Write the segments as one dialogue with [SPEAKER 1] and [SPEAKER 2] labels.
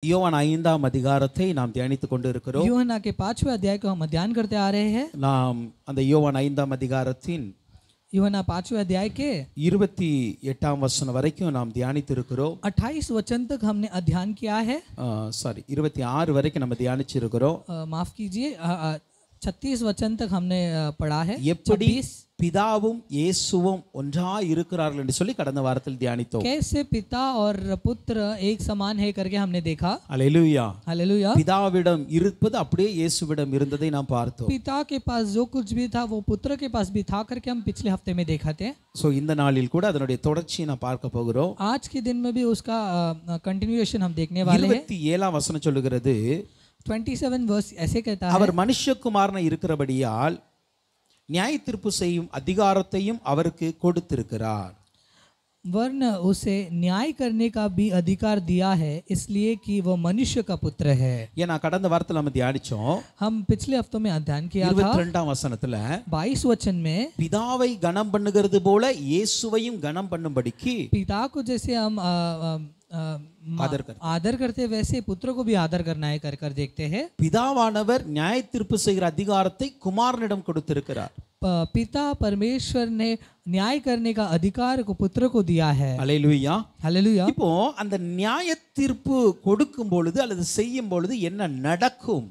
[SPEAKER 1] யோவான் 5ஆம் அதிகாரத்தை நாம் தியானித்துக் கொண்டிருக்கிறோம்.
[SPEAKER 2] यूहन्ना के 5वें अध्याय को हम अध्ययन करते आ रहे हैं.
[SPEAKER 1] நாம் அந்த யோவான் 5ஆம் அதிகாரத்தின்
[SPEAKER 2] यूहन्ना 5वें अध्याय के
[SPEAKER 1] 28ஆம் வசனம் வரைக்கும் நாம் தியானித்திருக்கிறோம்.
[SPEAKER 2] 28 वचन तक हमने अध्ययन किया है.
[SPEAKER 1] 26 வரைக்கும் நம்ம தியானிச்சிருக்கிறோம்.
[SPEAKER 2] माफ कीजिए 36 वचन तक हमने पढ़ा है.
[SPEAKER 1] எப்படி பிதாவும் இயேசுவும் ஒன்றாய் இருக்கிறார்கள் என்று சொல்லி கடந்த வாரத்தில் தியானித்தோம்.
[SPEAKER 2] कैसे पिता और पुत्र एक समान है करके हमने देखा.
[SPEAKER 1] அல்லேலூயா.
[SPEAKER 2] हालेलुया.
[SPEAKER 1] பிதாவிடம் இருப்பது அப்படியே இயேசுவிடம் இருந்ததை நாம் பார்த்தோம்.
[SPEAKER 2] पिता के पास जो कुछ भी था वो पुत्र के पास भी था करके हम पिछले हफ्ते में देखा थे.
[SPEAKER 1] சோ இந்த நாளில் கூட அதனுடைய தொடர்ச்சியை நாம் பார்க்க போகிறோம்.
[SPEAKER 2] आज के दिन में भी उसका कंटिन्यूएशन हम देखने वाले हैं.
[SPEAKER 1] 27ஆம் வசனம் சொல்லுகிறது
[SPEAKER 2] 27 वर्स ऐसे कहता है,
[SPEAKER 1] அவர் மனுஷகுமாரனை இருக்கிறபடியால் நியாய தீர்ப்பு செய்யும் அதிகாரத்தையும் அவருக்கு கொடுத்திருக்கிறார்.
[SPEAKER 2] वर्ण उसे न्याय करने का भी अधिकार दिया है, इसलिए कि वो मनुष्य का पुत्र है.
[SPEAKER 1] ஏன்னா கடந்த வாரத்தில் நம்ம தியானிச்சோம்.
[SPEAKER 2] हम पिछले हफ्तों में अध्ययन किया था.
[SPEAKER 1] 22ஆம் வசனத்துல
[SPEAKER 2] 22 वचन में
[SPEAKER 1] பிதாவை கனம் பண்ணுகிறது போல இயேசுவையும் கனம் பண்ணும்படிக்கு
[SPEAKER 2] पिता को जैसे हम आदर करते वैसे पुत्र को भी आदर करना है कर देखते हैं.
[SPEAKER 1] பிதாவானவர் நியாய தீர்ப்பு செய்கிற அதிகாரத்தை குமாரனிடம் கொடுத்திருக்கிறார்.
[SPEAKER 2] पिता परमेश्वर ने न्याय करने का अधिकार को पुत्र को दिया है.
[SPEAKER 1] அல்லேலூயா.
[SPEAKER 2] हालेलुया.
[SPEAKER 1] இப்போ அந்த நியாய தீர்ப்பு கொடுக்கும் பொழுது அல்லது செய்யும் பொழுது என்ன நடக்கும்?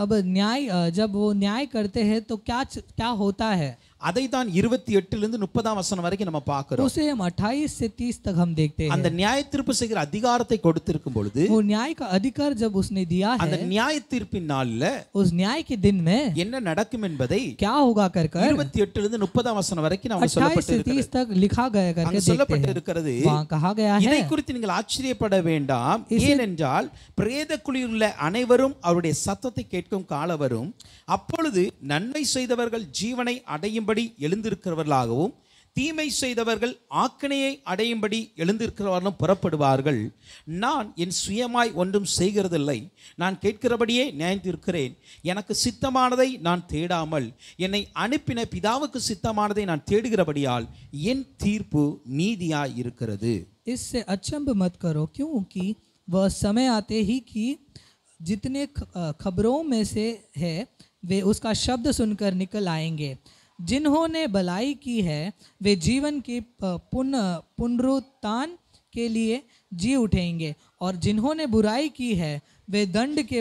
[SPEAKER 2] अब न्याय जब वो न्याय करते हैं तो क्या होता है?
[SPEAKER 1] அதை தான் 28 லிருந்து 30ஆம் வசனம் வரைக்கும் நம்ம பார்க்கிறோம்.
[SPEAKER 2] उसे हम 28 से 30 तक हम देखते हैं.
[SPEAKER 1] அந்த நியாய தீர்ப்பு செய்கிற அதிகாரத்தை கொடுத்திருக்கும் பொழுது
[SPEAKER 2] वो न्याय का अधिकार जब उसने दिया है,
[SPEAKER 1] அந்த நியாய தீர்ப்பின் நாள்ல
[SPEAKER 2] उस न्याय के दिन में
[SPEAKER 1] என்ன நடக்கும் என்பதை
[SPEAKER 2] क्या होगा कर
[SPEAKER 1] 28 லிருந்து 30ஆம் வசனம் வரைக்கும் நமக்கு
[SPEAKER 2] 28 से 30
[SPEAKER 1] சொல்லப்பட்டிருக்கிறது.
[SPEAKER 2] तक लिखा गया करके देखते
[SPEAKER 1] சொல்லப்பட்டிருக்கிறது.
[SPEAKER 2] हैं. वहाँ कहा गया है,
[SPEAKER 1] இதை குறித்து நீங்கள் ஆச்சரியப்பட வேண்டாம், ஏனென்றால் பிரேத குழியுள்ள அனைவரும் அவருடைய சத்தத்தை கேட்கும் காலம் வரும், அப்பொழுது நன்மை செய்தவர்கள் ஜீவனை அடையும்படி எழுந்திருக்கிறவர்களாகவும் தீமை செய்தவர்கள் ஆக்கினையை அடையும்படி எழுந்திருக்கிறவர்களும் புறப்படுவார்கள். நான் என் சுயமாய் ஒன்றும் செய்கிறதில்லை, நான் கேட்கிறபடியே நியாயந்திருக்கிறேன். எனக்கு சித்தமானதை நான் தேடாமல் என்னை அனுப்பின பிதாவுக்கு சித்தமானதை நான் தேடுகிறபடியால் என் தீர்ப்பு நீதியாய் இருக்கிறது.
[SPEAKER 2] इससे अचंभ मत करो, क्योंकि वह समय आते ही कि जितने खबरों में से है वे उसका शब्द सुनकर निकल आएंगे. जिन्होंने भलाई की है वे जीवन के पुनरुत्थान के लिए जी उठेंगे, और जिन्होंने बुराई की है वे दंड के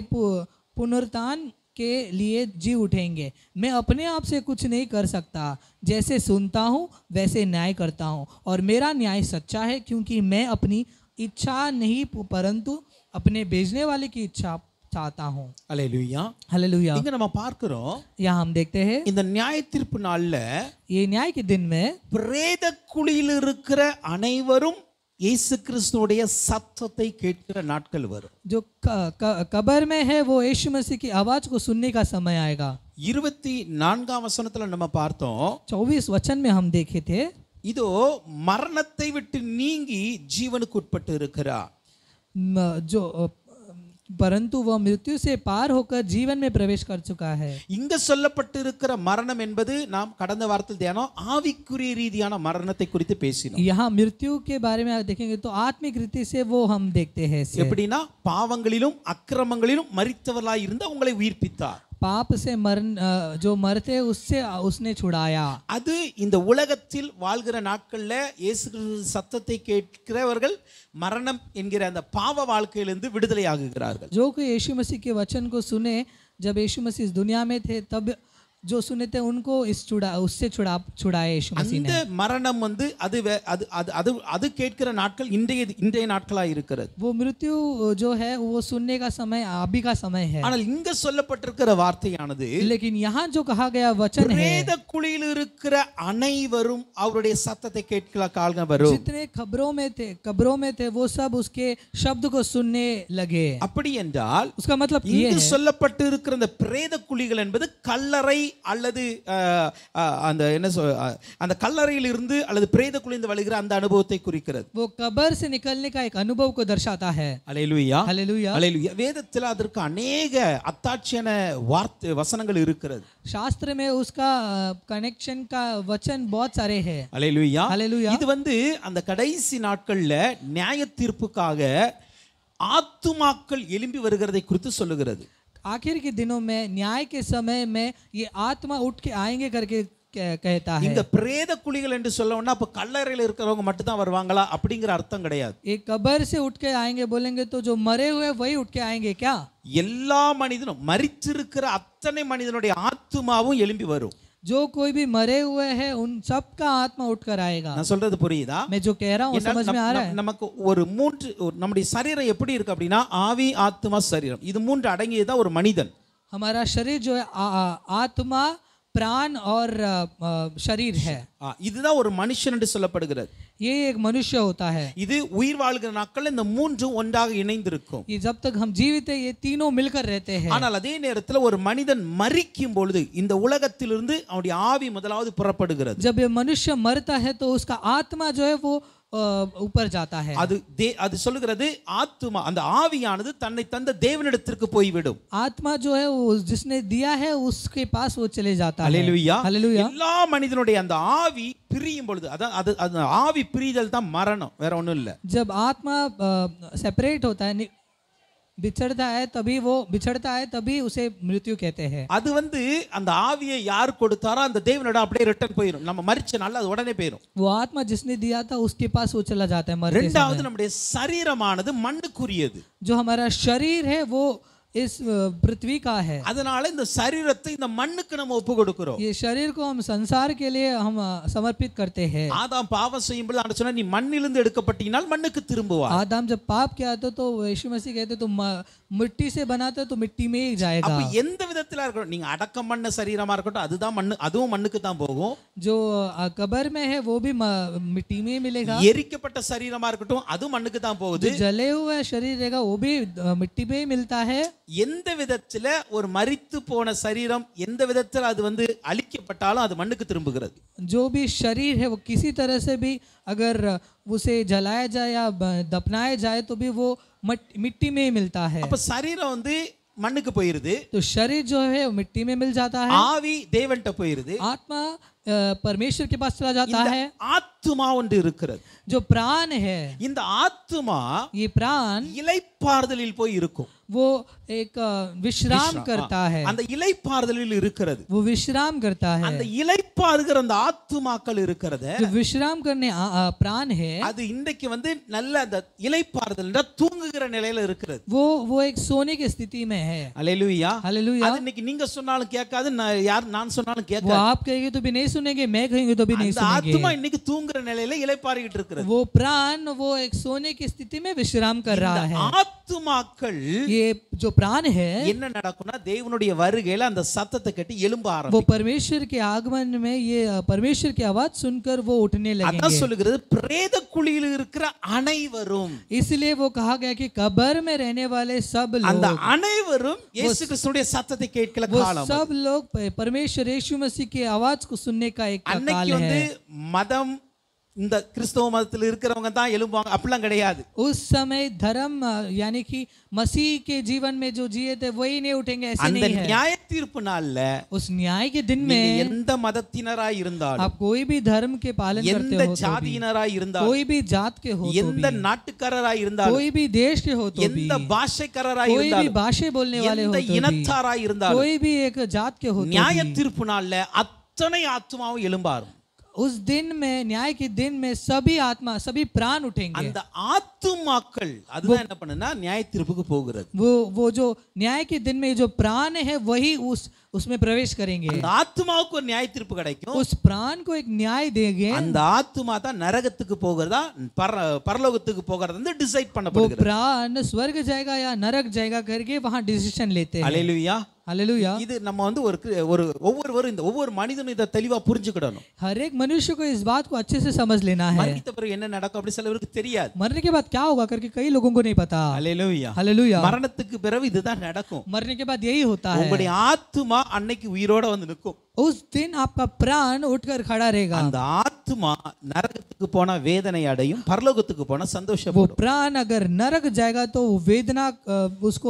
[SPEAKER 2] पुनरुत्थान के लिए जी उठेंगे. मैं अपने आप से कुछ नहीं कर सकता, जैसे सुनता हूँ वैसे न्याय करता हूँ, और मेरा न्याय सच्चा है, क्योंकि मैं अपनी इच्छा नहीं परंतु अपने भेजने वाले की इच्छा चाहता हूँ.
[SPEAKER 1] அல்லேலூயா.
[SPEAKER 2] हालेलुया.
[SPEAKER 1] இங்க நம்ம பார்க்கிறோம்,
[SPEAKER 2] यहाँ हम देखते हैं
[SPEAKER 1] இந்த நியாய தீர்ப்பு நாள்ல
[SPEAKER 2] ये न्याय के दिन में
[SPEAKER 1] பிரேத குழியில் இருக்கிற அனைவரும் இயேசு கிறிஸ்துவுடைய சத்தத்தை கேட்கிற நாட்கள் வரும்.
[SPEAKER 2] जो कब्र में है वो यीशु मसीह की आवाज को सुनने का समय आएगा.
[SPEAKER 1] 24ஆம் வசனத்துல நம்ம பார்த்தோம்,
[SPEAKER 2] 24 वचन में हम देखे थे,
[SPEAKER 1] இதோ மரணத்தை விட்டு நீங்கி ஜீவனுக்கு உட்பட்டு இருக்கிறார்.
[SPEAKER 2] जो परंतु वह मृत्यु से पार होकर जीवन में प्रवेश कर चुका है.
[SPEAKER 1] இங்க சொல்லப்பட்டிருக்கிற மரணம் என்பது நாம் கடந்த வாரத்தில் தியானம் ஆவிக்குரிய ரீதியான மரணத்தை குறித்து பேசினோம்.
[SPEAKER 2] यहाँ मृत्यु के बारे में देखेंगे तो आत्मिक रीति से वो हम देखते हैं.
[SPEAKER 1] எப்படின்னா பாவங்களிலும் அக்கிரமங்களிலும் மரித்தவர்களாய் இருந்த உங்களை உயிர்ப்பித்தார்.
[SPEAKER 2] पाप से मरण जो मरते उससे उसने छुड़ाया.
[SPEAKER 1] அது இந்த உலகத்தில் வாழ்கிற நாட்கள்ல இயேசு கிறிஸ்துவின் சத்தத்தை கேட்கிறவர்கள் மரணம் என்கிற அந்த பாவ வாழ்க்கையிலிருந்து விடுதலை ஆகுகிறார்கள்.
[SPEAKER 2] जो कोई यीशु मसीह के वचन को सुने, जब यीशु मसीह इस दुनिया में थे तब जो सुने थे उनको उससे छुड़ाए यीशु मसीह ने.
[SPEAKER 1] அந்த மரணம் வந்து அது கேட்கிற நாட்கள் இன்றைய நாட்களா இருக்கிறது.
[SPEAKER 2] वो मृत्यु जो है वो सुनने का समय अभी का समय है.
[SPEAKER 1] ஆனால் இங்க சொல்லப்பட்டிருக்கிற வார்த்தையானது,
[SPEAKER 2] लेकिन यहाँ जो कहा गया वचन है,
[SPEAKER 1] பிரேத குழியில் இருக்கிற அனைவரும் அவருடைய சத்தத்தை கேட்கிற காலம் வரும்.
[SPEAKER 2] जितने कब्रों में थे वो सब उसके शब्द को सुनने लगे.
[SPEAKER 1] அப்படி என்றால்
[SPEAKER 2] उसका मतलब ये
[SPEAKER 1] இங்கு
[SPEAKER 2] है,
[SPEAKER 1] சொல்லப்பட்டிருக்கிற அந்த பிரேத குழிகள் என்பது கல்லறை அல்லது அந்த என்ன அந்த கல்லறையில் இருந்து அல்லது பிரேத குழிந்து வழிகிற அந்த அனுபவத்தை குறிக்கிறது.
[SPEAKER 2] वो कब्र से निकलने का एक अनुभव को दर्शाता है.
[SPEAKER 1] அல்லேலூயா.
[SPEAKER 2] हालेलुया.
[SPEAKER 1] அல்லேலூயா. வேதத்தில் அதற்கு अनेक அத்தாட்சியான வசனங்கள் இருக்கிறது.
[SPEAKER 2] शास्त्र में उसका कनेक्शन का वचन बहुत सारे हैं.
[SPEAKER 1] அல்லேலூயா.
[SPEAKER 2] हालेलुया.
[SPEAKER 1] இது வந்து அந்த கடைசி நாட்கள்ல நியாய தீர்ப்புக்காக ஆத்துமாக்கள் எழும்பி வருகிறதை குறித்து சொல்லுகிறது.
[SPEAKER 2] आखिर के दिनों में न्याय के समय में ये आत्मा उठ के आएंगे करके कहता है.
[SPEAKER 1] இங்க பிரேத குழிகள் என்று சொல்லணும்னா அப்ப கல்லறையில் இருக்கிறவங்க மட்டும் தான் வருவாங்களா அப்படிங்கிற அர்த்தம் கிடையாது.
[SPEAKER 2] एक कब्र से उठ के आएंगे बोलेंगे तो जो मरे हुए वही उठ के आएंगे क्या?
[SPEAKER 1] எல்லா மனிதனும் மரித்திருக்கிற அத்தனை மனிதனுடைய ஆத்துமாவும் எழும்பி வரும்.
[SPEAKER 2] जो कोई भी मरे हुए हैं उन सब का आत्मा उठकर आएगा.
[SPEAKER 1] நான் சொல்றது புரியுதா?
[SPEAKER 2] मैं जो कह रहा हूँ समझ में आ रहा है?
[SPEAKER 1] நமக்கு ஒரு மூன்று நம்முடைய சரீரம் எப்படி இருக்கு அப்படின்னா ஆவி ஆத்மா சரீரம் இது மூன்று அடங்கியதான் ஒரு மனிதன்.
[SPEAKER 2] हमारा शरीर जो है आत्मा प्राण और शरीर है.
[SPEAKER 1] இதுதான் ஒரு மனுஷன் என்று சொல்லப்படுகிறது.
[SPEAKER 2] ये एक मनुष्य होता है.
[SPEAKER 1] இது உயிர் வாழ்கிற நாட்கள் இந்த மூன்றும் ஒன்றாக இணைந்திருக்கும்.
[SPEAKER 2] ये जब तक हम जीवित है ये तीनों मिलकर रहते हैं.
[SPEAKER 1] ஆனால் அதே நேரத்தில் ஒரு மனிதன் மரிக்கும் பொழுது இந்த உலகத்திலிருந்து அவனுடைய ஆவி முதலாவது புறப்படுகிறது.
[SPEAKER 2] जब ये मनुष्य मरता है तो उसका आत्मा जो है वो ऊपर जाता है.
[SPEAKER 1] அது சொல்லுகிறது ஆத்துமா அந்த ஆவியானது தன்னை தந்த தேவனிடத்திற்கு போய்விடும்.
[SPEAKER 2] आत्मा जो है वो जिसने दिया है उसके पास वो चले जाता है.
[SPEAKER 1] அல்லேலூயா.
[SPEAKER 2] हालेलुया.
[SPEAKER 1] எல்லா மனிதனுடைய அந்த ஆவி பிரியும் பொழுது அது ஆவி பிரிதல் தான் மரணம், வேற ஒண்ணும் இல்ல.
[SPEAKER 2] जब आत्मा सेपरेट होता है बिछड़ता है तभी उसे मृत्यु कहते हैं.
[SPEAKER 1] அது அந்த ஆவியை யார் கொடுத்தாரோ அந்த தேவனோட அப்படியே ரிட்டர்ன் போயிடும். நம்ம மரிச்சனால அது உடனே போயிடும்.
[SPEAKER 2] वो आत्मा जिसने दिया था उसके पास वो चला जाता है मरते समय.
[SPEAKER 1] இரண்டாவது நம்முடைய சரீரமானது மண்ணுக்குரியது.
[SPEAKER 2] जो हमारा शरीर है वो इस पृथ्वी का है.
[SPEAKER 1] அதனால இந்த சரீரத்தை இந்த மண்ணுக்கு நம்ம ஒப்பு கொடுக்கிறோம்.
[SPEAKER 2] ये शरीर को हम संसार के लिए हम समर्पित करते हैं.
[SPEAKER 1] ஆதாம் பாவம் செய்யும்போது ஆண்டவர் சொன்னார் நீ மண்ணிலிருந்து எடுக்கப்பட்டீனால் மண்ணுக்கு திரும்புவாய்.
[SPEAKER 2] आदम जब पाप किया तो यीशु मसीह कहते तो मिट्टी से बनाते तो मिट्टी में ही जाएगा.
[SPEAKER 1] அப்ப எந்த விதத்தில இருக்கட்டும் நீங்க அடக்கம் பண்ண சரீரமா இருக்கட்டும் அதுதான் மண்ணு, அதுவும் மண்ணுக்கு தான் போகும்.
[SPEAKER 2] जो कब्र में है वो भी मिट्टी में ही मिलेगा.
[SPEAKER 1] எரிக்கப்பட்ட சரீரமா இருக்கட்டும் அதுவும் மண்ணுக்கு தான் போகுது.
[SPEAKER 2] जो जले हुआ शरीर रहेगा वो भी मिट्टी में ही मिलता है.
[SPEAKER 1] எந்த விதத்தில ஒரு மரித்து போன சரீரம் எந்த விதத்தில் அது அழிக்கப்பட்டாலும் அது மண்ணுக்கு திரும்புகிறது.
[SPEAKER 2] जो भी शरीर है वो किसी तरह से भी अगर उसे जलाया जाए या दफनाया जाए तो भी वो मिट्टी में ही मिलता है.
[SPEAKER 1] அப்ப சரீரம் மண்ணுக்கு போயிருது.
[SPEAKER 2] तो शरीर जो है वो मिट्टी में मिल जाता है.
[SPEAKER 1] ஆவி தேவன்ட்ட போயிருது.
[SPEAKER 2] आत्मा परमेश्वर के पास चला जाता है.
[SPEAKER 1] ஆத்துமா ஒன்று இருக்கிறது.
[SPEAKER 2] जो प्राण है
[SPEAKER 1] இந்த ஆத்துமா
[SPEAKER 2] ये प्राण
[SPEAKER 1] இளைப்பாறுதலில் போய் இருக்கும்.
[SPEAKER 2] वो एक विश्राम करता है.
[SPEAKER 1] அந்த இளைப்பாறுதலில் இருக்கிறது.
[SPEAKER 2] वो विश्राम करता है.
[SPEAKER 1] அந்த இளைப்பாறுகிற அந்த ஆத்துமாக்கள் இருக்கிறது.
[SPEAKER 2] जो विश्राम करने प्राण है
[SPEAKER 1] அது இன்றைக்கு நல்ல அந்த இளைப்பாறுதல்ன்ற தூங்குகிற நிலையில இருக்கிறது.
[SPEAKER 2] वो एक सोने की स्थिति में है.
[SPEAKER 1] அல்லேலூயா.
[SPEAKER 2] हालेलुया.
[SPEAKER 1] அது இன்னைக்கு நீங்க சொன்னாலும் கேட்காது, நான் சொன்னாலும்
[SPEAKER 2] वो
[SPEAKER 1] கேட்காது.
[SPEAKER 2] आप कहेंगे तो भी नहीं सुनेंगे, मैं कहेंगे तो भी नहीं
[SPEAKER 1] அந்த ஆத்துமா
[SPEAKER 2] सुनेंगे.
[SPEAKER 1] இன்னைக்கு தூங்குற நிலையில இளைப்பாறிட்டு இருக்கிறது.
[SPEAKER 2] वो प्राण वो एक सोने की स्थिति में विश्राम कर रहा है.
[SPEAKER 1] ஆத்துமாக்கள்
[SPEAKER 2] ये जो प्राण है
[SPEAKER 1] என்ன நடக்கும்னா தேவனுடைய வருகையில அந்த சத்தத்தை கேட்டு எழும்ப
[SPEAKER 2] वो
[SPEAKER 1] ஆரம்பிக்கும்.
[SPEAKER 2] परमेश्वर के आगमन में ये परमेश्वर की आवाज सुनकर वो उठने
[SPEAKER 1] அதான்
[SPEAKER 2] लगेंगे.
[SPEAKER 1] சொல்லுகிறது பிரேத குழியில் இருக்கிற அனைவரும்.
[SPEAKER 2] इसलिए वो कहा गया कि कब्र में रहने वाले सब
[SPEAKER 1] அந்த
[SPEAKER 2] लोग
[SPEAKER 1] அனைவரும் இயேசு கிறிஸ்துவின் சத்தத்தை கேட்கிற
[SPEAKER 2] वो
[SPEAKER 1] காலம்.
[SPEAKER 2] सब लोग परमेश्वर यीशु मसीह की आवाज को सुनने का एक काल
[SPEAKER 1] அன்னைக்கு
[SPEAKER 2] है.
[SPEAKER 1] மதம் இந்த கிறிஸ்தவ மதத்தில் இருக்கிறவங்க தான் எழும்புவாங்க அப்படிலாம் கிடையாது.
[SPEAKER 2] उस समय धर्म यानी कि मसीह के जीवन में जो जिए थे वही नहीं उठेंगे, ऐसे
[SPEAKER 1] அந்த
[SPEAKER 2] नहीं है.
[SPEAKER 1] நியாய தீர்ப்பு நாள்ல
[SPEAKER 2] उस न्याय के दिन
[SPEAKER 1] நீங்க
[SPEAKER 2] में
[SPEAKER 1] எந்த மதத்தினராய் இருந்தாலும்,
[SPEAKER 2] आप कोई भी धर्म के पालन करते
[SPEAKER 1] எந்த
[SPEAKER 2] हो तो भी,
[SPEAKER 1] ஜாதியினராய் இருந்தாலும்,
[SPEAKER 2] कोई भी जात के हो तो
[SPEAKER 1] எந்த
[SPEAKER 2] भी,
[SPEAKER 1] நாட்டுக்காரராய் இருந்தாலும்,
[SPEAKER 2] कोई भी देश के हो तो भी,
[SPEAKER 1] எந்த பாஷைக்காரராய்
[SPEAKER 2] कोई भी
[SPEAKER 1] இருந்தாலும்,
[SPEAKER 2] भाषा बोलने वाले हो
[SPEAKER 1] எந்த
[SPEAKER 2] तो भी,
[SPEAKER 1] இனத்தாராய் இருந்தாலும்,
[SPEAKER 2] कोई भी एक जात के हो तो
[SPEAKER 1] நியாய
[SPEAKER 2] भी,
[SPEAKER 1] தீர்ப்பு நாள்ல அத்தனை ஆத்துமாவும் எழும்பாரும்.
[SPEAKER 2] उस दिन में न्याय के दिन में सभी आत्मा सभी प्राण उठेंगे.
[SPEAKER 1] அந்த ஆத்துமாக்கள் அதுதான் என்ன பண்ணுனா நியாய தீர்ப்புக்கு போகிறது.
[SPEAKER 2] वो जो न्याय के दिन में जो प्राण है वही उसमें प्रवेश करेंगे.
[SPEAKER 1] அந்த ஆத்துமாவுக்கு ஒரு நியாய தீர்ப்பு கிடைக்கும்.
[SPEAKER 2] उस प्राण को एक न्याय देंगे.
[SPEAKER 1] அந்த ஆத்துமா தான் நரகத்துக்கு போகிறதா பரலோகத்துக்கு போகிறதா டிசைட்
[SPEAKER 2] वो
[SPEAKER 1] பண்ணப்படுகிறது.
[SPEAKER 2] प्राण स्वर्ग जाएगा या नरक जाएगा करके वहां डिसीजन लेते हैं.
[SPEAKER 1] அல்லேலூயா.
[SPEAKER 2] हालेलुया.
[SPEAKER 1] இது நம்ம ஒரு ஒவ்வொருவரும் இந்த ஒவ்வொரு மனிதனும் இத தெளிவா புரிஞ்சுக்கிடணும்.
[SPEAKER 2] हर एक मनुष्य को इस बात को अच्छे से समझ लेना है.
[SPEAKER 1] மரித்த பிறகு என்ன நடக்கும் அப்படி சிலருக்கு தெரியாது.
[SPEAKER 2] मरने के बाद क्या होगा करके कई लोगों को नहीं पता.
[SPEAKER 1] அல்லேலூயா.
[SPEAKER 2] हालेलुया.
[SPEAKER 1] மரணத்துக்கு பிறகு இதுதான் நடக்கும்.
[SPEAKER 2] मरने के बाद यही होता है.
[SPEAKER 1] உங்களுடைய ஆத்துமா அன்னைக்கு உயிரோட நிற்கும்.
[SPEAKER 2] उस दिन आपका प्राण उठकर खड़ा रहेगा।
[SPEAKER 1] அந்த ஆத்மா நரகத்துக்கு போனா வேதனை அடையும், பரலோகத்துக்கு போனா
[SPEAKER 2] वो
[SPEAKER 1] சந்தோஷப்படும்.
[SPEAKER 2] प्राण अगर नरक जाएगा तो वेदना उसको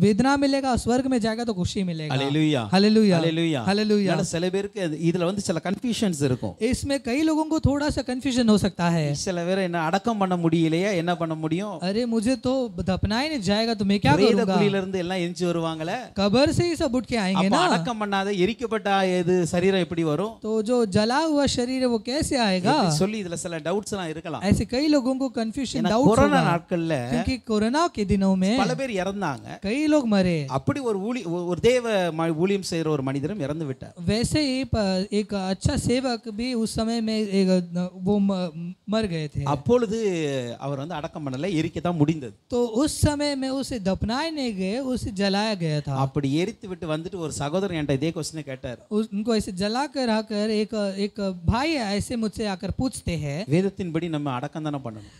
[SPEAKER 2] वेदना मिलेगा, स्वर्ग में जाएगा तो खुशी मिलेगा।
[SPEAKER 1] ஹalleluya
[SPEAKER 2] हालेलुया
[SPEAKER 1] ஹalleluya
[SPEAKER 2] हालेलुया।
[SPEAKER 1] அதனால சில பேருக்கு இதுல வந்து சில கன்ஃபியூஷன்ஸ் இருக்கும்.
[SPEAKER 2] इसमें कई लोगों को थोड़ा सा कंफ्यूजन हो सकता है।
[SPEAKER 1] சில பேர் என்ன அடக்கம் பண்ண முடியலையா, என்ன பண்ண முடியும்?
[SPEAKER 2] अरे मुझे तो दफनाया नहीं जाएगा तो मैं क्या
[SPEAKER 1] பிரேத
[SPEAKER 2] करूंगा?
[SPEAKER 1] குழியில இருந்து எல்லாம் எஞ்சி வருவாங்களே,
[SPEAKER 2] कब्र से ही सब उठ के आएंगे
[SPEAKER 1] அப்ப
[SPEAKER 2] ना।
[SPEAKER 1] அடக்கம் பண்ணாத எரிக்கப்பட்ட இது சரீரம் எப்படி வரும்?
[SPEAKER 2] तो जो जला हुआ शरीर है वो कैसे आएगा?
[SPEAKER 1] இப்படி சொல்லி இதுல சில டவுட்ஸ் எல்லாம் இருக்கலாம்.
[SPEAKER 2] ऐसे कई लोगों को कंफ्यूजन
[SPEAKER 1] ஏன்னா
[SPEAKER 2] डाउट
[SPEAKER 1] கொரோனா
[SPEAKER 2] होगा,
[SPEAKER 1] நாட்கள்ல
[SPEAKER 2] क्योंकि कोरोना के दिनों में
[SPEAKER 1] பல பேர் இறந்தாங்க.
[SPEAKER 2] कई लोग मरे।
[SPEAKER 1] அப்படி ஒரு தேவ ஊழியம் செய்யற ஒரு மனிதரும் இறந்து விட்டார்.
[SPEAKER 2] वैसे ही एक अच्छा सेवक भी उस समय में वो मर गए थे।
[SPEAKER 1] அப்பொழுது அவர் வந்து அடக்கம் பண்ணல, எரிக்க தான் முடிந்தது.
[SPEAKER 2] तो उस समय में उसे दफनाए नहीं गए, उसे जलाया गया था।
[SPEAKER 1] அப்படி எரித்து விட்டு வந்துட்டு ஒரு சகோதரன் என்கிட்ட இதே क्वेश्चन கேட்டார்.
[SPEAKER 2] उनको ऐसे जला कर आकर एक भाई ऐसे मुझसे आकर पूछते हैं,
[SPEAKER 1] வேதத்தின்படி நம்ம அடக்கம் தானே பண்ணணும்,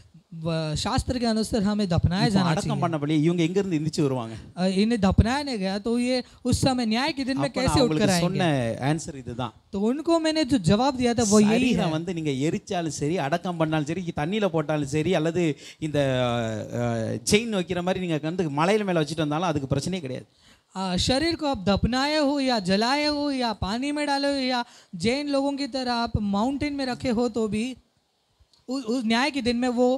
[SPEAKER 2] शास्त्र के अनुसार हमें दफनाया जाना
[SPEAKER 1] அடக்கம் பண்ணபடி இவங்க எங்க இருந்து எந்திரிச்சு வருவாங்க?
[SPEAKER 2] चाहिए। इन्हें दफनाया नहीं गया तो ये उस समय न्याय के दिन में
[SPEAKER 1] அப்ப
[SPEAKER 2] कैसे
[SPEAKER 1] நான்
[SPEAKER 2] उठकर
[SPEAKER 1] உங்களுக்கு சொன்ன
[SPEAKER 2] आएंगे?
[SPEAKER 1] ஆன்சர் இதுதான்.
[SPEAKER 2] तो उनको मैंने जो जवाब दिया था वो यही है।
[SPEAKER 1] சரீரம் வந்து நீங்க எரிச்சாலும் சரி, அடக்கம் பண்ணாலும் சரி, தண்ணியில போட்டாலும் சரி, அல்லது இந்த செயின் வைக்கிற மாதிரி நீங்க வந்து மலையில மேல வச்சுட்டு வந்தாலும் அதுக்கு பிரச்சனையே கிடையாது.
[SPEAKER 2] शरीर को आप दफनाए हो या जलाए हो या पानी में डाले हो या जैन लोगों की तरह आप माउंटेन में रखे हो तो भी उस न्याय के दिन में वो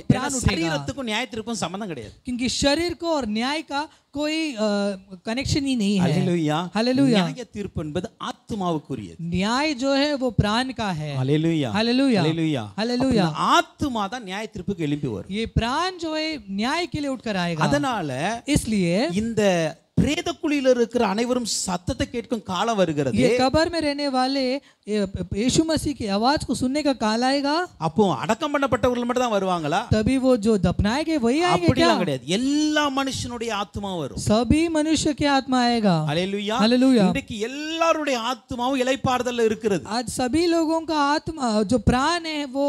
[SPEAKER 2] प्राण उठेगा।
[SPEAKER 1] சரீரத்துக்கும் நியாயத்திற்கும் சம்பந்தம் கிடையாது.
[SPEAKER 2] क्योंकि शरीर को और न्याय का कोई कनेक्शन ही नहीं है।
[SPEAKER 1] ஹalleluya
[SPEAKER 2] हालेलुया।
[SPEAKER 1] நியாய தீர்ப்பு என்பது ஆத்துமாவுக்குரியது.
[SPEAKER 2] न्याय जो है वो प्राण का है।
[SPEAKER 1] ஹalleluya
[SPEAKER 2] हालेलुया
[SPEAKER 1] ஹalleluya
[SPEAKER 2] हालेलुया।
[SPEAKER 1] ஆத்துமா தான் நியாய தீர்ப்புக்கு எழும்பி வரும்.
[SPEAKER 2] ये प्राण जो है न्याय के लिए उठकर आएगा।
[SPEAKER 1] அதனால
[SPEAKER 2] इसलिए
[SPEAKER 1] இந்த பிரேத குழியில இருக்கிற அனைவரும் சத்தத்தை கேட்கும் காலம் வருகிறது.
[SPEAKER 2] ये कब्र में रहने वाले यीशु मसीह की आवाज को सुनने का काल आएगा।
[SPEAKER 1] அப்போ अடக்கம் பண்ணப்பட்டவர்கள் மட்டும் தான் வருவாங்களா?
[SPEAKER 2] तभी वो जो दफनाए गए वही आएंगे क्या?
[SPEAKER 1] அப்படிலாம் கிடையாது. எல்லா மனுஷனுடைய ஆத்மா வரும்.
[SPEAKER 2] सभी मनुष्य की आत्मा आएगा।
[SPEAKER 1] ஹalleluya
[SPEAKER 2] हालेलुया।
[SPEAKER 1] இன்னைக்கு எல்லாருடைய ஆத்மாவும் இளைப்பாறுதல்ல இருக்கிறது.
[SPEAKER 2] आज सभी लोगों का आत्मा जो प्राण है वो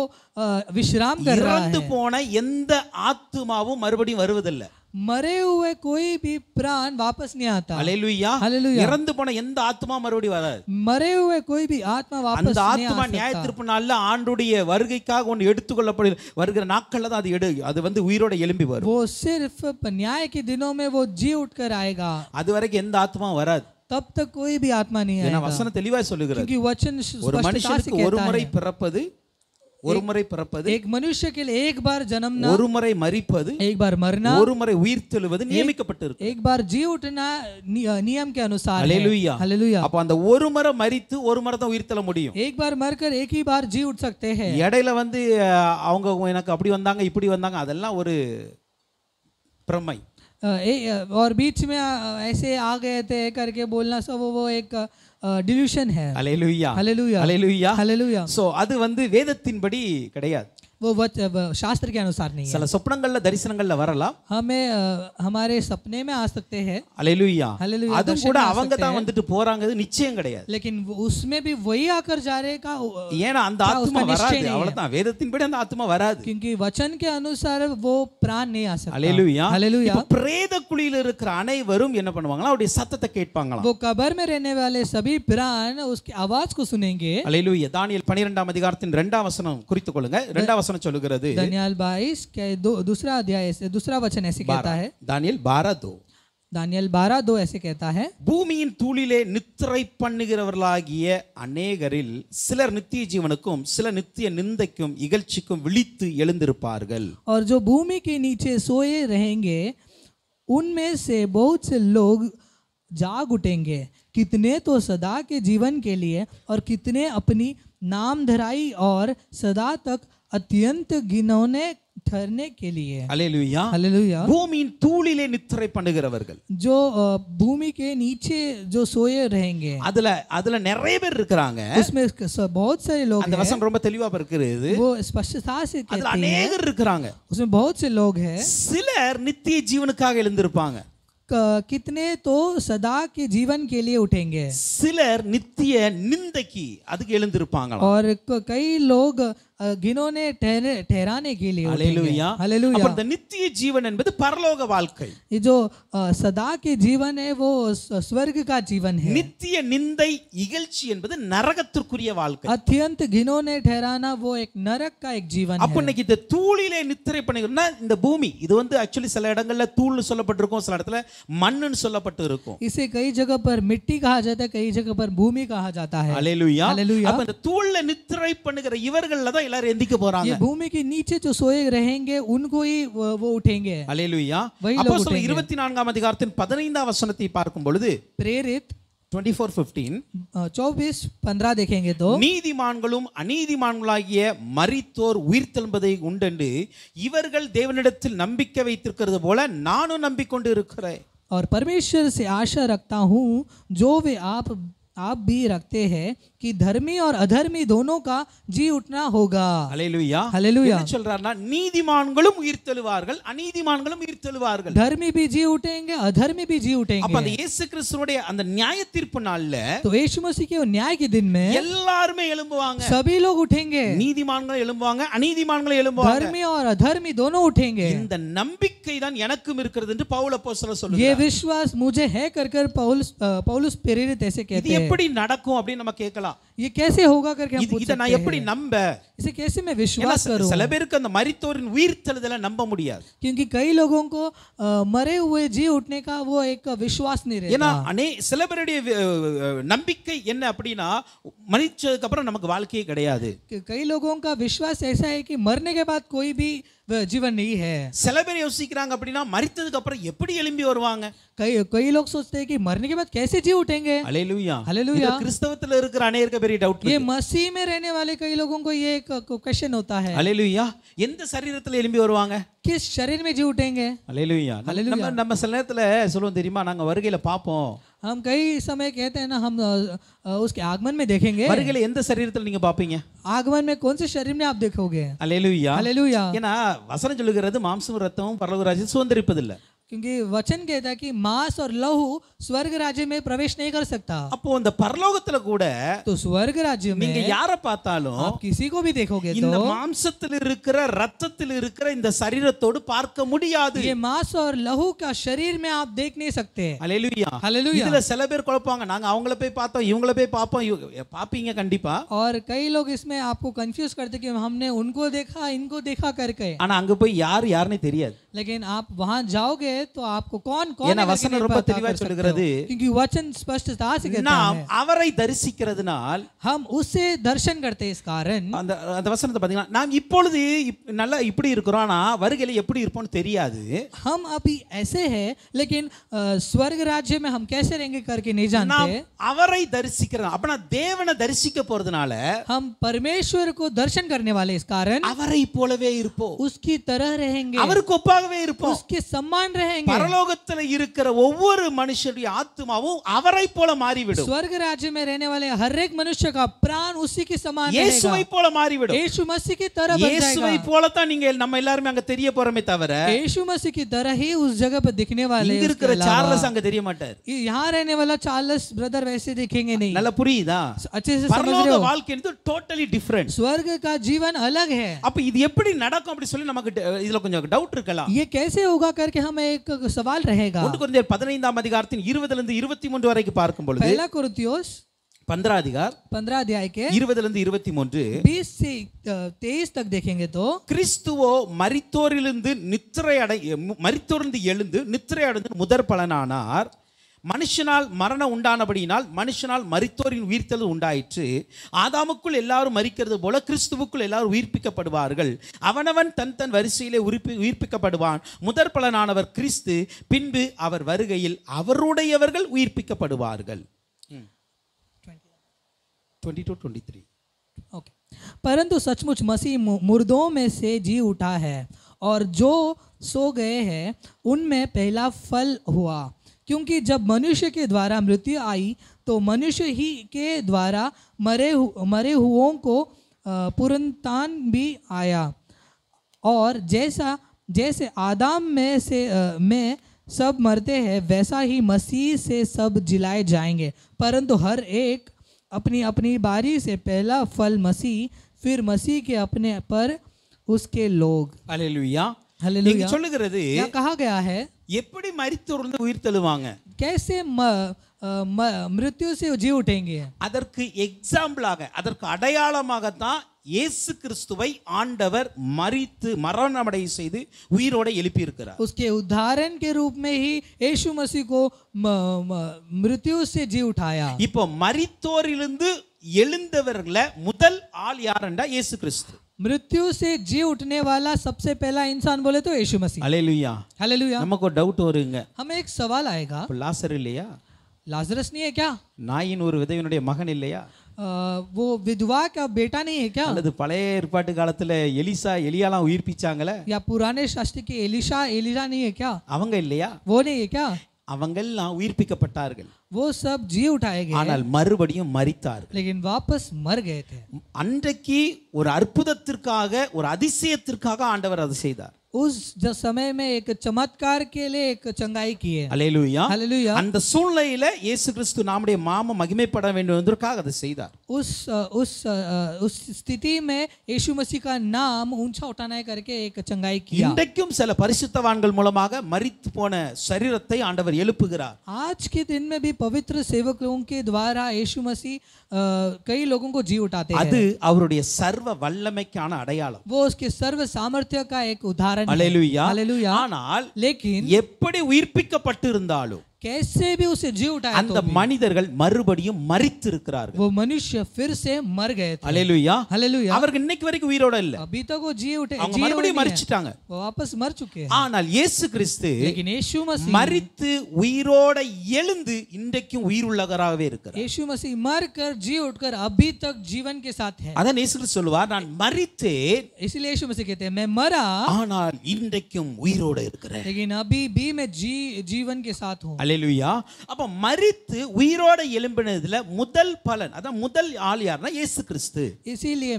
[SPEAKER 2] विश्राम कर रहा
[SPEAKER 1] இறந்து
[SPEAKER 2] है।
[SPEAKER 1] போன எந்த ஆத்மாவும் மறுபடியும் வருவதில்லை.
[SPEAKER 2] मरे हुए कोई भी प्राण वापस नहीं आता।
[SPEAKER 1] ஹalleluya
[SPEAKER 2] हालेलुया।
[SPEAKER 1] இறந்து போன எந்த ஆத்மா மறுபடியும் வராது.
[SPEAKER 2] मरे हुए कोई भी आत्मा वापस
[SPEAKER 1] அந்த
[SPEAKER 2] नहीं
[SPEAKER 1] ஆத்மா
[SPEAKER 2] आ
[SPEAKER 1] நியாய
[SPEAKER 2] सकता।
[SPEAKER 1] தீர்ப்பு நாள்ல ஆண்டுடைய வருகைக்காக ஒன்று எடுத்துக்கொள்ளப்படுது. வருகிற நாட்கள்ல தான் அது வந்து உயிரோட எழும்பி வரும்.
[SPEAKER 2] वो सिर्फ न्याय के दिनों में वो जी उठकर आएगा।
[SPEAKER 1] அது வரைக்கும் எந்த ஆத்மாவும் வராது.
[SPEAKER 2] तब तक कोई भी आत्मा नहीं
[SPEAKER 1] ஏன்னா
[SPEAKER 2] आएगा।
[SPEAKER 1] வசனம் தெளிவா சொல்லுகிறது.
[SPEAKER 2] क्योंकि वचन
[SPEAKER 1] ஒரு
[SPEAKER 2] स्पष्टता से
[SPEAKER 1] மனுஷனுக்கு ஒரு
[SPEAKER 2] कहता
[SPEAKER 1] முறை
[SPEAKER 2] है
[SPEAKER 1] பிறப்பது, ஒரு முறை பிறப்பது,
[SPEAKER 2] एक मनुष्य के लिए एक बार जन्मना,
[SPEAKER 1] ஒரு முறை மரிப்பது,
[SPEAKER 2] एक बार मरना,
[SPEAKER 1] ஒரு முறை உயிர் தெழுவது நியமிக்கப்பட்டிருக்கு.
[SPEAKER 2] एक बार जी उठना नियम के अनुसार है।
[SPEAKER 1] ஹalleluya
[SPEAKER 2] हालेलुया।
[SPEAKER 1] அப்ப அந்த ஒரு முறை மரித்து ஒரு முறை தான் உயிர் தெழ முடியும்.
[SPEAKER 2] एक बार मरकर एक ही बार जी उठ सकते हैं।
[SPEAKER 1] இடையில வந்து அவங்க எனக்கு அப்படி வந்தாங்க இப்படி வந்தாங்க அதெல்லாம் ஒரு பிரமை.
[SPEAKER 2] और बीच में ऐसे आ गए थे करके बोलना सब वो एक डिल्यूशन है।
[SPEAKER 1] ஹalleluya
[SPEAKER 2] हालेलुया
[SPEAKER 1] ஹalleluya
[SPEAKER 2] हालेलुया।
[SPEAKER 1] சோ அது வந்து வேதத்தின்படி கிடையாது.
[SPEAKER 2] वो शास्त्र के अनुसार नहीं है।
[SPEAKER 1] சில சொப்பனங்கள்ல தரிசனங்கள்ல வரலாம்.
[SPEAKER 2] हमें हमारे सपने में आ सकते हैं।
[SPEAKER 1] ஹalleluya
[SPEAKER 2] हालेलुया।
[SPEAKER 1] அதுவும் கூட அவங்க தான் வந்துட்டு போறாங்கிறது நிச்சயம் கிடையாது.
[SPEAKER 2] लेकिन उसमें भी वही आकर जा रहे का
[SPEAKER 1] ஏன்னா அந்த ஆத்மா வராது. அவ்வளவுதான், வேதத்தின்படி அந்த ஆத்மா வராது.
[SPEAKER 2] क्योंकि वचन के अनुसार वो प्राण नहीं आ सकता।
[SPEAKER 1] ஹalleluya
[SPEAKER 2] हालेलुया।
[SPEAKER 1] இப்ப பிரேத குழியில இருக்கிற அனைவரும் என்ன பண்ணுவாங்களா? அவருடைய சத்தத்தை கேட்பாங்களா?
[SPEAKER 2] वो कब्र में रहने वाले सभी प्राण उसकी आवाज को सुनेंगे।
[SPEAKER 1] ஹalleluya தானியேல் 12ஆம் அதிகாரத்தின் 2ஆம் வசனம் குறித்துக் கொள்ளுங்க. 2ஆம் வசனம் சொல்லுகிறது,
[SPEAKER 2] दानियल 22 के दूसरा अध्याय से दूसरा वचन ऐसे कहता है।
[SPEAKER 1] தானியேல் 12:2
[SPEAKER 2] दानियल 12:2 ऐसे कहता है,
[SPEAKER 1] பூமியின் தூளிலே நித்திரை பண்ணுகிறவர்களாகிய அநேகரில் சிலர் நித்திய ஜீவனுக்கும் சில நித்திய நிந்தைக்கும் இகழ்ச்சிக்கும் விழித்து எழுந்திருப்பார்கள்.
[SPEAKER 2] और जो भूमि के नीचे सोए रहेंगे उनमें से बहुत से लोग जाग उठेंगे, कितने तो सदा के जीवन के लिए और कितने अपनी नामधराई और सदा तक अत्यंत घिनौने ठहरने के लिए।
[SPEAKER 1] ஹalleluya
[SPEAKER 2] हालेलुया।
[SPEAKER 1] பூமியின் தூளிலே நித்திரை பண்ணுகிறவர்கள்,
[SPEAKER 2] जो भूमि के नीचे जो सोए रहेंगे
[SPEAKER 1] அதுல நிறைய பேர் இருக்கிறாங்க.
[SPEAKER 2] उसमें बहुत सारे लोग
[SPEAKER 1] அந்த
[SPEAKER 2] हैं।
[SPEAKER 1] வசனம் ரொம்ப தெளிவா இருக்குது.
[SPEAKER 2] वो स्पष्टता से
[SPEAKER 1] அதுல
[SPEAKER 2] कहते हैं
[SPEAKER 1] அநேகர் இருக்கிறாங்க.
[SPEAKER 2] उसमें बहुत से लोग हैं।
[SPEAKER 1] சிலர் நித்திய ஜீவனுக்காக எழுந்திருப்பாங்க,
[SPEAKER 2] कितने तो सदा के जीवन के लिए उठेंगे,
[SPEAKER 1] சிலர் நித்திய நிந்தைக்கு அதுக்கு எழுந்திருப்பாங்க.
[SPEAKER 2] और कई लोग जिन्होंने ठहराने के लिए उठेंगे।
[SPEAKER 1] அல்லேலூயா.
[SPEAKER 2] हालेलुया।
[SPEAKER 1] அப்ப இந்த நித்திய ஜீவன் என்பது பரலோக வாழ்க்கை.
[SPEAKER 2] ये जो सदा के जीवन है वो स्वर्ग का जीवन है।
[SPEAKER 1] நித்திய நிந்தை இகழ்ச்சி என்பது நரகத்திற்குரிய வாழ்க்கை.
[SPEAKER 2] अत्यंत घिनौने ठहराना वो एक नरक का एक जीवन
[SPEAKER 1] அப்ப
[SPEAKER 2] है।
[SPEAKER 1] இன்னைக்கு இந்த தூளிலே நித்திரை பண்ணுகிறோம்னா இந்த பூமி இது வந்து ஆக்சுவலி சில இடங்கள்ல தூள்னு சொல்லப்பட்டிருக்கும், சில இடத்துல மண்ணுன்னு சொல்லப்பட்டு இருக்கும்.
[SPEAKER 2] इसे कई जगह पर मिट्टी कहा जाता है, कई जगह पर भूमि कहा जाता है।
[SPEAKER 1] அல்லேலூயா.
[SPEAKER 2] हालेलुया।
[SPEAKER 1] அப்ப இந்த தூள்ல நித்திரை பண்ணுகிற இவர்கள்ல தான் எல்லாரும் எந்திக்க போறாங்க.
[SPEAKER 2] ये भूमि के नीचे जो सोए रहेंगे उनको ही वो उठेंगे।
[SPEAKER 1] அல்லேலூயா.
[SPEAKER 2] वही लोग
[SPEAKER 1] அப்போஸ்தலர்
[SPEAKER 2] उठेंगे।
[SPEAKER 1] 24ஆம் அதிகாரத்தின் 15ஆம் வசனத்தை பார்க்கும் பொழுது
[SPEAKER 2] प्रेरित
[SPEAKER 1] 24:15
[SPEAKER 2] 24:15 देखेंगे तो
[SPEAKER 1] நீதிமான்களும் அநீதிமான்களாகிய மரித்தோர் உயிர்த்தெழும்பதை உண்டென்று இவர்கள் தேவனிடத்தில் நம்பிக்கை வைத்திருக்கிறது போல நானும் நம்பிக்கொண்டு இருக்கிறேன்.
[SPEAKER 2] और परमेश्वर से आशा रखता हूँ जो वे आप भी रखते हैं कि धर्मी और अधर्मी दोनों का जी उठना होगा।
[SPEAKER 1] அல்லேலூயா.
[SPEAKER 2] हालेलुया।
[SPEAKER 1] என்ன சொல்றாருன்னா நீதிமான்களும் உயிர்த்தெழுவார்கள் அநீதிமான்களும் உயிர்த்தெழுவார்கள்.
[SPEAKER 2] धर्मी भी जी उठेंगे, अधर्मी भी जी
[SPEAKER 1] அப்ப
[SPEAKER 2] उठेंगे।
[SPEAKER 1] அந்த இயேசு கிறிஸ்துவுடைய அந்த நியாய தீர்ப்பு நாள்ல
[SPEAKER 2] तो यीशु मसीह के न्याय के दिन में
[SPEAKER 1] எல்லாருமே எழும்புவாங்க.
[SPEAKER 2] सभी लोग उठेंगे,
[SPEAKER 1] நீதிமான்கள் எழும்புவாங்க, அநீதிமான்கள் எழும்புவாங்க.
[SPEAKER 2] धर्मी और अधर्मी दोनों उठेंगे।
[SPEAKER 1] இந்த நம்பிக்கை தான் எனக்கும் இருக்கிறது என்று பவுல் அப்போஸ்தலர்
[SPEAKER 2] ये
[SPEAKER 1] சொல்றார்.
[SPEAKER 2] विश्वास मुझे है कर पौलुस प्रेरित ऐसे
[SPEAKER 1] இது
[SPEAKER 2] कहते हैं।
[SPEAKER 1] எப்படி நடக்கும் அப்படின்னு நம்ம கேட்கலாம்.
[SPEAKER 2] ये कैसे होगा करके हम पूछ
[SPEAKER 1] இத நான்
[SPEAKER 2] सकते
[SPEAKER 1] எப்படி
[SPEAKER 2] हैं।
[SPEAKER 1] நம்ப?
[SPEAKER 2] इसे कैसे मैं
[SPEAKER 1] ஏன்னா
[SPEAKER 2] विश्वास करूं?
[SPEAKER 1] சில பேருக்கு அந்த மரித்தோரின் உயிர்த்தெழுதலை நம்ப முடியாது.
[SPEAKER 2] क्योंकि कई लोगों को मरे हुए जी उठने का वो एक विश्वास नहीं
[SPEAKER 1] ஏன்னா
[SPEAKER 2] रहता।
[SPEAKER 1] சில பேருடைய நம்பிக்கை என்ன அப்படின்னா மரிச்சதுக்கு அப்புறம் நமக்கு வாழ்க்கையே கிடையாது.
[SPEAKER 2] कई लोगों का विश्वास ऐसा है कि मरने के बाद कोई भी जीवन नहीं है।
[SPEAKER 1] சில பேர் யோசிக்கிறாங்க அப்படின்னா மரித்ததுக்கு அப்புறம் எப்படி எழும்பி வருவாங்க?
[SPEAKER 2] कई लोग सोचते हैं कि मरने के बाद कैसे जी उठेंगे।
[SPEAKER 1] அல்லேலூயா.
[SPEAKER 2] हालेलुया।
[SPEAKER 1] இது கிறிஸ்தவத்துல இருக்கிற அநேக பெரிய டவுட்.
[SPEAKER 2] ये मसीह में रहने वाले कई लोगों को ये एक क्वेश्चन होता है,
[SPEAKER 1] அல்லேலூயா. எந்த சரீரத்துல எழும்பி வருவாங்க?
[SPEAKER 2] किस शरीर में जी उठेंगे।
[SPEAKER 1] அல்லேலூயா.
[SPEAKER 2] அல்லேலூயா.
[SPEAKER 1] நம்ம சில நேரத்துல சொல்லுவோம் தெரியுமா, நாங்க வருகையில பாப்போம்.
[SPEAKER 2] हम कई समय कहते हैं ना, हम उसके आगमन में देखेंगे।
[SPEAKER 1] வருகையில எந்த சரீரத்துல நீங்க பாப்பீங்க?
[SPEAKER 2] आगमन में कौन से शरीर में आप देखोगे।
[SPEAKER 1] அல்லேலூயா.
[SPEAKER 2] हालेलुया।
[SPEAKER 1] ஏன்னா வசனம் சொல்லுகிறது மாம்சமும் ரத்தமும் பரலோக ராஜ்யத்தில் சுதந்தரிப்பதில்லை.
[SPEAKER 2] क्योंकि वचन कहता है कि मांस और लहू स्वर्ग राज्य में प्रवेश नहीं कर सकता।
[SPEAKER 1] அப்போ அந்த பரலோகத்துல கூட
[SPEAKER 2] तो स्वर्ग राज्य
[SPEAKER 1] நீங்க
[SPEAKER 2] में
[SPEAKER 1] யாரை பார்த்தாலும்
[SPEAKER 2] आप किसी को भी देखोगे
[SPEAKER 1] இந்த
[SPEAKER 2] तो
[SPEAKER 1] மாம்சத்தில் இருக்கிற ரத்தத்தில் இருக்கிற இந்த சரீரத்தோடு பார்க்க முடியாது.
[SPEAKER 2] ये मांस और लहू का शरीर में आप देख नहीं सकते।
[SPEAKER 1] அல்லேலூயா.
[SPEAKER 2] हालेलुया।
[SPEAKER 1] இதுல சில பேர் குழப்பாங்க, நாங்க அவங்கள போய் பார்த்தோம் இவங்கள போய் பார்ப்போம். பாப்பீங்க கண்டிப்பா.
[SPEAKER 2] और कई लोग इसमें आपको कंफ्यूज करते कि हमने उनको देखा इनको देखा करके,
[SPEAKER 1] ஆனா அங்க போய் யாருன்னே தெரியாது.
[SPEAKER 2] लेकिन आप वहां जाओगे तो आपको कौन कौन
[SPEAKER 1] ஏன்னா
[SPEAKER 2] है करके
[SPEAKER 1] வசனம்
[SPEAKER 2] नहीं
[SPEAKER 1] ரொம்ப
[SPEAKER 2] पता
[SPEAKER 1] தெளிவா
[SPEAKER 2] कर सकते
[SPEAKER 1] சொல்லுகிறது.
[SPEAKER 2] हो। क्योंकि वचन स्पष्टता से कहता
[SPEAKER 1] நாம்
[SPEAKER 2] है
[SPEAKER 1] அவரை தரிசிக்கிறதுனால்
[SPEAKER 2] हम उससे दर्शन करते हैं। इस कारण
[SPEAKER 1] அந்த அந்த வசனத்தை பாத்தீங்கன்னா நாம் இப்பொழுது நல்லா இப்படி இருக்கிறோம், ஆனா வருகையில எப்படி இருப்போம்னு தெரியாது.
[SPEAKER 2] हम अभी ऐसे हैं लेकिन स्वर्ग राज्य में हम कैसे रहेंगे करके नहीं
[SPEAKER 1] நாம்
[SPEAKER 2] जानते।
[SPEAKER 1] அவரை தரிசிக்கிறோம். அப்ப தேவனை தரிசிக்க போறதுனால
[SPEAKER 2] हम परमेश्वर को दर्शन करने वाले इस कारण
[SPEAKER 1] அவரை போலவே இருப்போம்.
[SPEAKER 2] उसकी तरह रहेंगे,
[SPEAKER 1] அவருக்கு ஒப்பாகவே இருப்போம்.
[SPEAKER 2] उसके समान रहेंगे।
[SPEAKER 1] பரலோகத்துல இருக்கிற ஒவ்வொரு மனுஷனுடைய ஆத்துமாவும் அவரை போல மாறிவிடும்.
[SPEAKER 2] स्वर्ग राज्य में रहने वाले हर एक मनुष्य का प्राण उसी के समान
[SPEAKER 1] இயேசுவை
[SPEAKER 2] रहेगा,
[SPEAKER 1] போல மாறிவிடும்.
[SPEAKER 2] यीशु मसीह की तरह बन
[SPEAKER 1] இயேசுவை
[SPEAKER 2] जाएगा।
[SPEAKER 1] போல தான் நீங்க நம்ம எல்லாரும் அங்க தெரிய போறோமே தவிர
[SPEAKER 2] यीशु मसीह की तरह ही उस जगह पर दिखने वाले
[SPEAKER 1] இங்க
[SPEAKER 2] हैं।
[SPEAKER 1] இருக்கிற
[SPEAKER 2] उसके अलावा
[SPEAKER 1] சார்லஸ் அங்க தெரிய மாட்டார்.
[SPEAKER 2] यहाँ रहने वाला चार्ल्स ब्रदर वैसे दिखेंगे नहीं।
[SPEAKER 1] நல்லா புரியுதா?
[SPEAKER 2] अच्छे से समझ रहे
[SPEAKER 1] பரலோக
[SPEAKER 2] हो।
[SPEAKER 1] வாழ்க்கை என்பது டோட்டலி டிஃபரண்ட்.
[SPEAKER 2] स्वर्ग का जीवन अलग है।
[SPEAKER 1] அப்ப இது எப்படி நடக்கும் அப்படி சொல்லி நமக்கு இதுல கொஞ்சம் டவுட் இருக்கலாம்.
[SPEAKER 2] ये कैसे होगा करके हमें एक सवाल रहेगा।
[SPEAKER 1] 1 கொரிந்தியர் 15ஆம் அதிகாரத்தின் 20 லிருந்து 23 வரைக்கும் பார்க்கும் பொழுது
[SPEAKER 2] पहला कुरिन्थियोस
[SPEAKER 1] 15 அதிகார்
[SPEAKER 2] 15 अध्याय के
[SPEAKER 1] 20 லிருந்து 23
[SPEAKER 2] 20 से 23 तक देखेंगे तो
[SPEAKER 1] கிறிஸ்துவோ மரித்தோரிலிருந்து எழுந்து நித்திரை அடைந்து முதற் பலனானார். மனுஷனால் மரணம் உண்டானபடியினால் மனுஷனால் மரித்தோரின் உயிர்த்தெழுதல் உண்டாயிற்று. ஆதாமுக்குள் எல்லாரும் மரிக்கிறது போல கிறிஸ்துவுக்குள் எல்லாரும் உயிர்ப்பிக்கப்படுவார்கள். அவனவன் தன் தன் வரிசையிலே உயிர்ப்பிக்கப்படுவான். முதற் பலனானவர் கிறிஸ்து, பின்பு அவர் வருகையில் அவருடையவர்கள் உயிர்ப்பிக்கப்படுவார்கள். 22-23
[SPEAKER 2] ओके। परंतु सचमुच मसीह मुर्दों में से जी उठा है और जो सो गए हैं उनमें पहला फल हुआ। क्योंकि जब मनुष्य के द्वारा मृत्यु आई तो मनुष्य ही के द्वारा मरे हुओं को पुनरुत्थान भी आया। और जैसे आदम में सब मरते हैं वैसा ही मसीह से सब जिलाए जाएंगे। परंतु हर एक अपनी अपनी बारी से पहला फल मसीह, फिर मसीह के अपने पर उसके लोग।
[SPEAKER 1] அல்லேலூயா.
[SPEAKER 2] हालेलुया।
[SPEAKER 1] இங்க சொல்லுகிறது
[SPEAKER 2] यहाँ कहा गया है
[SPEAKER 1] எப்படி மரித்தோர்ந்து உயிர் தெழுவாங்க,
[SPEAKER 2] कैसे मृत्यु से जी उठेंगे।
[SPEAKER 1] அதற்கு எக்ஸாம்பிளாக, அதற்கு அடையாளமாகத்தான் இயேசு கிறிஸ்துவை ஆண்டவர் மரித்து மரணமடைய செய்து உயிரோட எழுப்பி இருக்கிறார்.
[SPEAKER 2] उसके उदाहरण के रूप में ही यीशु मसीह को मृत्यु से जी उठाया।
[SPEAKER 1] இப்போ மரித்தோரிலிருந்து எழுந்தவர்கள முதல் ஆள் யாருன்னா இயேசு கிறிஸ்து.
[SPEAKER 2] मृत्यु से जी उठने वाला सबसे पहला इंसान बोले तो यीशु मसीह।
[SPEAKER 1] அல்லேலூயா.
[SPEAKER 2] हालेलुया।
[SPEAKER 1] நமக்கு ஒரு டவுட் வருங்க,
[SPEAKER 2] हमें एक सवाल आएगा,
[SPEAKER 1] இப்போ லாசர் இல்லையா,
[SPEAKER 2] लाजरस नहीं है क्या?
[SPEAKER 1] நாயின் ஒரு விதவையினுடைய மகன் இல்லையா,
[SPEAKER 2] वो विधवा का बेटा नहीं है क्या?
[SPEAKER 1] அல்லது பழைய ஏற்பாட்டு காலத்துல எலியாலாம் உயிர்ப்பிச்சாங்களே,
[SPEAKER 2] या पुराने शास्त्र के एलिशा नहीं है क्या?
[SPEAKER 1] அவங்க இல்லையா,
[SPEAKER 2] वो नहीं है क्या?
[SPEAKER 1] அவங்கெல்லாம் உயிர்ப்பிக்கப்பட்டார்கள்,
[SPEAKER 2] वो सब जी उठाए गए,
[SPEAKER 1] ஆனால் மறுபடியும் மரித்தார்கள்.
[SPEAKER 2] लेकिन वापस मर गए थे।
[SPEAKER 1] அன்றைக்கு ஒரு அற்புதத்திற்காக, ஒரு அதிசயத்திற்காக ஆண்டவர் அதை செய்தார்.
[SPEAKER 2] उस समय में एक चमत्कार के लिए एक चंगाई की है।
[SPEAKER 1] அல்லேலூயா.
[SPEAKER 2] हालेलुया।
[SPEAKER 1] அந்த சூழ்நிலையில இயேசு கிறிஸ்து நம்முடைய நாமம் மகிமைப்பட வேண்டும் என்பதற்காக அதை செய்தார்.
[SPEAKER 2] उस स्थिति में यीशु मसीह का नाम ऊंचा उठाना करके एक चंगाई किया।
[SPEAKER 1] இன்றைக்கும் சில பரிசுத்தவான்கள் மூலமாக மரித்து போன சரீரத்தை ஆண்டவர் எழுப்புகிறார்.
[SPEAKER 2] आज के दिन में भी पवित्र सेवक लोगों के द्वारा यीशु मसीह कई लोगों को जी उठाते हैं।
[SPEAKER 1] அது அவருடைய சர்வ வல்லமைக்கான அடையாளம்.
[SPEAKER 2] वो उसके सर्व सामर्थ्य का एक उदाहरण है।
[SPEAKER 1] அல்லேலூயா.
[SPEAKER 2] हालेलुया।
[SPEAKER 1] ஆனால்
[SPEAKER 2] लेकिन
[SPEAKER 1] எப்படி உயிர்ப்பிக்கப்பட்டிருந்தாலும்
[SPEAKER 2] कैसे भी उसे जी उठाया
[SPEAKER 1] அந்த மனிதர்கள் மறுபடியும் மரித்து இருக்கிறார்கள்.
[SPEAKER 2] वो मनुष्य फिर से मर गए थे।
[SPEAKER 1] அல்லேலூயா.
[SPEAKER 2] हालेलुया।
[SPEAKER 1] அவர்கள் இன்னைக்கு வரைக்கும் உயிரோட இல்ல,
[SPEAKER 2] अभी तक वो जी उठे,
[SPEAKER 1] அவங்க மறுபடியும் மரிச்சிட்டாங்க.
[SPEAKER 2] वो वापस मर चुके हैं।
[SPEAKER 1] ஆனால் இயேசு கிறிஸ்து
[SPEAKER 2] लेकिन यीशु मसीह
[SPEAKER 1] மரித்து உயிரோட எழுந்து இன்றைக்கும் உயிருள்ளவராகவே இருக்கிறார்.
[SPEAKER 2] यीशु मसीह मर कर जी उठकर अभी तक जीवन के साथ है।
[SPEAKER 1] அதான் இயேசு கிறிஸ்து சொல்வார், நான் மரித்தேன்
[SPEAKER 2] इसलिए यीशु मसीह कहते हैं मैं मरा
[SPEAKER 1] ஆனால் இன்றைக்கும் உயிரோட இருக்கிறேன்.
[SPEAKER 2] लेकिन अभी भी मैं जीवन के साथ हूँ।
[SPEAKER 1] அல்லேலூயா. அப்ப மரித்து உயிரோட எழும்பினதுல முதல் பலன், அதான் முதல் ஆள் யாருன்னா இயேசு கிறிஸ்து.
[SPEAKER 2] इसीलिए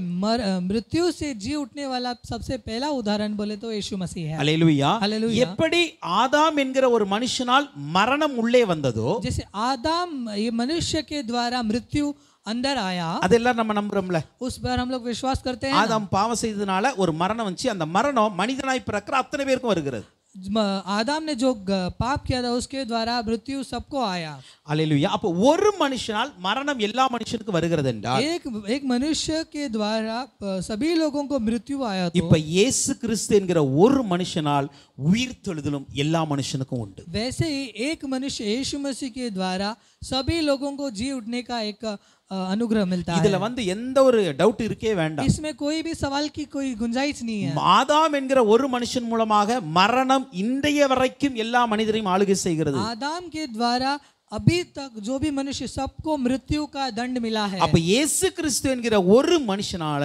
[SPEAKER 2] मृत्यु से जी उठने वाला सबसे पहला उदाहरण बोले तो यीशु मसीह है।
[SPEAKER 1] அல்லேலூயா.
[SPEAKER 2] हालेलुया।
[SPEAKER 1] எப்படி ஆதாம் என்கிற ஒரு மனுஷனால் மரணம் உள்ளே வந்ததோ,
[SPEAKER 2] जैसे आदम ये मनुष्य के द्वारा मृत्यु अंदर आया,
[SPEAKER 1] அதெல்லாம் நம்ம நம்புறோம்ல.
[SPEAKER 2] उस पर हम लोग विश्वास करते हैं।
[SPEAKER 1] ஆதாம் பாவம் செய்ததுனால ஒரு மரணம் வந்துச்சு, அந்த மரணம் மனிதனாய் பிறக்கிற அத்தனை பேருக்கும் வருகிறது.
[SPEAKER 2] आदम ने जो पाप किया था उसके द्वारा मृत्यु सबको आया।
[SPEAKER 1] அல்லேலூயா. அப்ப ஒரு மனுஷனால் மரணம் எல்லா மனுஷனுக்கும் வருகிறது என்றால்,
[SPEAKER 2] एक मनुष्य के द्वारा सभी लोगों को मृत्यु आया, तो
[SPEAKER 1] இப்ப இயேசு கிறிஸ்து என்கிற ஒரு மனுஷனால் உயிர்த்தெழுதலும் எல்லா மனுஷனுக்கும் உண்டு.
[SPEAKER 2] वैसे ही एक मनुष्य यीशु मसीह के द्वारा सभी लोगों को जी उठने का एक अनुग्रह मिलता है।
[SPEAKER 1] இதுல எந்த ஒரு டவுட் இருக்கே வேண்டாம்.
[SPEAKER 2] इसमें कोई भी सवाल की कोई गुंजाइश नहीं है।
[SPEAKER 1] ஆதாம் என்கிற ஒரு மனுஷன் மூலமாக மரணம் இன்றைய வரைக்கும் எல்லா மனிதரையும் ஆளுகை செய்கிறது.
[SPEAKER 2] आदम के द्वारा अभी तक जो भी मनुष्य सबको मृत्यु का दंड मिला है।
[SPEAKER 1] அப்ப இயேசு கிறிஸ்து என்கிற ஒரு மனுஷனால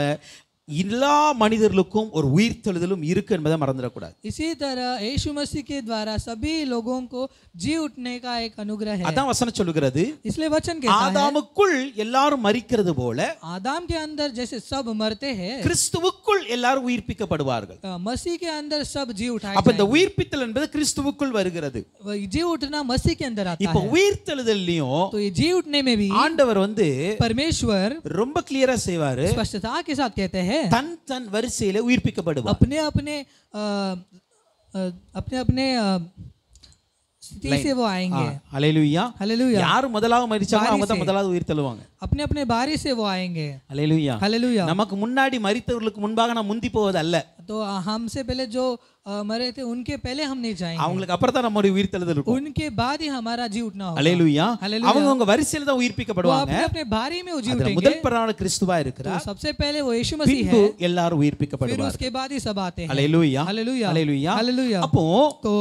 [SPEAKER 1] எல்லா மனிதர்களுக்கும் ஒரு உயிர்த்தெழுதலும் இருக்கு என்பதை மறந்துடக்கூடாது.
[SPEAKER 2] इसी तरह यीशु मसीह के द्वारा सभी लोगों को जी उठने का एक अनुग्रह है।
[SPEAKER 1] அதான் வசனம் சொல்லுகிறது,
[SPEAKER 2] इसलिए वचन कहता है
[SPEAKER 1] ஆதாமுக்குள் எல்லாரும் மரிக்கிறது போல
[SPEAKER 2] आदम के अंदर जैसे सब मरते हैं,
[SPEAKER 1] கிறிஸ்துவுக்குள் எல்லாரும் உயிர்ப்பிக்கப்படுவார்கள்.
[SPEAKER 2] मसीह के अंदर सब जी उठाए
[SPEAKER 1] அப்ப இந்த உயிர்ப்பித்தல் என்பது கிறிஸ்துவுக்குள் வருகிறது.
[SPEAKER 2] जी उठना मसीह के अंदर आता
[SPEAKER 1] இப்ப
[SPEAKER 2] है।
[SPEAKER 1] உயிர்த்தெழுதல்லையும்
[SPEAKER 2] तो ये जी उठने में भी
[SPEAKER 1] ஆண்டவர்
[SPEAKER 2] परमेश्वर
[SPEAKER 1] ரொம்ப கிளியரா செய்வாரு,
[SPEAKER 2] स्पष्टता के साथ कहते हैं
[SPEAKER 1] தன் தன் வரிசையில உயிர்ப்பிக்கப்படுவார்.
[SPEAKER 2] अपने अपने स्थिति से वो आएंगे।
[SPEAKER 1] அல்லேலூயா.
[SPEAKER 2] हालेलुया।
[SPEAKER 1] யார் முதலாவது மரிச்சாங்களோ அவங்க தான் முதலாவது உயிர்த்தெழுவாங்க.
[SPEAKER 2] अपने अपने बारी से वो आएंगे।
[SPEAKER 1] அல்லேலூயா.
[SPEAKER 2] हालेलुया।
[SPEAKER 1] நமக்கு முன்னாடி மரித்தவர்களுக்கு முன்பாக நான் முந்தி போவது அல்ல,
[SPEAKER 2] तो हमसे पहले जो मरे थे उनके पहले हम नहीं जाएंगे,
[SPEAKER 1] அவங்களுக்கு அப்புறம் தான் நம்மளுடைய உயிர்த்தெழுதல் இருக்கும்.
[SPEAKER 2] उनके बाद ही हमारा जी उठना होगा।
[SPEAKER 1] அல்லேலூயா.
[SPEAKER 2] हालेलुया।
[SPEAKER 1] அவங்க வரிசையில தான்
[SPEAKER 2] वो
[SPEAKER 1] உயிர்ப்பிக்கப்படுவாங்க.
[SPEAKER 2] अपने अपने बारी में वो जी
[SPEAKER 1] அதுல
[SPEAKER 2] उठेंगे।
[SPEAKER 1] முதல் பரான கிறிஸ்துவா
[SPEAKER 2] तो
[SPEAKER 1] இருக்கிறார்,
[SPEAKER 2] सबसे पहले वो यीशु मसीह
[SPEAKER 1] பின்பு
[SPEAKER 2] है,
[SPEAKER 1] எல்லாரும்
[SPEAKER 2] फिर
[SPEAKER 1] உயிர்ப்பிக்கப்படுவார்.
[SPEAKER 2] उसके बाद ही सब आते हैं।
[SPEAKER 1] அல்லேலூயா.
[SPEAKER 2] हालेलुया।
[SPEAKER 1] அல்லேலூயா.
[SPEAKER 2] हालेलुया।
[SPEAKER 1] அப்போ
[SPEAKER 2] तो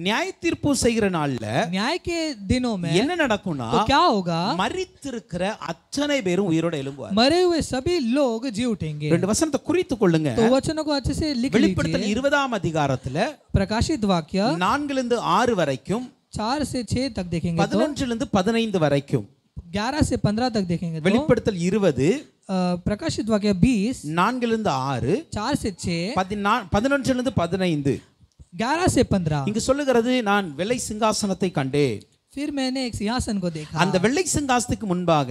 [SPEAKER 1] நியாய தீர்ப்பு செய்கிற நாள்ல
[SPEAKER 2] न्याय के दिनों में
[SPEAKER 1] என்ன நடக்கும்னா,
[SPEAKER 2] तो क्या होगा,
[SPEAKER 1] மரித்திருக்கிற அத்தனை பேரும் உயிரோட எழும்புவார்.
[SPEAKER 2] मरे हुए सभी लोग जी उठेंगे।
[SPEAKER 1] ரெண்டு வசனத்தை குறித்துக் கொள்ளுங்க.
[SPEAKER 2] तो वचनों को अच्छे से लिख
[SPEAKER 1] வெளிப்படுத்தல்
[SPEAKER 2] लीजिए।
[SPEAKER 1] 20ஆம் அதிகாரத்துல
[SPEAKER 2] प्रकाशित वाक्य
[SPEAKER 1] 4 6 வரைக்கும்,
[SPEAKER 2] 4 से 6 तक देखेंगे, तो
[SPEAKER 1] 11 15 வரைக்கும்,
[SPEAKER 2] 11 से 15 तक देखेंगे, तो
[SPEAKER 1] வெளிப்படுத்தல் 20
[SPEAKER 2] प्रकाशित वाक्य 20
[SPEAKER 1] 4 6
[SPEAKER 2] 4 से 6
[SPEAKER 1] 11 15
[SPEAKER 2] 11 से 15
[SPEAKER 1] இங்கு சொல்லுகிறது, நான் வெள்ளை சிங்காசனத்தை கண்டேன்,
[SPEAKER 2] फिर मैंने एक सिंहासन को देखा
[SPEAKER 1] அந்த வெள்ளை சிங்காசனத்துக்கு முன்பாக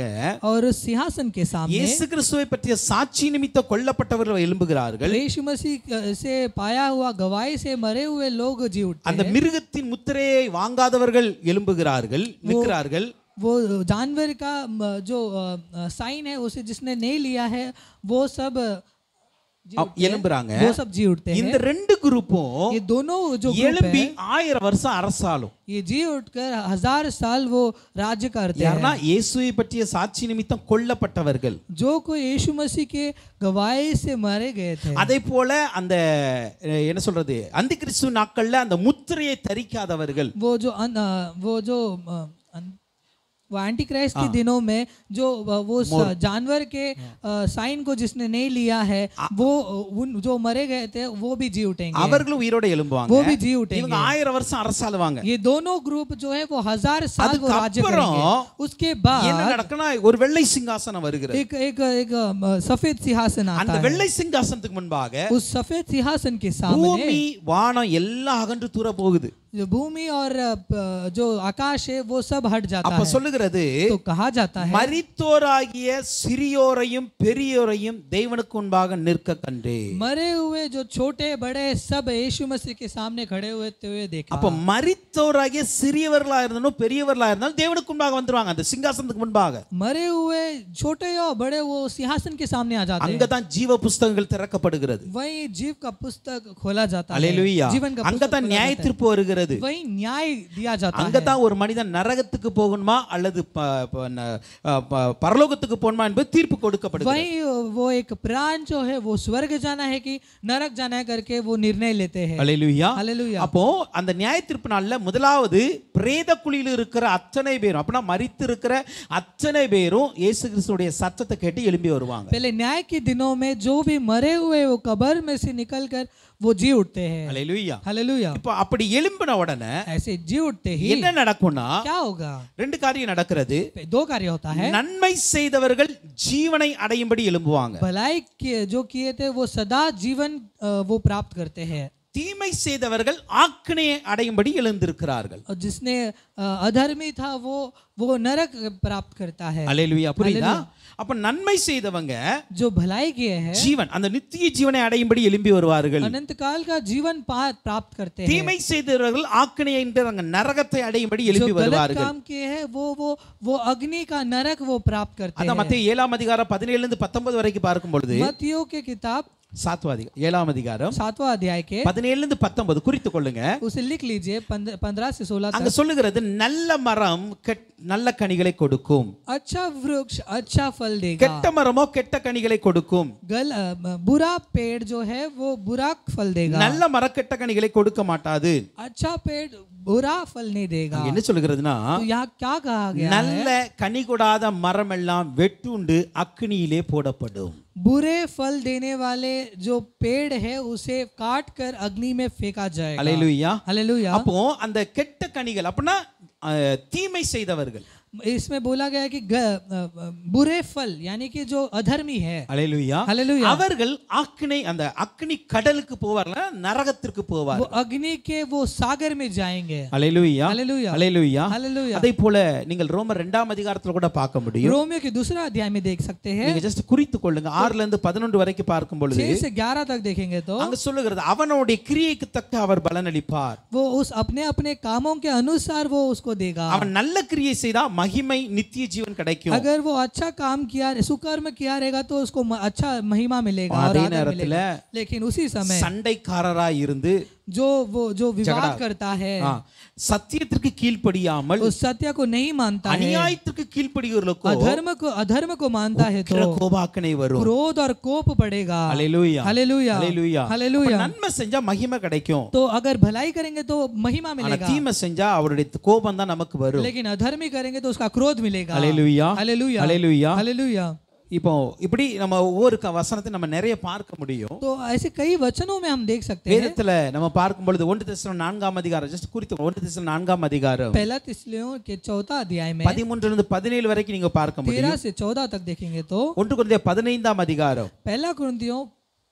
[SPEAKER 2] और उस सिंहासन के सामने
[SPEAKER 1] இயேசு கிறிஸ்துவை பற்றிய சாட்சி நிமித்த கொல்லப்பட்டவர்கள் எழும்புகிறார்கள்.
[SPEAKER 2] यीशु मसीह से पाया हुआ गवाही से मरे हुए लोग जी उठते
[SPEAKER 1] அந்த
[SPEAKER 2] हैं.
[SPEAKER 1] மிருகத்தின் முத்திரையை வாங்காதவர்கள் எழும்புகிறார்கள், நிற்கிறார்கள்.
[SPEAKER 2] वो जानवर का जो साइन है उसे जिसने नहीं लिया है वो सब
[SPEAKER 1] எழும்புறாங்க.
[SPEAKER 2] वो सब जी उठते हैं.
[SPEAKER 1] இந்த ரெண்டு குரூப்பும்
[SPEAKER 2] ये दोनों जो ग्रुप
[SPEAKER 1] எழும்பி
[SPEAKER 2] है
[SPEAKER 1] 1000 வருஷம் அரசாலும்.
[SPEAKER 2] ये जी उठकर 1000 साल वो राज्य करते
[SPEAKER 1] யாருன்னா
[SPEAKER 2] हैं.
[SPEAKER 1] இயேசுவை பற்றிய சாட்சி நிமித்தம் கொல்லப்பட்டவர்கள்.
[SPEAKER 2] जो कोई यीशु मसीह के गवाही से मारे गए थे.
[SPEAKER 1] அதே போல அந்த என்ன சொல்றது அந்தி கிறிஸ்து நாட்கள்ல அந்த முத்திரையை தரிக்காதவர்கள்.
[SPEAKER 2] वो एंटी क्राइस्ट के दिनों में जो वो जानवर के साइन को जिसने नहीं लिया है वो जो मरे गए थे वो भी जी उठेंगे.
[SPEAKER 1] அவர்களும் உயிரோட எழும்புவாங்க.
[SPEAKER 2] वो भी जी उठेंगे.
[SPEAKER 1] இவங்க 1000 வருஷம் அரசாளுவாங்க.
[SPEAKER 2] ये दोनों ग्रुप जो है वो 1000 साल वो राज्य करेंगे. उसके बाद
[SPEAKER 1] என்ன நடக்கும்னா ஒரு வெள்ளை சிங்காசனம் வருகிறது.
[SPEAKER 2] एक सफेद सिंहासन आता
[SPEAKER 1] அந்த
[SPEAKER 2] है.
[SPEAKER 1] வெள்ளை சிங்காசனத்துக்கு முன்பாக
[SPEAKER 2] उस सफेद सिंहासन के सामने
[SPEAKER 1] பூமி வானம் எல்லாம் அகன்று தூர போகுது.
[SPEAKER 2] जो भूमि और जो आकाश है वो सब हट जाता
[SPEAKER 1] அப்ப
[SPEAKER 2] है.
[SPEAKER 1] சொல்லுகிறது
[SPEAKER 2] तो कहा जाता है
[SPEAKER 1] மரித்தோராகிய சிறியோரையும் பெரியோரையும் தேவனுக்கு முன்பாக நிற்க கண்டே.
[SPEAKER 2] मरे हुए जो छोटे बड़े सब यीशु मसीह के सामने खड़े हुए देखा.
[SPEAKER 1] அப்ப மரித்தோராகிய சிறியவர்களா இருந்தாலும் பெரியவர்களா இருந்தாலும் தேவனுக்கு முன்பாக வந்துருவாங்க அந்த சிங்காசனத்துக்கு முன்பாக.
[SPEAKER 2] मरे हुए छोटे या बड़े वो सिंहासन के सामने आ जाते हैं.
[SPEAKER 1] அங்கதான் ஜீவ புஸ்தகங்கள் திறக்கப்படுகிறது.
[SPEAKER 2] वही जीव का पुस्तक खोला जाता है.
[SPEAKER 1] அல்லேலூயா.
[SPEAKER 2] जीवन का
[SPEAKER 1] அங்கதான் நியாய தீர்ப்பு வருகிறது.
[SPEAKER 2] वही न्याय दिया जाता है.
[SPEAKER 1] அங்கதான் ஒரு மனிதன் நரகத்துக்கு போகணுமா அல்லது பரலோகத்துக்கு போகணுமா என்பது தீர்ப்பு கொடுக்கப்படுகிறது.
[SPEAKER 2] वही वो एक प्राण जो है वो स्वर्ग जाना है कि नरक जाना है करके वो निर्णय लेते हैं.
[SPEAKER 1] அல்லேலூயா.
[SPEAKER 2] हालेलुया.
[SPEAKER 1] அப்போ அந்த நியாய தீர்ப்பு நாள்ல முதலாவது பிரேத குழியில் இருக்கிற அத்தனை பேரும் அப்பனா மரித்து இருக்கிற அத்தனை பேரும் இயேசு கிறிஸ்துவுடைய சத்தத்தை கேட்டு எழும்பி வருவாங்க.
[SPEAKER 2] पहले न्याय के दिनों में जो भी मरे हुए वो कब्र में से निकलकर वो जी उठते हैं.
[SPEAKER 1] அல்லேலூயா.
[SPEAKER 2] हालेलुया.
[SPEAKER 1] இப்போ அப்படி எழும்பின உடனே
[SPEAKER 2] ऐसे जी उठते ही
[SPEAKER 1] என்ன நடக்கும்னா
[SPEAKER 2] क्या होगा?
[SPEAKER 1] ரெண்டு காரியம் நடக்கிறது.
[SPEAKER 2] दो कार्य होता है.
[SPEAKER 1] நன்மை செய்தவர்கள் ஜீவனை அடையும்படி எழும்புவாங்க.
[SPEAKER 2] भलाई जो किए थे वो सदा जीवन वो प्राप्त करते हैं.
[SPEAKER 1] தீமை செய்தவர்கள் ஆக்கினையை அடையும்படி எழுந்திருக்கிறார்கள்.
[SPEAKER 2] और जिसने अधर्मी था वो नरक प्राप्त करता है.
[SPEAKER 1] அல்லேலூயா. புரியுதா? அப்ப நன்மை செய்தவங்க
[SPEAKER 2] जो भलाई किए हैं
[SPEAKER 1] ஜீவன் அந்த நித்திய ஜீவனை அடையும்படி எழும்பி வருவார்கள்.
[SPEAKER 2] अनंत काल का जीवन प्राप्त करते हैं.
[SPEAKER 1] தீமை செய்தவர்கள் ஆக்கினை என்ற நரகத்தை அடையும்படி
[SPEAKER 2] जो
[SPEAKER 1] எழும்பி
[SPEAKER 2] गलत
[SPEAKER 1] வருவார்கள்.
[SPEAKER 2] काम किए हैं वो अग्नि का नरक वो प्राप्त करते
[SPEAKER 1] அத
[SPEAKER 2] हैं.
[SPEAKER 1] மத்தேயு 7ஆம் அதிகாரம் 17 இருந்து 19 வரைக்கும் பார்க்கும் பொழுது
[SPEAKER 2] मत्तियों के किताब
[SPEAKER 1] 7ஆம் அதிகாரம்
[SPEAKER 2] 7वां अध्याय के
[SPEAKER 1] 17 இருந்து 19 குறித்துக் கொள்ளுங்க.
[SPEAKER 2] उसे लिख लीजिए 15 से 16
[SPEAKER 1] அங்க
[SPEAKER 2] तक.
[SPEAKER 1] சொல்லுகிறது நல்ல மரம் நல்ல கனிகளை கொடுக்கும்,
[SPEAKER 2] अच्छा वृक्ष अच्छा फल देगा.
[SPEAKER 1] கெட்ட மரமோ கெட்ட கனிகளை கொடுக்கும்.
[SPEAKER 2] बुरा पेड़ जो है वो बुरा फल देगा.
[SPEAKER 1] நல்ல மரம் கெட்ட கனிகளை கொடுக்க மாட்டாது.
[SPEAKER 2] अच्छा पेड़ बुरा फल नहीं देगा.
[SPEAKER 1] அங்க என்ன சொல்லுகிறதுனா
[SPEAKER 2] तो यहाँ क्या कहा गया
[SPEAKER 1] நல்ல கனி கொடாத மரம் எல்லாம் வெட்டுண்டு அக்கினியிலே போடப்படும்.
[SPEAKER 2] बुरे फल देने वाले जो पेड़ है उसे काट कर अग्नि में फेंका जाएगा.
[SPEAKER 1] அல்லேலூயா.
[SPEAKER 2] हालेलुया.
[SPEAKER 1] அப்போ அந்த கெட்ட கனிகள் அப்படின்னா தீமை செய்தவர்கள்.
[SPEAKER 2] इसमें बोला गया है कि बुरे फल यानी कि जो अधर्मी है.
[SPEAKER 1] அல்லேலூயா.
[SPEAKER 2] हालेलुया.
[SPEAKER 1] அவர்கள் அக்கினி அந்த அக்கினி கடலுக்கு போவார்கள், நரகத்திற்கு
[SPEAKER 2] वो
[SPEAKER 1] போவார்கள்.
[SPEAKER 2] अग्नि के वो सागर में जाएंगे.
[SPEAKER 1] அல்லேலூயா.
[SPEAKER 2] हालेलुया.
[SPEAKER 1] அல்லேலூயா.
[SPEAKER 2] हालेलुया.
[SPEAKER 1] அதே போல நீங்கள் ரோமர் 2ஆம் அதிகாரத்துல கூட பார்க்க முடியும்.
[SPEAKER 2] रोमियो के दूसरा अध्याय में देख सकते हैं.
[SPEAKER 1] நீங்க ஜஸ்ட் குறித்து கொள்ளுங்க. 6ல இருந்து 11 வரைக்கும் பார்க்கும் பொழுது
[SPEAKER 2] 6 से 11 तक देखेंगे तो
[SPEAKER 1] அங்க சொல்லுகிறது அவனுடைய கிரியைக்கு தக்க அவர் பலனளிப்பார்.
[SPEAKER 2] वो उस अपने अपने कामों के अनुसार वो उसको देगा.
[SPEAKER 1] அவன் நல்ல கிரியை செய்தா மகிமை நித்திய जीवन கிடைக்கும்.
[SPEAKER 2] अगर वो अच्छा काम किया सुकर्म किया रहेगा तो उसको अच्छा महिमा मिलेगा और
[SPEAKER 1] அதே
[SPEAKER 2] आदर
[SPEAKER 1] நேரத்துல
[SPEAKER 2] मिलेगा. लेकिन उसी समय
[SPEAKER 1] சண்டைக்காரராய் இருந்து
[SPEAKER 2] जो विवाद करता है
[SPEAKER 1] சத்தியத்திற்கு கீழ்ப்படியாமல்
[SPEAKER 2] उस सत्य को नहीं मानता है,
[SPEAKER 1] அநியாயத்திற்கு கீழ்ப்படிகிறவர்களுக்கு
[SPEAKER 2] अधर्म को मानता है तो
[SPEAKER 1] கோபாக்கனை வரும்.
[SPEAKER 2] क्रोध और कोप पड़ेगा.
[SPEAKER 1] அல்லேலூயா.
[SPEAKER 2] हालेलुया.
[SPEAKER 1] அல்லேலூயா.
[SPEAKER 2] हालेलुया.
[SPEAKER 1] நன்மை செஞ்சா மகிமை கிடைக்கும்.
[SPEAKER 2] तो अगर भलाई करेंगे तो महिमा
[SPEAKER 1] ஆனா
[SPEAKER 2] मिलेगा.
[SPEAKER 1] தீமை செஞ்சா அவருடைய கோபம் தான் நமக்கு வரும்.
[SPEAKER 2] लेकिन अधर्मी करेंगे तो उसका क्रोध मिलेगा.
[SPEAKER 1] அல்லேலூயா.
[SPEAKER 2] हालेलुया.
[SPEAKER 1] அல்லேலூயா.
[SPEAKER 2] हालेलुया.
[SPEAKER 1] இப்போ இப்படி நம்ம ஒவ்வொரு வசனத்தை நம்ம நிறைய பார்க்க முடியும்.
[SPEAKER 2] तो ऐसे कई वचनों में हम देख सकते हैं.
[SPEAKER 1] வேதத்துல நம்ம பார்க்கும் பொழுது 1 தெசலோனிக்கர் 4ஆம் அதிகாரம் ஜஸ்ட் குறித்து 1 தெசலோனிக்கர் 4ஆம் அதிகாரம்
[SPEAKER 2] पहला थिस्सलुनीकियों के 4वां अध्याय में
[SPEAKER 1] 13 இருந்து 17 வரைக்கும் நீங்க பார்க்க முடியும்.
[SPEAKER 2] 13 से 14 तक देखेंगे तो
[SPEAKER 1] 1 கொரிந்தியர் 15ஆம் அதிகாரம்
[SPEAKER 2] पहला कुरिन्थियों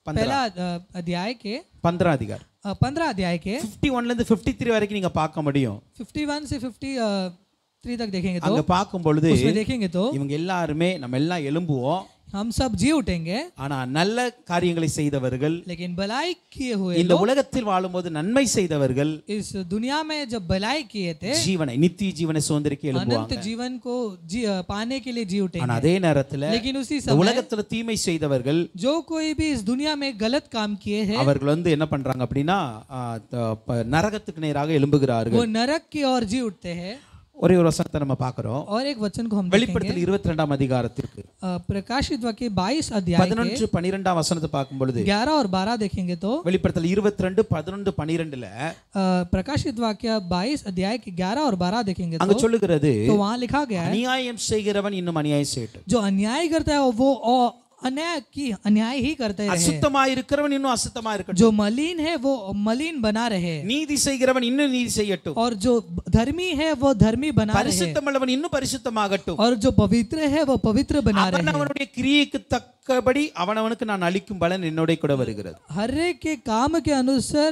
[SPEAKER 2] पहला अध्याय के
[SPEAKER 1] 15 அதிகாரம்
[SPEAKER 2] 15 अध्याय के
[SPEAKER 1] 51 ல இருந்து 53 வரைக்கும் நீங்க பார்க்க முடியும்.
[SPEAKER 2] 51 से 50 3 तक देखेंगे तो
[SPEAKER 1] அங்க பார்க்கும் பொழுது
[SPEAKER 2] उसमें देखेंगे तो
[SPEAKER 1] இவங்க எல்லாருமே நம்ம எல்லாம் எழும்புவோம்,
[SPEAKER 2] हम सब जी उठेंगे,
[SPEAKER 1] ஆனா நல்ல காரியங்களை செய்தவர்கள்,
[SPEAKER 2] लेकिन भलाई किए हुए
[SPEAKER 1] இந்த உலகத்தில் வாழும்போது நன்மை செய்தவர்கள்
[SPEAKER 2] इस दुनिया में जब भलाई किए थे
[SPEAKER 1] ஜீவனை நித்திய ஜீவனை சுதந்திரிக்க
[SPEAKER 2] अनंत
[SPEAKER 1] எழும்புவாங்க.
[SPEAKER 2] जीवन को पाने के लिए जी
[SPEAKER 1] ஆனா
[SPEAKER 2] उठेंगे।
[SPEAKER 1] அதே நேரத்துல
[SPEAKER 2] लेकिन उसी
[SPEAKER 1] இந்த
[SPEAKER 2] समय
[SPEAKER 1] உலகத்துல தீமை செய்தவர்கள்
[SPEAKER 2] जो कोई भी इस दुनिया में गलत काम किए हैं
[SPEAKER 1] அவர்கள் என்ன பண்றாங்க அப்படின்னா நரகத்துக்கு நேராக எழும்புகிறார்கள்.
[SPEAKER 2] वो नरक की ओर जी उठते हैं।
[SPEAKER 1] ஒரே ஒரு வசனத்தை நம்ம பார்க்கிறோம்.
[SPEAKER 2] और एक वचन को हम देखेंगे
[SPEAKER 1] வெளிப்படுத்தல் 22ஆம் அதிகாரத்திற்கு
[SPEAKER 2] प्रकाशित वाक्य 22 अध्याय के
[SPEAKER 1] 11-12 வசனத்தை பார்க்கும் பொழுது
[SPEAKER 2] 11 और 12 देखेंगे तो
[SPEAKER 1] வெளிப்படுத்தல் 22:11-12ல
[SPEAKER 2] प्रकाशित वाक्य 22 अध्याय के 11 और 12 देखेंगे
[SPEAKER 1] அங்க சொல்லுகிறது,
[SPEAKER 2] तो वहां लिखा गया है
[SPEAKER 1] அநியாயம் செய்கிறவன் இன்னும் அநியாயம் செய்யட்டும்,
[SPEAKER 2] जो अन्याय करता है वो अन्याय ही करते रहे,
[SPEAKER 1] அசுத்தமா இருக்கிறவன் இன்னும் அசுத்தமா இருக்கட்டும்,
[SPEAKER 2] जो मलिन है वो मलिन बना रहे,
[SPEAKER 1] நீதி செய்கிறவன் இன்னும் நீதி செய்யட்டும்,
[SPEAKER 2] और जो धर्मी है वो धर्मी बना रहे,
[SPEAKER 1] பரிசுத்தமுள்ளவன் இன்னும் பரிசுத்தமாகட்டும்,
[SPEAKER 2] और जो पवित्र है वो पवित्र बना रहे।
[SPEAKER 1] அவனுடைய கிரியைக்கு தக்கபடி அவனவனுக்கு நான் அளிக்கும் பலன் என்னோட கூட வருகிறது.
[SPEAKER 2] हर एक के काम के अनुसार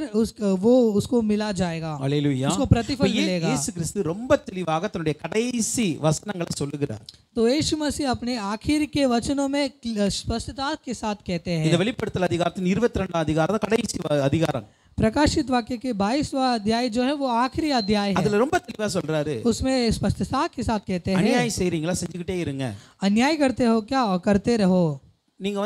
[SPEAKER 2] वो उसको मिला जाएगा,
[SPEAKER 1] அல்லேலூயா.
[SPEAKER 2] उसको प्रतिफल मिलेगा।
[SPEAKER 1] இயேசு கிறிஸ்து ரொம்ப தெளிவாக தன்னுடைய கடைசி வசனங்களை சொல்லுகிறார்.
[SPEAKER 2] तो यीशु मसीह अपने आखिर के वचनों में स्पष्टता के साथ कहते हैं।
[SPEAKER 1] இந்த வெளிப்படுத்தல் அதிகாரத்தின் 22ஆம் அதிகாரம் கடைசி அதிகாரம்.
[SPEAKER 2] प्रकाशित वाक्य के 22वां अध्याय जो है वो आखिरी अध्याय है।
[SPEAKER 1] அதுல ரொம்ப தெளிவா சொல்றாரு,
[SPEAKER 2] उसमें स्पष्टता के साथ कहते हैं
[SPEAKER 1] அநியாயம் செய்றீங்களா செஞ்சுக்கிட்டே இருங்க,
[SPEAKER 2] अन्याय करते हो क्या और करते रहो,
[SPEAKER 1] நீங்க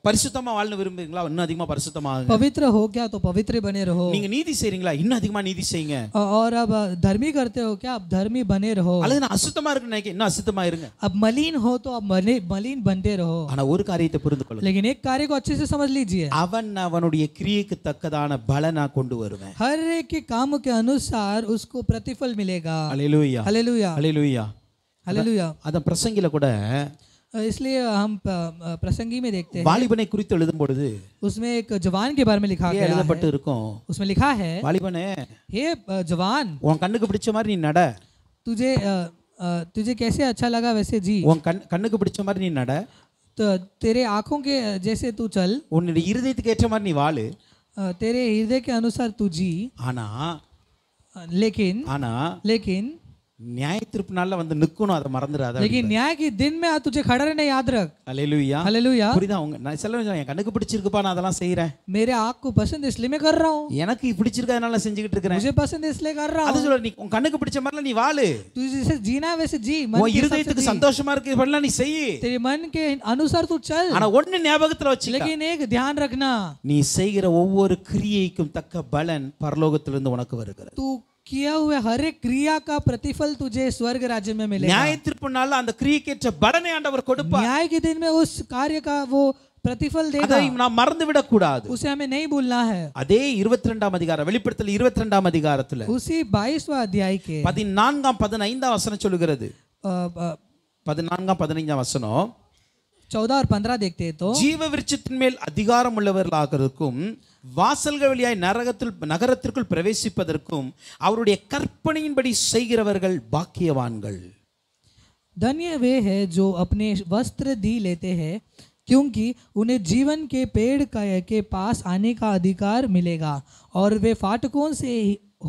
[SPEAKER 1] பரிசுத்தமா வாழ விரும்புறீங்களா இன்னும் அதிகமா பரிசுத்தமாகுங்க,
[SPEAKER 2] पवित्र हो क्या तो पवित्र बने रहो,
[SPEAKER 1] நீங்க நீதி செய்றீங்களா இன்னும் அதிகமா நீதி செய்யுங்க,
[SPEAKER 2] और अब धर्मी करते हो क्या अब धर्मी बने रहो,
[SPEAKER 1] அல்லது நான் அசுத்தமா இருக்குன்னு நினைக்க இன்னும் अசுத்தமா இருங்க.
[SPEAKER 2] अब मलिन हो तो अब मलिन बनते रहो।
[SPEAKER 1] ஆனா ஒரு காரியத்தை புரிந்து கொள்ளுங்க,
[SPEAKER 2] लेकिन एक कार्य को अच्छे से समझ लीजिए,
[SPEAKER 1] அவனுடைய கிரியைக்கு தக்கதான பலனா கொண்டு வருவேன்.
[SPEAKER 2] हर एक के काम के अनुसार उसको प्रतिफल मिलेगा।
[SPEAKER 1] அல்லேலூயா,
[SPEAKER 2] हालेलुया,
[SPEAKER 1] அல்லேலூயா.
[SPEAKER 2] हालेलुया।
[SPEAKER 1] அத பிரசங்கில கூட
[SPEAKER 2] इसलिए हम प्रसंगी में देखते हैं,
[SPEAKER 1] வாலிபனை குறித்து எழுதும் பொழுது
[SPEAKER 2] उसमें एक जवान के बारे में लिखा गया
[SPEAKER 1] எழுதப்பட்டு
[SPEAKER 2] है।
[SPEAKER 1] இருக்கும்,
[SPEAKER 2] उसमें लिखा है,
[SPEAKER 1] வாலிபனே
[SPEAKER 2] हे जवान,
[SPEAKER 1] உன் கண்ணுக்கு பிடிச்ச மாதிரி நீ நட,
[SPEAKER 2] तुझे कैसे अच्छा लगा वैसे जी,
[SPEAKER 1] உன் கண்ணுக்கு பிடிச்ச மாதிரி நீ நட,
[SPEAKER 2] तो तेरे आंखों के जैसे तू चल,
[SPEAKER 1] உன்னுடைய இருதயத்துக்கு ஏற்ற மாதிரி நீ வாழு,
[SPEAKER 2] तेरे हृदय के अनुसार तू जी,
[SPEAKER 1] ஆனா
[SPEAKER 2] लेकिन
[SPEAKER 1] நியாய தீர்ப்பு நாள்ல நிக்கணும், அதை மறந்துடாத.
[SPEAKER 2] लेकिन न्याय के दिन में तुझे खड़ा रहना याद रख।
[SPEAKER 1] அல்லேலூயா,
[SPEAKER 2] हालेलुया।
[SPEAKER 1] புரியுதா? நான் என் கண்ணுக்கு பிடிச்சிருக்குப்பா நான் அதெல்லாம் செய்றேன்,
[SPEAKER 2] मेरे आँख को पसंद इसलिए मैं कर रहा हूँ,
[SPEAKER 1] எனக்கு பிடிச்சிருக்கு அதனால செஞ்சுக்கிட்டு இருக்கிறேன்,
[SPEAKER 2] मुझे पसंद इसलिए कर रहा
[SPEAKER 1] அது
[SPEAKER 2] हूँ।
[SPEAKER 1] சொல்ற, நீ உன் கண்ணுக்கு பிடிச்ச மாதிரிலாம் நீ வாழு,
[SPEAKER 2] तू जैसे जीना वैसे जी, मन
[SPEAKER 1] உன்
[SPEAKER 2] के हिसाब से
[SPEAKER 1] இருதயத்துக்கு
[SPEAKER 2] जी,
[SPEAKER 1] சந்தோஷமா இருக்கு பண்ணலாம் நீ செய்,
[SPEAKER 2] तेरे मन के अनुसार तू चल,
[SPEAKER 1] ஆனா ஒண்ணு ஞாபகத்துல வச்சுக்க,
[SPEAKER 2] लेकिन एक ध्यान रखना,
[SPEAKER 1] நீ செய்கிற ஒவ்வொரு கிரியைக்கும் தக்க பலன் பரலோகத்திலிருந்து உனக்கு வருகிறது.
[SPEAKER 2] तू किया हुआ हर एक क्रिया का प्रतिफल तुझे स्वर्ग राज्य में मिलेगा।
[SPEAKER 1] நியாய தீர்ப்பு நாள்ல அந்த கிரியைக்கேற்ற பலனை ஆண்டவர் கொடுப்பார்.
[SPEAKER 2] न्याय के दिन में उस कार्य का वो प्रतिफल देगा,
[SPEAKER 1] அதை நாம் மறந்து விட கூடாது.
[SPEAKER 2] उसे हमें नहीं भूलना है।
[SPEAKER 1] அதே 22ஆம் அதிகாரம் வெளிப்படுத்தல் 22ஆம் அதிகாரத்துல
[SPEAKER 2] उसी 22वां अध्याय के
[SPEAKER 1] 14-15 வசனம் சொல்லுகிறது. 14-15 வசனம்,
[SPEAKER 2] 14 और 15 देखते हैं तो,
[SPEAKER 1] ஜீவ விருட்சத்தின் மேல் அதிகாரம் உள்ளவர்களாகிறதுக்கும் வாசல்கள் வழியாய் நகரத்திற்குள் பிரவேசிப்பதற்கும் அவருடைய கற்பனையின்படி செய்கிறவர்கள் பாக்கியவான்கள்.
[SPEAKER 2] धन्य वे हैं जो अपने वस्त्र दी लेते हैं, क्योंकि उन्हें जीवन के पेड़ के पास आने का अधिकार मिलेगा और वे फाटकों से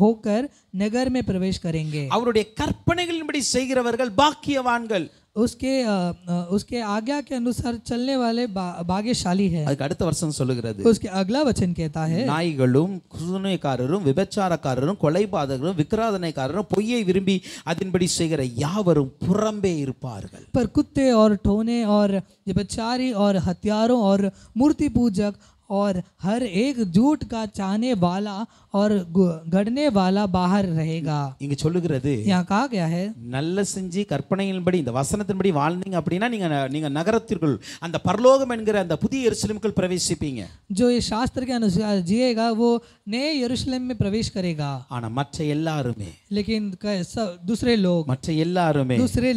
[SPEAKER 2] होकर नगर में प्रवेश करेंगे।
[SPEAKER 1] அவருடைய கற்பனைகளின்படி செய்கிறவர்கள் பாக்கியவான்கள்.
[SPEAKER 2] उसके आज्ञा के अनुसार चलने वाले भाग्यशाली है।
[SPEAKER 1] அதுக்கு அடுத்த வசனம் சொல்லுகிறது,
[SPEAKER 2] उसके अगला वचन कहता है,
[SPEAKER 1] நாய்களும் குசுனைக்காரரும் விபச்சாரக்காரரும் கொலைபாதகரும் விக்கிராதனைக்காரரும் பொய்யை விரும்பி அதன்படி செய்கிற யாவரும் புறம்பே இருப்பார்கள்.
[SPEAKER 2] पर कुत्ते और ठोने और व्यभिचारी और हत्यारों और मूर्ति पूजक और हर एक झूठ का चाहने वाला और गढ़ने वाला बाहर रहेगा।
[SPEAKER 1] இங்க சொல்லுகிறது,
[SPEAKER 2] यहाँ कहा गया है,
[SPEAKER 1] நல்ல செஞ்சு கற்பனையின்படி இந்த வசனத்தின்படி வாழ்ந்தீங்க அப்படின்னா நீங்க நகரத்திற்குள் அந்த பரலோகம் என்கிற அந்த புதிய எருசலேமுக்குள் பிரவேசிப்பீங்க.
[SPEAKER 2] जो ये शास्त्र के अनुसार जिएगा वो नए यरूशलेम में प्रवेश करेगा।
[SPEAKER 1] ஆனா மற்ற எல்லாருமே,
[SPEAKER 2] लेकिन दूसरे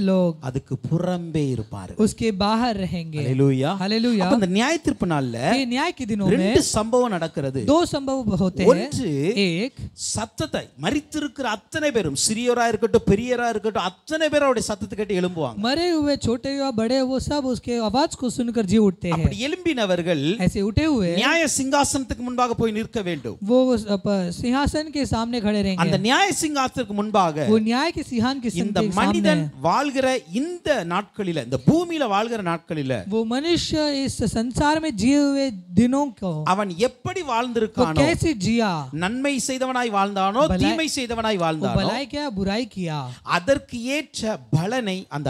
[SPEAKER 2] लोग
[SPEAKER 1] அதுக்கு புறம்பே இருப்பார்கள்,
[SPEAKER 2] उसके बाहर रहेंगे।
[SPEAKER 1] அல்லேலூயா,
[SPEAKER 2] हालेलुया।
[SPEAKER 1] அப்ப இந்த நியாய தீர்ப்பு நாள்ல
[SPEAKER 2] ये न्याय के दिनों में
[SPEAKER 1] ரெண்டு சம்பவம் நடக்கிறது.
[SPEAKER 2] दो संभव होते हैं।
[SPEAKER 1] ஒன்று
[SPEAKER 2] एक
[SPEAKER 1] சத்தத்தை மரித்திருக்கிற அத்தனை பேரும் சிறியோரா இருக்கட்டும் பெரியரா இருக்கட்டும் அத்தனை பேரும் அவருடைய சத்தத்தை கேட்டு எழும்புவாங்க.
[SPEAKER 2] मरे हुए छोटे या बड़े वो सब उसके आवाज को सुनकर जी उठते हैं.
[SPEAKER 1] அப்படி எழும்பினவர்கள்
[SPEAKER 2] ऐसे उठे हुए
[SPEAKER 1] நியாய சிங்காசனத்துக்கு முன்பாக போய் நிற்க வேண்டும்.
[SPEAKER 2] वो सिंहासन के सामने खड़े
[SPEAKER 1] அந்த
[SPEAKER 2] रहेंगे.
[SPEAKER 1] நியாய சிங்காசனத்துக்கு முன்பாக
[SPEAKER 2] वो न्याय के सिंहासन के
[SPEAKER 1] இந்த
[SPEAKER 2] सामने
[SPEAKER 1] மனிதன் வாழ்கிற இந்த நாட்களில இந்த பூமியில வாழ்கிற நாட்களில
[SPEAKER 2] वो मनुष्य इस संसार में जिए हुए दिनों को
[SPEAKER 1] அவன் எப்படி
[SPEAKER 2] वो
[SPEAKER 1] வாழ்ந்திருக்கானோ
[SPEAKER 2] कैसे जिया,
[SPEAKER 1] நன்மை செய்தவனாய் வாழ்ந்தானோ தீமை செய்தவனாய்
[SPEAKER 2] वो
[SPEAKER 1] வாழ்ந்தானோ
[SPEAKER 2] भलाई किया बुराई किया,
[SPEAKER 1] அதற்கு ஏற்ற பலனை அந்த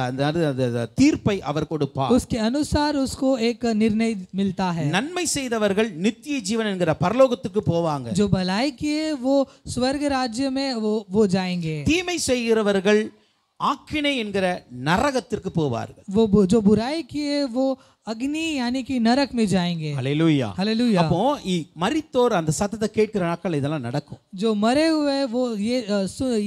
[SPEAKER 1] தீர்ப்பை அவர் கொடுப்பார்.
[SPEAKER 2] उसके अनुसार उसको एक निर्णय मिलता है.
[SPEAKER 1] நன்மை செய்தவர்கள் நித்திய ஜீவன் என்கிற பரலோகத்துக்கு போவாங்க.
[SPEAKER 2] जो भलाई किए वो स्वर्ग राज्य में वो जाएंगे.
[SPEAKER 1] தீமை செய்கிறவர்கள் ஆக்கினை என்கிற நரகத்திற்கு போவார்கள்.
[SPEAKER 2] वो जो बुराई किए वो अग्नि यानी कि नरक में जाएंगे.
[SPEAKER 1] ஹல்லேலூயா.
[SPEAKER 2] हालेलुया.
[SPEAKER 1] அப்போ மரித்தோர் அந்த சத்தத்தை கேட்கிற நாட்கள் இதெல்லாம் நடக்கும்.
[SPEAKER 2] जो मरे हुए वो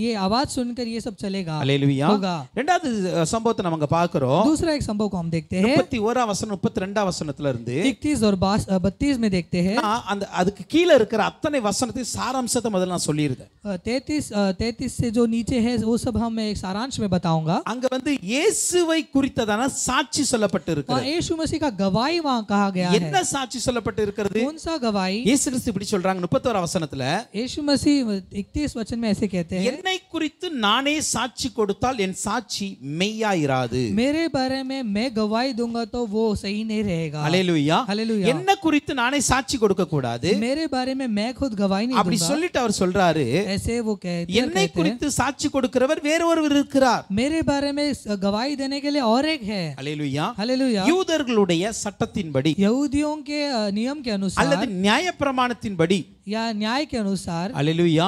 [SPEAKER 2] ये आवाज सुनकर ये सब चलेगा,
[SPEAKER 1] ஹல்லேலூயா.
[SPEAKER 2] होगा.
[SPEAKER 1] இரண்டாவது சம்பவத்தை நம்ம அங்க பார்க்கிறோம்.
[SPEAKER 2] दूसरा एक संभव को हम देखते हैं
[SPEAKER 1] 31 வசனம் 32 வசனத்துல இருந்து
[SPEAKER 2] 31 और 32 में देखते हैं.
[SPEAKER 1] அந்த அதுக்கு கீழ இருக்கிற அத்தனை வசனத்தின் சாராம்சத்தை முதல்ல நான் சொல்லியிருந்தேன்.
[SPEAKER 2] 33 से जो नीचे है वो सब हम एक सारांश में बताऊंगा.
[SPEAKER 1] அங்க இயேசுவை குறித்ததான சாட்சி சொல்லப்பட்டு இருக்கிறது.
[SPEAKER 2] यीशु मसीह का गवाही वहां कहा गया है.
[SPEAKER 1] என்ன சாட்சி சொல்லப்பட்டு இருக்கிறது?
[SPEAKER 2] कौन सा गवाही?
[SPEAKER 1] இயேசு கிறிஸ்து இப்படி சொல்றாங்க 31 வசனத்துல,
[SPEAKER 2] यीशु मसीह 31 वचन में ऐसे कहते हैं,
[SPEAKER 1] என்னை குறித்து நானே சாட்சி கொடுத்தால் என் சாட்சி மெய்யாயிராது.
[SPEAKER 2] मेरे बारे में मैं गवाही दूंगा तो वो सही नहीं रहेगा.
[SPEAKER 1] ஹல்லேலூயா.
[SPEAKER 2] हालेलुया.
[SPEAKER 1] என்ன குறித்து நானே சாட்சி கொடுக்க கூடாது.
[SPEAKER 2] मेरे बारे में मैं खुद गवाही नहीं
[SPEAKER 1] அப்படி
[SPEAKER 2] दूंगा.
[SPEAKER 1] சொல்லிட்டு அவர் சொல்றாரு,
[SPEAKER 2] ऐसे वो
[SPEAKER 1] என்னை
[SPEAKER 2] कहते हैं
[SPEAKER 1] குறித்து சாட்சி கொடுக்கிறவர் வேற ஒருவர் இருக்கிறார்.
[SPEAKER 2] मेरे बारे में गवाही देने के लिए और एक है.
[SPEAKER 1] ஹல்லேலூயா.
[SPEAKER 2] हालेलुया.
[SPEAKER 1] யூதர்களுடைய சட்டத்தின்படி
[SPEAKER 2] यहूदियों के नियम के
[SPEAKER 1] அல்லது
[SPEAKER 2] अनुसार
[SPEAKER 1] நியாயப்பிரமாணத்தின்படி
[SPEAKER 2] या न्याय के अनुसार
[SPEAKER 1] ஹல்லேலூயா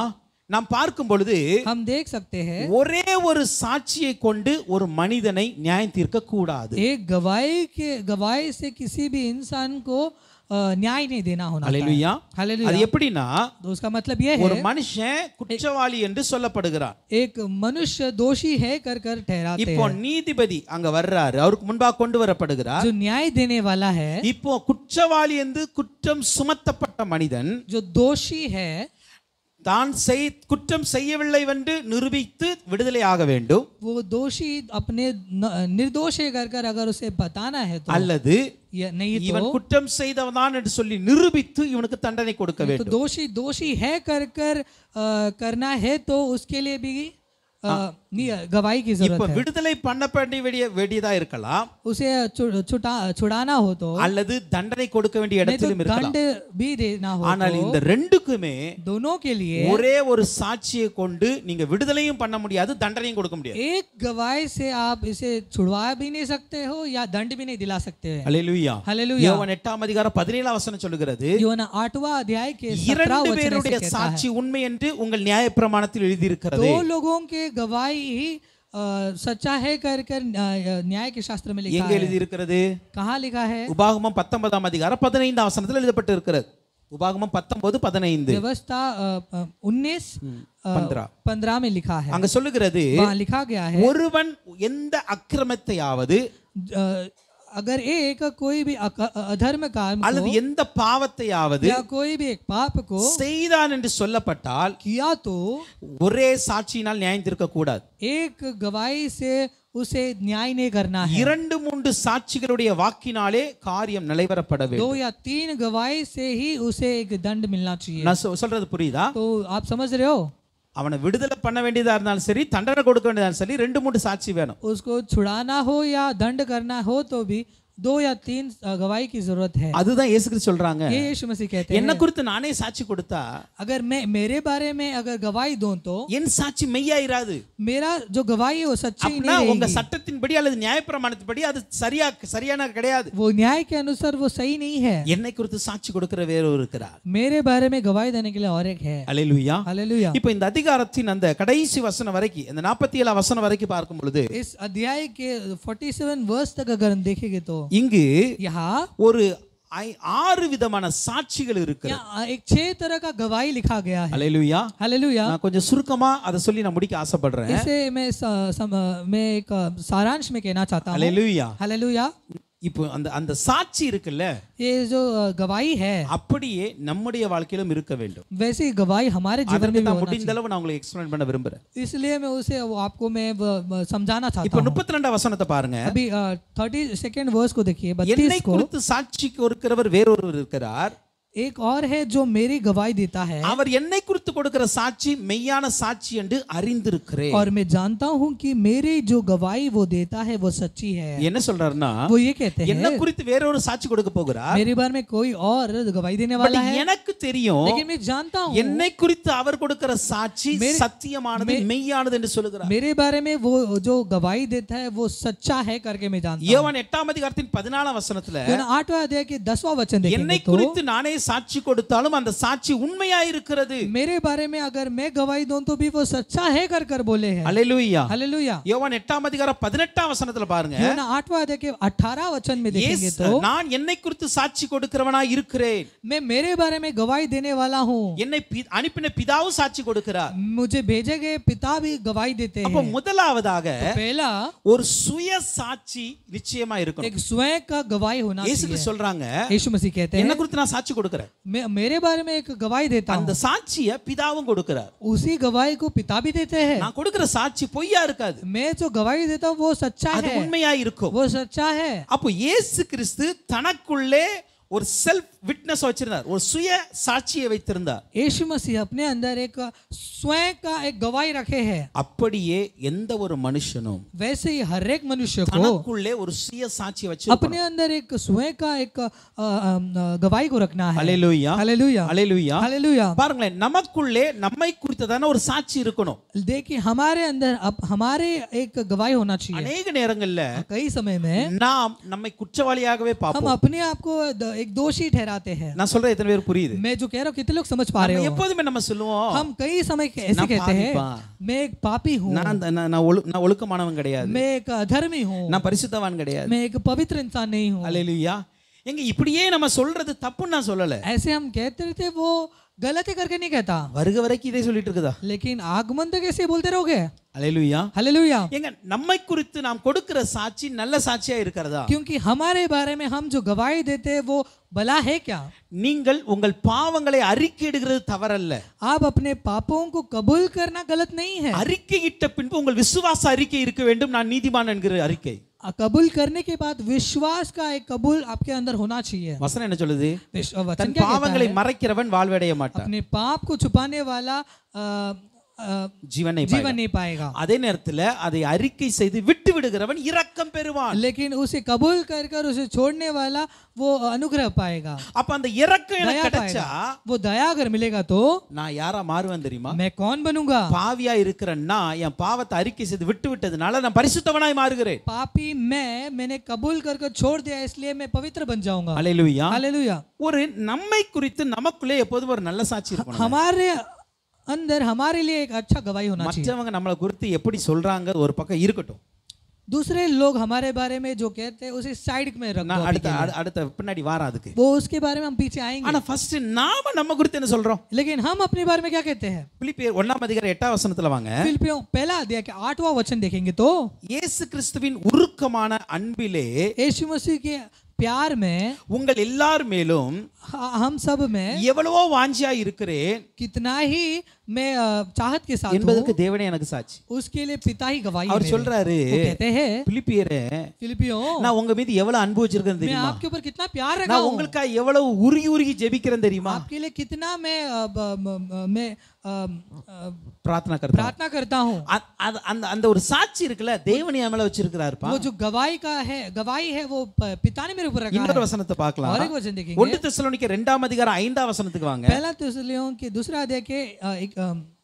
[SPEAKER 1] நாம் பார்க்கும் பொழுது
[SPEAKER 2] हम देख सकते हैं
[SPEAKER 1] ஒரே ஒரு சாட்சியை கொண்டு ஒரு மனிதனை நியாயம் தீர்க்க கூடாது.
[SPEAKER 2] एक गवाही से किसी भी इंसान को न्याय नहीं देना होना.
[SPEAKER 1] ஹல்லேலூயா.
[SPEAKER 2] हालेलुया.
[SPEAKER 1] அது எப்படின்னா
[SPEAKER 2] तो उसका मतलब यह
[SPEAKER 1] ஒரு
[SPEAKER 2] है
[SPEAKER 1] மனுஷன் குற்றவாளி என்று சொல்லப்படுகிறார்.
[SPEAKER 2] एक मनुष्य दोषी है कर ठहराते
[SPEAKER 1] இப்போ
[SPEAKER 2] हैं.
[SPEAKER 1] நீதிபதி அங்க வர்றாரு, அவருக்கு முன்பாக கொண்டு வரப்படுகிறார்.
[SPEAKER 2] जो न्याय देने वाला है,
[SPEAKER 1] இப்போ குற்றவாளி என்று குற்றம் சுமத்தப்பட்ட மனிதன்
[SPEAKER 2] जो दोषी है,
[SPEAKER 1] தான் குற்றம் செய்யவில்லை என்று நிரூபித்து விடுதலை ஆக வேண்டும்.
[SPEAKER 2] वो दोषी अपने निर्दोष है कर अगर उसे बताना है तो,
[SPEAKER 1] அல்லது
[SPEAKER 2] नहीं
[SPEAKER 1] இவன்
[SPEAKER 2] तो
[SPEAKER 1] குற்றம் செய்தவன் என்று சொல்லி நிரூபித்து இவனுக்கு தண்டனை கொடுக்க
[SPEAKER 2] तो
[SPEAKER 1] வேண்டும்.
[SPEAKER 2] दोषी है कर करना है तो उसके लिए भी गवाही की
[SPEAKER 1] இப்ப
[SPEAKER 2] जरूरत है.
[SPEAKER 1] விடுதலை பண்ணப்பட வேண்டியதா இருக்கலாம்,
[SPEAKER 2] उसे छुड़ाना हो तो,
[SPEAKER 1] அல்லது தண்டனை கொடுக்க வேண்டிய
[SPEAKER 2] नहीं तो
[SPEAKER 1] இடத்திலும் இருக்கலாம்.
[SPEAKER 2] दंड भी देना हो
[SPEAKER 1] ஆனால்
[SPEAKER 2] तो,
[SPEAKER 1] இந்த ரெண்டுக்குமே
[SPEAKER 2] दोनों के लिए
[SPEAKER 1] ஒரே ஒரு சாட்சியை கொண்டு நீங்க விடுதலையும் பண்ண முடியாது, தண்டனையும் கொடுக்க முடியாது.
[SPEAKER 2] एक गवाही से आप इसे छुड़वा भी नहीं सकते हो या दंड भी नहीं दिला सकते हैं.
[SPEAKER 1] ஹல்லேலூயா.
[SPEAKER 2] हालेलुया.
[SPEAKER 1] யோவான் 8 அதிகாரம் 17 வசனம் சொல்லுகிறது,
[SPEAKER 2] யோவான் 8वां अध्याय के 17
[SPEAKER 1] இரண்டு
[SPEAKER 2] वचन
[SPEAKER 1] பேருடைய
[SPEAKER 2] से कहता
[SPEAKER 1] சாட்சி
[SPEAKER 2] है,
[SPEAKER 1] உண்மை என்று உங்கள் நியாயப்பிரமாணத்தில் எழுதியிருக்கிறது.
[SPEAKER 2] दो लोगों के गवाही सच्चा है कर न्याय के शास्त्र में लिखा
[SPEAKER 1] எங்க
[SPEAKER 2] है.
[SPEAKER 1] எழுதியிருக்கிறது?
[SPEAKER 2] कहाँ लिखा है?
[SPEAKER 1] உபாகமம் 19 அதிகாரம் 15 வசனத்தில் எழுதப்பட்டு இருக்கிறது. உபாகமம் 19:15
[SPEAKER 2] व्यवस्था 19:15 में लिखा है.
[SPEAKER 1] அங்க சொல்லுகிறது,
[SPEAKER 2] वहाँ लिखा गया है,
[SPEAKER 1] ஒருவன் எந்த அக்கிரமத்தையாவது
[SPEAKER 2] अगर एक कोई भी अधर्म काम
[SPEAKER 1] அல்லது
[SPEAKER 2] को
[SPEAKER 1] எந்த பாவத்தையாவது
[SPEAKER 2] या कोई भी एक पाप को
[SPEAKER 1] செய்தான் என்று சொல்லப்பட்டால்
[SPEAKER 2] किया तो
[SPEAKER 1] ஒரே சாட்சியினால் நியாயம் தீர்க்க கூடாது.
[SPEAKER 2] एक गवाही से उसे न्याय नहीं करना है.
[SPEAKER 1] 2-3 சாட்சிகளுடைய வாக்கினாலே காரியம் நிலைவரப்பட
[SPEAKER 2] 2
[SPEAKER 1] வேண்டும்.
[SPEAKER 2] या 3 गवाही से ही उसे एक दंड मिलना चाहिए.
[SPEAKER 1] நான் சொல்றது புரியுதா?
[SPEAKER 2] तो आप समझ रहे हो?
[SPEAKER 1] அவனை விடுதலை பண்ண வேண்டியதா இருந்தாலும் சரி, தண்டனை கொடுக்க வேண்டியதா இருந்தாலும் சரி, 2-3 சாட்சி வேணும்.
[SPEAKER 2] उसको छुड़ाना हो या दंड करना हो तो भी 2 या 3 गवाही की जरूरत है.
[SPEAKER 1] அதுதான் இயேசு கிறிஸ்து சொல்றாங்க.
[SPEAKER 2] ये यीशु मसीह कहते
[SPEAKER 1] என்ன
[SPEAKER 2] हैं,
[SPEAKER 1] குறித்து நானே சாட்சி கொடுத்தா
[SPEAKER 2] अगर मैं मेरे बारे में अगर गवाही दूं तो
[SPEAKER 1] என் சாட்சி மெய்யாயிராது.
[SPEAKER 2] मेरा जो गवाही है वो सच्ची ही
[SPEAKER 1] அப்படினா
[SPEAKER 2] नहीं
[SPEAKER 1] உங்க
[SPEAKER 2] रहेगी.
[SPEAKER 1] சட்டத்தின்படி அல்லது நியாயப்பிரமாணத்தின்படி அது சரியான கிடையாது.
[SPEAKER 2] वो न्याय के अनुसार वो सही नहीं है.
[SPEAKER 1] என்னை குறித்து சாட்சி கொடுக்கிற வேறொரு இருக்கிறார்.
[SPEAKER 2] मेरे बारे में गवाही देने के लिए और एक है.
[SPEAKER 1] அல்லேலூயா.
[SPEAKER 2] हालेलुया.
[SPEAKER 1] இப்போ இந்த அதிகாரத்தின் அந்த கடைசி வசனம் வரைக்கும், அந்த 47 வசனம் வரைக்கும் பார்க்கும் பொழுது
[SPEAKER 2] इस अध्याय के 47 वर्ष तक अगर हम देखेंगे तो
[SPEAKER 1] இங்கு
[SPEAKER 2] यहाँ
[SPEAKER 1] ஒரு 6 விதமான சாட்சிகள் இருக்கு.
[SPEAKER 2] एक 6 तरह का गवाही लिखा गया है.
[SPEAKER 1] அல்லேலூயா.
[SPEAKER 2] हालेलुया.
[SPEAKER 1] நான் கொஞ்சம் சுருக்கமா அதை சொல்லி நான் முடிக்க ஆசைப்படுறேன்.
[SPEAKER 2] इसे मैं एक सारांश में कहना चाहता हूँ.
[SPEAKER 1] அல்லேலூயா.
[SPEAKER 2] हालेलुया.
[SPEAKER 1] இப்போ அந்த அந்த சாட்சி இருக்குல்ல,
[SPEAKER 2] ये जो गवाही है,
[SPEAKER 1] அப்படியே நம்முடைய வாழ்க்கையிலும் இருக்க வேண்டும்.
[SPEAKER 2] वैसे ही गवाही हमारे जीवन में
[SPEAKER 1] அதற்கு
[SPEAKER 2] भी
[SPEAKER 1] நான்
[SPEAKER 2] होना
[SPEAKER 1] முடிந்த அளவு நான் உங்களுக்கு எக்ஸ்பிளைன் பண்ண விரும்புறேன்.
[SPEAKER 2] चाहिए। इसलिए मैं उसे आपको मैं समझाना चाहता
[SPEAKER 1] இப்போ
[SPEAKER 2] हूँ।
[SPEAKER 1] 32 वசனத்தை பாருங்க.
[SPEAKER 2] अभी 32 वर्स को देखिए,
[SPEAKER 1] என்னை
[SPEAKER 2] 32 को।
[SPEAKER 1] குறித்து சாட்சி கொடுக்கிறவர் வேறொருவர் இருக்கிறார்.
[SPEAKER 2] एक और है जो मेरी गवाही देता है,
[SPEAKER 1] அவர் என்னை குறித்து கொடுக்கிற சாட்சி மெய்யான சாட்சி என்று அறிந்திருக்கிறேன்.
[SPEAKER 2] और मैं जानता हूँ कि मेरी जो गवाही वो देता है वो सच्ची है।
[SPEAKER 1] என்ன சொல்றாருன்னா,
[SPEAKER 2] वो ये कहते हैं
[SPEAKER 1] என்ன குறித்து வேறொரு சாட்சி கொடுக்க போகிறார்.
[SPEAKER 2] मेरे बारे में कोई और गवाही देने
[SPEAKER 1] பட்
[SPEAKER 2] वाला है,
[SPEAKER 1] எனக்கு தெரியும்
[SPEAKER 2] लेकिन मैं जानता हूँ
[SPEAKER 1] என்னை குறித்து அவர் கொடுக்கிற சாட்சி சத்தியமானது மெய்யானது என்று சொல்லுகிறார்.
[SPEAKER 2] मेरे बारे में वो जो गवाही देता है वो सच्चा है करके मैं जानता हूँ।
[SPEAKER 1] யோவான் 8 அதிகாரத்தின் 14 வசனத்துல
[SPEAKER 2] 8वां अध्याय के 10वां वचन
[SPEAKER 1] என்னை
[SPEAKER 2] देखेंगे तो,
[SPEAKER 1] குறித்து நானே சாட்சி கொடுத்தாலும் அந்த சாட்சி உண்மையா இருக்கிறது.
[SPEAKER 2] मेरे बारे में अगर मैं गवाही दूं तो भी वो सच्चा है कर कर बोले हैं।
[SPEAKER 1] அல்லேலூயா.
[SPEAKER 2] हालेलुया।
[SPEAKER 1] யோவான் 8 அதிகாரம் 18 வசனத்துல பாருங்க,
[SPEAKER 2] यूहन्ना 8वां अध्याय के 18 वचन में देखेंगे तो,
[SPEAKER 1] நான் என்னை குறித்து சாட்சி கொடுக்கிறவனா இருக்கிறேன்.
[SPEAKER 2] मैं मेरे बारे में गवाही देने वाला हूँ,
[SPEAKER 1] என்னை அனுப்பின பிதாவும் சாட்சி கொடுக்கிறார்.
[SPEAKER 2] मुझे भेजे गए पिता भी गवाही देते
[SPEAKER 1] அப்ப
[SPEAKER 2] हैं।
[SPEAKER 1] முதலாவதாக
[SPEAKER 2] तो पहला
[SPEAKER 1] ஒரு சுய சாட்சி நிச்சயமா இருக்கணும்.
[SPEAKER 2] एक स्वयं का गवाही होना
[SPEAKER 1] இயேசு
[SPEAKER 2] चाहिए।
[SPEAKER 1] சொல்றாங்க,
[SPEAKER 2] यीशु मसीह कहते
[SPEAKER 1] என்ன
[SPEAKER 2] हैं
[SPEAKER 1] குறித்து நான் சாட்சி கொடுக்கிறேன்.
[SPEAKER 2] मेरे बारे में एक गवाही देता
[SPEAKER 1] அந்த
[SPEAKER 2] हूँ,
[SPEAKER 1] சாட்சியை பிதாவும் கொடுக்கிறார்.
[SPEAKER 2] उसी गवाही को पिता भी देते हैं।
[SPEAKER 1] நான் கொடுக்கிற சாட்சி பொய்யா இருக்காது,
[SPEAKER 2] मैं जो गवाही देता हूँ वो सच्चा
[SPEAKER 1] அது
[SPEAKER 2] है,
[SPEAKER 1] உண்மையா இருக்கும்.
[SPEAKER 2] वो सच्चा है।
[SPEAKER 1] அப்போ இயேசு கிறிஸ்து தனக்குள்ளே ஒரு செல்ஃப் விட்னஸ் வச்சிருந்தார், ஒரு சுய சாட்சியை வைத்திருந்தார்.
[SPEAKER 2] यीशु मसीह अपने अंदर एक स्वयं का एक गवाही रखे हैं।
[SPEAKER 1] அப்படியே எந்த ஒரு மனுஷனும்
[SPEAKER 2] वैसे ही हर एक मनुष्य को
[SPEAKER 1] தனக்குள்ளே ஒரு சுய சாட்சியை வச்சிருக்கணும்.
[SPEAKER 2] अपने अंदर एक स्वयं का एक गवाही को रखना है।
[SPEAKER 1] அல்லேலூயா,
[SPEAKER 2] हालेलुया,
[SPEAKER 1] அல்லேலூயா.
[SPEAKER 2] हालेलुया।
[SPEAKER 1] பாருங்களேன், நமக்குள்ளே நம்மை குறித்ததான ஒரு சாட்சி இருக்கணும்.
[SPEAKER 2] देखिए हमारे अंदर अब हमारे एक गवाही होना चाहिए।
[SPEAKER 1] அநேக நேரங்கள்ல
[SPEAKER 2] कई समय में
[SPEAKER 1] நாம் நம்மை குற்றவாளியாகவே
[SPEAKER 2] हम
[SPEAKER 1] பார்ப்போம்.
[SPEAKER 2] अपने आप को एक दोषी ठहराते हैं।
[SPEAKER 1] நான் சொல்றது எத்தனை பேர் புரியுது?
[SPEAKER 2] मैं जो कह रहा हूँ कितने लोग समझ पा रहे
[SPEAKER 1] நம்ம
[SPEAKER 2] हो?
[SPEAKER 1] எப்போதுமே நம்ம சொல்லுவோம்,
[SPEAKER 2] हम कई समय ऐसे
[SPEAKER 1] ना
[SPEAKER 2] कहते हैं,
[SPEAKER 1] पापी बा।
[SPEAKER 2] मैं एक पापी हूँ,
[SPEAKER 1] நான் ஒழுக்கமானவன் கிடையாது,
[SPEAKER 2] मैं एक अधर्मी हूँ,
[SPEAKER 1] நான் பரிசுத்தவான் கிடையாது.
[SPEAKER 2] मैं एक पवित्र इंसान नहीं हूँ।
[SPEAKER 1] அல்லேலூயா. எங்க இப்படியே நம்ம சொல்றது தப்புன்னு நான் சொல்லல.
[SPEAKER 2] ऐसे हम कहते रहते वो गलत है करके नहीं कहता,
[SPEAKER 1] வருக வரைக்கும் இதே சொல்லிட்டு இருக்குதா?
[SPEAKER 2] लेकिन आगमन तक ऐसे बोलते रहोगे।
[SPEAKER 1] அல்லேலூயா.
[SPEAKER 2] हालेलुया।
[SPEAKER 1] எங்க நம்மை குறித்து நாம் கொடுக்கிற சாட்சி நல்ல சாட்சியா இருக்கிறதா?
[SPEAKER 2] क्योंकि हमारे बारे में हम जो गवाही देते हैं वो भला है क्या?
[SPEAKER 1] நீங்கள் உங்கள் பாவங்களை அறிக்கையிடுகிறது தவறல்ல.
[SPEAKER 2] आप अपने पापों को कबूल करना गलत नहीं है।
[SPEAKER 1] அறிக்கையிட்ட பின்பு உங்கள் விசுவாச அறிக்கை இருக்க வேண்டும், நான் நீதிமான் என்கிற அறிக்கை.
[SPEAKER 2] कबूल करने के बाद विश्वास का एक कबूल आपके अंदर होना चाहिए।
[SPEAKER 1] வசனம் என்ன சொல்லுது?
[SPEAKER 2] वचन
[SPEAKER 1] தன்
[SPEAKER 2] क्या कहता
[SPEAKER 1] பாவங்களை
[SPEAKER 2] है?
[SPEAKER 1] மறைக்கிறவன் வாழ்வடைய மாட்டான்,
[SPEAKER 2] अपने पाप को छुपाने वाला
[SPEAKER 1] ஜீவனை
[SPEAKER 2] जीवन नहीं पाएगा,
[SPEAKER 1] அதே நேரத்துல அதை அறிக்கை செய்து விட்டு விடுகிறவன் இரக்கம் பெறுவான்.
[SPEAKER 2] लेकिन उसे कबूल कर कर उसे छोड़ने वाला वो अनुग्रह पाएगा,
[SPEAKER 1] அப்ப அந்த இரக்கம் எனக்கு
[SPEAKER 2] दया
[SPEAKER 1] கிடைச்சா
[SPEAKER 2] पाएगा। वो दया अगर मिलेगा तो
[SPEAKER 1] நான் யாரா மாறுவேன் தெரியுமா?
[SPEAKER 2] मैं कौन बनूंगा?
[SPEAKER 1] பாவியா இருக்கிறேன்னா என் பாவத்தை அறிக்கை செய்து விட்டு விட்டதுனால நான் பரிசுத்தவனாய் மாறுகிறேன்.
[SPEAKER 2] पापी मैंने कबूल कर कर छोड़ दिया इसलिए मैं पवित्र बन जाऊंगा।
[SPEAKER 1] அல்லேலூயா.
[SPEAKER 2] हालेलुया।
[SPEAKER 1] ஒரு நம்மை குறித்து நமக்குள்ளே எப்போதும் ஒரு நல்ல சாட்சி இருக்கணும்.
[SPEAKER 2] हमारे अंदर हमारे लिए एक अच्छा गवाही होना चाहिए।
[SPEAKER 1] மற்றவங்க நம்மளை குறித்து எப்படி சொல்றாங்க ஒரு பக்கம் இருக்கட்டும்,
[SPEAKER 2] दूसरे लोग हमारे बारे में जो कहते हैं उसे साइड में रख
[SPEAKER 1] நான்
[SPEAKER 2] दो,
[SPEAKER 1] அடுத்த பின்னாடி வாரம் அதுக்கு.
[SPEAKER 2] वो उसके बारे में हम पीछे आएंगे।
[SPEAKER 1] ஆனா ஃபர்ஸ்ட் நாம நம்ம குறித்து என்ன சொல்றோம்?
[SPEAKER 2] लेकिन हम अपने बारे में क्या कहते हैं?
[SPEAKER 1] பிலிப்பியர் 1 அதிகாரம் 8 வசனத்துல வாங்க.
[SPEAKER 2] फिलिप्पियों पहला अध्याय के 8वां वचन देखेंगे तो,
[SPEAKER 1] இயேசு கிறிஸ்துவின் உருக்கமான அன்பிலே
[SPEAKER 2] यीशु मसीह के प्यार में
[SPEAKER 1] உங்கள் எல்லார் மேலும்
[SPEAKER 2] हम सब में
[SPEAKER 1] எவ்வளவோ வாஞ்சியா இருக்கிறேன்
[SPEAKER 2] कितना ही मैं चाहत के साथ
[SPEAKER 1] என்பதற்கு
[SPEAKER 2] हूं,
[SPEAKER 1] தேவனே எனக்கு சாட்சி.
[SPEAKER 2] उसके लिए पिता ही गवाही
[SPEAKER 1] அவர்
[SPEAKER 2] है।
[SPEAKER 1] சொல்றாரு,
[SPEAKER 2] वो कहते हैं
[SPEAKER 1] பிலிப்பியரே,
[SPEAKER 2] फिलिप्पियों
[SPEAKER 1] நான் உங்க மீது எவ்வளவு அன்பு வச்சிருக்கேன்
[SPEAKER 2] मैं
[SPEAKER 1] தெரியுமா?
[SPEAKER 2] आपके ऊपर कितना प्यार रखा
[SPEAKER 1] நான்
[SPEAKER 2] हूं,
[SPEAKER 1] உங்களுக்காக எவ்வளவு உருகி உருகி ஜெபிக்கிறேன் தெரியுமா?
[SPEAKER 2] आपके लिए कितना मैं
[SPEAKER 1] பிரார்த்தனை करता
[SPEAKER 2] प्रार्थना करता हूं।
[SPEAKER 1] அந்த அந்த ஒரு சாட்சி இருக்குல்ல, தேவனே நம்மள வச்சிருக்காருப்பா.
[SPEAKER 2] वो जो गवाही है वो पिता ने मेरे ऊपर रखा
[SPEAKER 1] இன்னொரு
[SPEAKER 2] है।
[SPEAKER 1] வசனத்தை பார்க்கலாம்.
[SPEAKER 2] और एक वचन देखेंगे,
[SPEAKER 1] 1 தெசலோனிக்கேயர் 2 அதிகாரம் 5 வசனத்துக்கு வாங்க.
[SPEAKER 2] पहला थिस्सलुनीकियों के दूसरा अध्याय के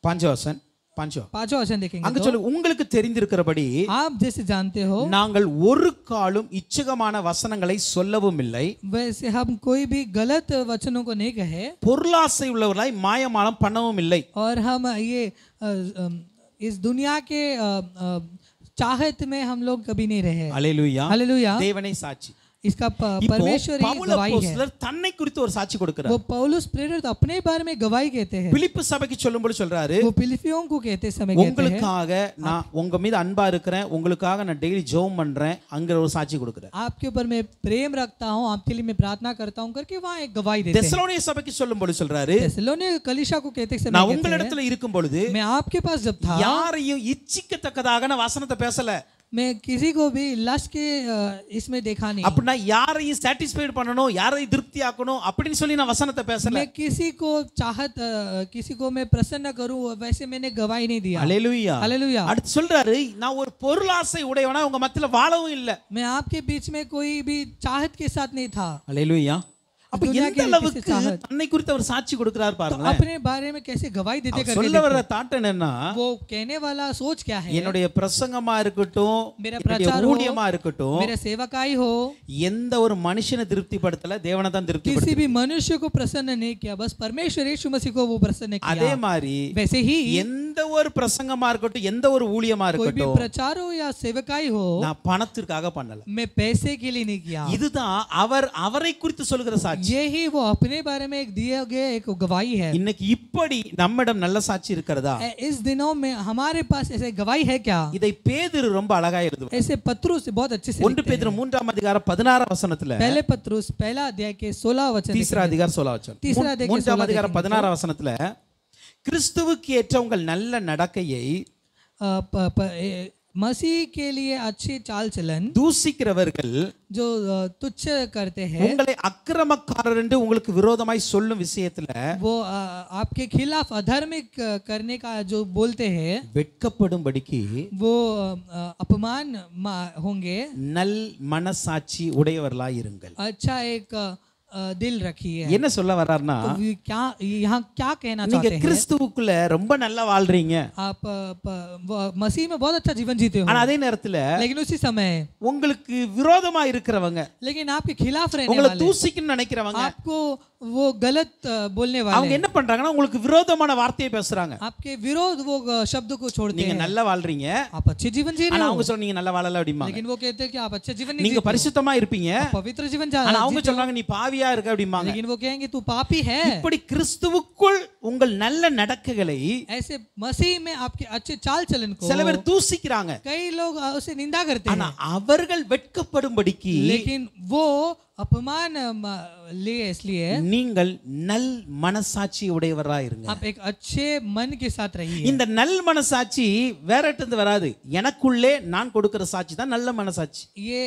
[SPEAKER 1] 5
[SPEAKER 2] पांचवा वचन देखेंगे
[SPEAKER 1] அங்க
[SPEAKER 2] तो,
[SPEAKER 1] சொல்லு, உங்களுக்கு தெரிந்திருக்கிறபடி
[SPEAKER 2] आप जैसे जानते हो
[SPEAKER 1] நாங்கள் ஒரு காலும் இச்சகமான வசனங்களை சொல்லவும் இல்லை,
[SPEAKER 2] वैसे हम कोई भी गलत वचनों को नहीं कहे,
[SPEAKER 1] பொருளாசை உள்ளவர்களாய் மாயமாலம் பண்ணவும் இல்லை.
[SPEAKER 2] और हम ये इस दुनिया के चाहत में हम लोग कभी नहीं रहे।
[SPEAKER 1] அல்லேலூயா.
[SPEAKER 2] हालेलुया।
[SPEAKER 1] தேவனே சாட்சி.
[SPEAKER 2] इसका
[SPEAKER 1] இப்போ
[SPEAKER 2] परमेश्वर ही
[SPEAKER 1] பவுல்
[SPEAKER 2] गवाही है।
[SPEAKER 1] அப்போஸ்தலர் தன்னை குறித்து ஒரு சாட்சி கொடுக்கிறார்.
[SPEAKER 2] वो पौलुस प्रेरित अपने बारे में गवाही कहते हैं।
[SPEAKER 1] பிலிப்பு சபைக்கு சொல்லும்போது சொல்றாரு,
[SPEAKER 2] वो फिलिपियों को कहते समय कहते हैं,
[SPEAKER 1] உங்களுக்காக நான் உங்க மீது அன்பா இருக்கிறேன், உங்களுக்காக நான் டெய்லி ஜெபம் பண்றேன், அங்க ஒரு சாட்சி கொடுக்கிறார்.
[SPEAKER 2] आपके ऊपर मैं प्रेम रखता हूँ, आपके लिए मैं प्रार्थना करता हूँ करके वहाँ एक गवाही देते हैं।
[SPEAKER 1] தெசலோனிய சபைக்கு சொல்லும்போது சொல்றாரு,
[SPEAKER 2] தெசலோனிய कलीसिया को कहते समय
[SPEAKER 1] நான்
[SPEAKER 2] कहते
[SPEAKER 1] உங்களிடத்துல இருக்கும் பொழுது
[SPEAKER 2] हैं, मैं आपके पास जब था
[SPEAKER 1] யாரையும் இச்சிக்கத்தக்கதாக நான் வசனத்தை பேசல.
[SPEAKER 2] मैं किसी को भी लस्ट के इसमें देखा नहीं।
[SPEAKER 1] அப்படினா யாரையும் சாட்டிஸ்ஃபைட் பண்ணனும், யாரையும் திருப்தி ஆக்கணும் அப்படினு சொல்லி நான் வசனத்தை பேசல.
[SPEAKER 2] मैं किसी को चाहत किसी को मैं प्रसन्न करूं वैसे मैंने गवाही नहीं दिया।
[SPEAKER 1] ஹalleluya
[SPEAKER 2] हालेलुया।
[SPEAKER 1] அடுத்து சொல்றாரு, நான் ஒரு பொருளாசை உடையவனா உங்க மத்தியில வாழவும் இல்ல.
[SPEAKER 2] मैं आपके बीच में कोई भी चाहत के साथ नहीं था।
[SPEAKER 1] ஹalleluya அப்ப
[SPEAKER 2] दुनिया
[SPEAKER 1] எந்த
[SPEAKER 2] के
[SPEAKER 1] அளவுக்கு
[SPEAKER 2] किसी चाहत
[SPEAKER 1] தன்னை குறித்து அவர் சாட்சி கொடுக்கிறார்
[SPEAKER 2] तो
[SPEAKER 1] பாருங்க.
[SPEAKER 2] अपने बारे में कैसे गवाही देते करके
[SPEAKER 1] சொல்ல வர தாட் என்னன்னா,
[SPEAKER 2] वो कहने वाला सोच क्या है,
[SPEAKER 1] என்னுடைய பிரசங்கமா இருக்கட்டும்,
[SPEAKER 2] मेरा
[SPEAKER 1] என்னுடைய
[SPEAKER 2] प्रचार हो,
[SPEAKER 1] ஊழியமா இருக்கட்டும்,
[SPEAKER 2] मेरा सेवकाई हो,
[SPEAKER 1] எந்த ஒரு மனுஷனை திருப்திப்படுத்தல, தேவனை தான்
[SPEAKER 2] किसी
[SPEAKER 1] திருப்திப்படுத்து.
[SPEAKER 2] भी मनुष्य को प्रसन्न नहीं किया, बस परमेश्वर यीशु मसीह को वो प्रसन्न
[SPEAKER 1] அதே
[SPEAKER 2] किया।
[SPEAKER 1] மாதிரி
[SPEAKER 2] वैसे ही
[SPEAKER 1] எந்த ஒரு பிரசங்கமா இருக்கட்டும், எந்த ஒரு ஊழியமா
[SPEAKER 2] कोई भी
[SPEAKER 1] இருக்கட்டும்,
[SPEAKER 2] प्रचार हो या सेवकाई हो,
[SPEAKER 1] நான் பணத்திற்காக பண்ணல.
[SPEAKER 2] मैं पैसे के लिए नहीं किया।
[SPEAKER 1] இதுதான் அவரை குறித்து சொல்லுகிற சாட்சி.
[SPEAKER 2] यही वो अपने बारे में एक दिया गया एक गवाही है।
[SPEAKER 1] இன்னைக்கு இப்படி நம்மிடம் நல்ல சாட்சி இருக்கிறதா?
[SPEAKER 2] इस दिनों में हमारे पास ऐसे गवाही है क्या?
[SPEAKER 1] இதை பேதுரு ரொம்ப அழகா எழுதுவார்.
[SPEAKER 2] ऐसे पत्रुस बहुत अच्छे से
[SPEAKER 1] 1 பேதுரு 3ஆம் அதிகாரம் 16ஆம் வசனத்துல,
[SPEAKER 2] पहले पत्रुस पहला अध्याय के 16 वचन,
[SPEAKER 1] तीसरा அதிகாரம் 16 வசனம்,
[SPEAKER 2] तीसरा अध्याय के
[SPEAKER 1] 3ஆம் அதிகாரம் 16ஆம் வசனத்துல, கிறிஸ்துவுக்கு ஏற்ற உங்கள் நல்ல நடக்கையை
[SPEAKER 2] मसीह के लिए अच्छी चाल चलन
[SPEAKER 1] தூசிக்கிறவர்கள்
[SPEAKER 2] जो तुच्छ करते हैं,
[SPEAKER 1] உங்களை அக்கிரமக்காரர் என்று உங்களுக்கு விரோதமாய் சொல்லும் விஷயத்துல
[SPEAKER 2] वो आपके खिलाफ अधर्मिक करने का जो बोलते हैं,
[SPEAKER 1] வெட்கப்படும்படிக்கு
[SPEAKER 2] वो अपमान होंगे।
[SPEAKER 1] நல் மனசாட்சி உடையவர்களாய் இருங்கள்.
[SPEAKER 2] अच्छा एक दिल रखिए।
[SPEAKER 1] என்ன சொல்ல வர்றாருன்னா,
[SPEAKER 2] तो क्या यहाँ क्या कहना
[SPEAKER 1] நீங்க
[SPEAKER 2] चाहते हैं?
[SPEAKER 1] கிறிஸ்துவுக்குள்ள ரொம்ப நல்லா வாழ்றீங்க,
[SPEAKER 2] आप मसीह में बहुत अच्छा जीवन जीते हो,
[SPEAKER 1] ஆனா அதே நேரத்துல
[SPEAKER 2] लेकिन उसी समय
[SPEAKER 1] உங்களுக்கு விரோதமா இருக்கிறவங்க,
[SPEAKER 2] लेकिन आपके खिलाफ रहने
[SPEAKER 1] உங்களை
[SPEAKER 2] वाले,
[SPEAKER 1] தூசிக்கணும்னு நினைக்கிறவங்க,
[SPEAKER 2] आपको वो गलत बोलने
[SPEAKER 1] அவங்க
[SPEAKER 2] वाले,
[SPEAKER 1] என்ன பண்றாங்கன்னா உங்களுக்கு விரோதமான வார்த்தையை பேசுறாங்க.
[SPEAKER 2] आपके विरोध वो शब्द को छोड़ते
[SPEAKER 1] நீங்க
[SPEAKER 2] हैं।
[SPEAKER 1] நல்லா வாழ்றீங்க,
[SPEAKER 2] आप अच्छे जीवन जी रहे
[SPEAKER 1] ஆனா
[SPEAKER 2] हो,
[SPEAKER 1] அவங்க சொல்றாங்க நீங்க நல்லா வாழல அப்படிம்பாங்க.
[SPEAKER 2] लेकिन वो कहते हैं कि आप अच्छे जीवन नहीं
[SPEAKER 1] நீங்க
[SPEAKER 2] जीते हो,
[SPEAKER 1] பரிசுத்தமா இருப்பீங்க,
[SPEAKER 2] आप पवित्र जीवन
[SPEAKER 1] ஆனா அவங்க
[SPEAKER 2] जीते हो,
[SPEAKER 1] சொல்றாங்க நீ பாவியா இருக்க அப்படிம்பாங்க.
[SPEAKER 2] लेकिन वो कहेंगे तू पापी है।
[SPEAKER 1] இப்படி கிறிஸ்துவுக்குள் உங்கள் நல்ல நடக்கைகளை
[SPEAKER 2] ऐसे मसीह में आपके अच्छे चाल चलन को
[SPEAKER 1] சில பேர் தூசிக்கிறாங்க,
[SPEAKER 2] कई लोग उसे निंदा करते
[SPEAKER 1] ஆனா
[SPEAKER 2] हैं,
[SPEAKER 1] அவர்கள் வெட்கப்படும்படிக்கு
[SPEAKER 2] लेकिन वो अपमान लिए इसलिए
[SPEAKER 1] நீங்கள் நல் மனசாட்சி உடையவராய் இருங்க.
[SPEAKER 2] आप एक अच्छे मन के साथ रहिए।
[SPEAKER 1] இந்த நல் மனசாட்சி வேற இடத்துல வராது, எனக்குள்ளே நான் கொடுக்கிற சாட்சி தான் நல்ல மனசாட்சி.
[SPEAKER 2] ये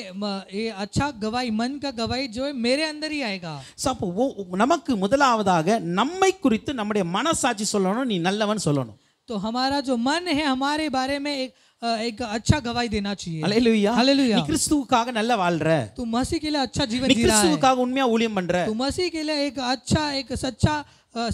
[SPEAKER 2] अच्छा गवाही, मन का गवाही जो है मेरे अंदर ही आएगा।
[SPEAKER 1] அப்போ நமக்கு முதலாவதாக நம்மை குறித்து நம்முடைய மனசாட்சி சொல்லணும், நீ நல்லவன் சொல்லணும்.
[SPEAKER 2] तो हमारा जो मन है हमारे बारे में एक अच्छा गवाही देना चाहिए।
[SPEAKER 1] ஹல்லேலூயா.
[SPEAKER 2] हालेलुया।
[SPEAKER 1] நீ கிறிஸ்துவுக்காக நல்லா வாழ்ற,
[SPEAKER 2] तू मसीह के लिए अच्छा जीवन
[SPEAKER 1] நீ
[SPEAKER 2] जी रहा है,
[SPEAKER 1] கிறிஸ்துவுக்காக உண்மையா ஊழியம் பண்ற,
[SPEAKER 2] तू मसीह के लिए एक अच्छा एक सच्चा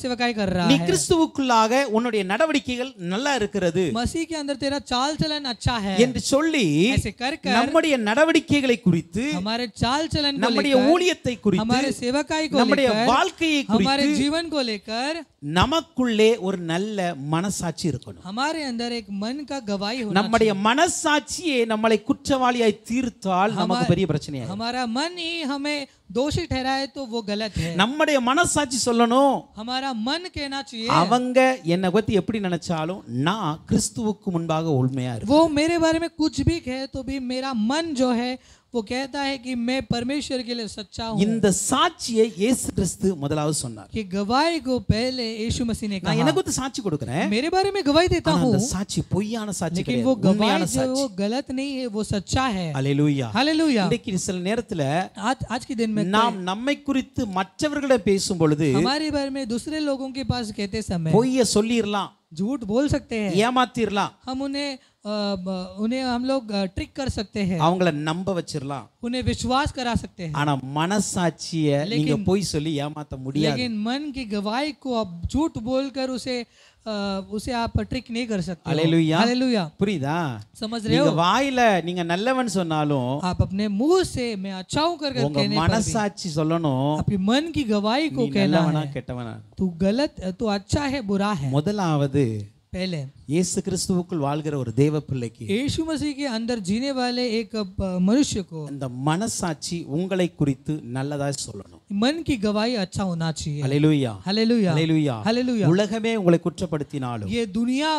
[SPEAKER 2] सेवकाई कर रहा
[SPEAKER 1] நீ
[SPEAKER 2] है,
[SPEAKER 1] கிறிஸ்துவுக்குள்ளாக உன்னுடைய நடவடிக்கைகள் நல்லா இருக்கிறது
[SPEAKER 2] मसीह के अंदर तेरा चाल चलन अच्छा है
[SPEAKER 1] என்று சொல்லி
[SPEAKER 2] ऐसे कर कर
[SPEAKER 1] நம்முடைய நடவடிக்கைகளை குறித்து,
[SPEAKER 2] हमारे चाल चलन को
[SPEAKER 1] நம்முடைய
[SPEAKER 2] लेकर,
[SPEAKER 1] ஊழியத்தை குறித்து,
[SPEAKER 2] हमारे सेवकाई को
[SPEAKER 1] நம்முடைய
[SPEAKER 2] लेकर,
[SPEAKER 1] வாழ்க்கையை
[SPEAKER 2] हमारे
[SPEAKER 1] குறித்து
[SPEAKER 2] जीवन को लेकर
[SPEAKER 1] நமக்குள்ளே ஒரு நல்ல மனசாட்சி இருக்கணும்.
[SPEAKER 2] हमारे अंदर एक मन का गवाही होना
[SPEAKER 1] நம்முடைய மனசாட்சியே நம்மளை குற்றவாளியாய் தீர்த்தால் நமக்கு பெரிய
[SPEAKER 2] चाहिए।
[SPEAKER 1] பிரச்சனையா.
[SPEAKER 2] हमारा मन ही हमें दोषी ठहराए तो वो गलत है।
[SPEAKER 1] நம்முடைய மனசாட்சி சொல்லணும்,
[SPEAKER 2] हमारा मन कहना चाहिए
[SPEAKER 1] அவங்க என்னை பத்தி எப்படி நினைச்சாலும் நான் கிறிஸ்துவுக்கு முன்பாக உண்மையா இருப்பேன்.
[SPEAKER 2] वो मेरे बारे में कुछ भी कहे तो भी मेरा मन जो है वो कहता है कि मैं परमेश्वर के लिए सच्चा हूँ।
[SPEAKER 1] இந்த சாட்சியை இயேசு கிறிஸ்து முதலாவது சொன்னார்.
[SPEAKER 2] कि गवाही को पहले यीशु मसीह ने
[SPEAKER 1] நான்
[SPEAKER 2] कहा,
[SPEAKER 1] எனக்கு வந்து சாட்சி கொடுக்கிறேன்,
[SPEAKER 2] मेरे बारे में गवाही देता
[SPEAKER 1] ஆனா
[SPEAKER 2] हूँ,
[SPEAKER 1] அந்த சாட்சி பொய்யான சாட்சி
[SPEAKER 2] लेकिन
[SPEAKER 1] கிடையாது,
[SPEAKER 2] वो
[SPEAKER 1] உண்மையான
[SPEAKER 2] गवाही जो
[SPEAKER 1] சாட்சி.
[SPEAKER 2] वो गलत नहीं है, वो सच्चा है।
[SPEAKER 1] ஹல்லேலூயா.
[SPEAKER 2] हालेलुया।
[SPEAKER 1] இன்னைக்கு சில நேரத்துல
[SPEAKER 2] आज के दिन में
[SPEAKER 1] நாம் நம்மை குறித்து மற்றவர்களிடம் பேசும் பொழுது
[SPEAKER 2] हमारे बारे में दूसरे लोगों के पास कहते समय
[SPEAKER 1] பொய்ய சொல்லிரலாம்,
[SPEAKER 2] झूठ बोल सकते हैं,
[SPEAKER 1] ஏமாத்திரலாம்,
[SPEAKER 2] हम उन्हें हम लोग ट्रिक कर सकते हैं,
[SPEAKER 1] அவங்கள நம்ப வச்சிரலாம்.
[SPEAKER 2] उन्हें विश्वास करा सकते हैं,
[SPEAKER 1] ஆனா மனசாட்சிய நீங்க பொய் சொல்லி ஏமாத்த முடியாது.
[SPEAKER 2] लेकिन मन की गवाही को आप झूठ बोलकर उसे आप ट्रिक नहीं कर सकते।
[SPEAKER 1] ஹல்லேலூயா.
[SPEAKER 2] हालेलुया।
[SPEAKER 1] புரியுதா?
[SPEAKER 2] समझ रहे
[SPEAKER 1] நீங்க
[SPEAKER 2] हो?
[SPEAKER 1] வாயில நீங்க நல்லவன் சொன்னாலும்
[SPEAKER 2] आप अपने मुंह से मैं अच्छा हूं कर
[SPEAKER 1] உங்க
[SPEAKER 2] कहने पर भी
[SPEAKER 1] மனசாட்சி சொல்லணும்,
[SPEAKER 2] आपकी मन की गवाही
[SPEAKER 1] நீ
[SPEAKER 2] को कहना
[SPEAKER 1] நல்லவனா
[SPEAKER 2] है
[SPEAKER 1] கெட்டவனா.
[SPEAKER 2] तू गलत, तू अच्छा है बुरा है।
[SPEAKER 1] முதலாவது
[SPEAKER 2] पहले
[SPEAKER 1] இயேசு கிறிஸ்துவுக்குள் வாழ்கிற ஒரு தேவ பிள்ளைக்கு
[SPEAKER 2] यीशु मसीह के अंदर जीने वाले एक मनुष्य को
[SPEAKER 1] அந்த மனசாட்சி உங்களை குறித்து நல்லதா சொல்லணும்.
[SPEAKER 2] मन की गवाही अच्छा होना चाहिए.
[SPEAKER 1] அல்லேலூயா
[SPEAKER 2] हालेलुया
[SPEAKER 1] அல்லேலூயா.
[SPEAKER 2] हालेलुया.
[SPEAKER 1] உலகமே உங்களை குற்றப்படுத்தினாலும்
[SPEAKER 2] ये दुनिया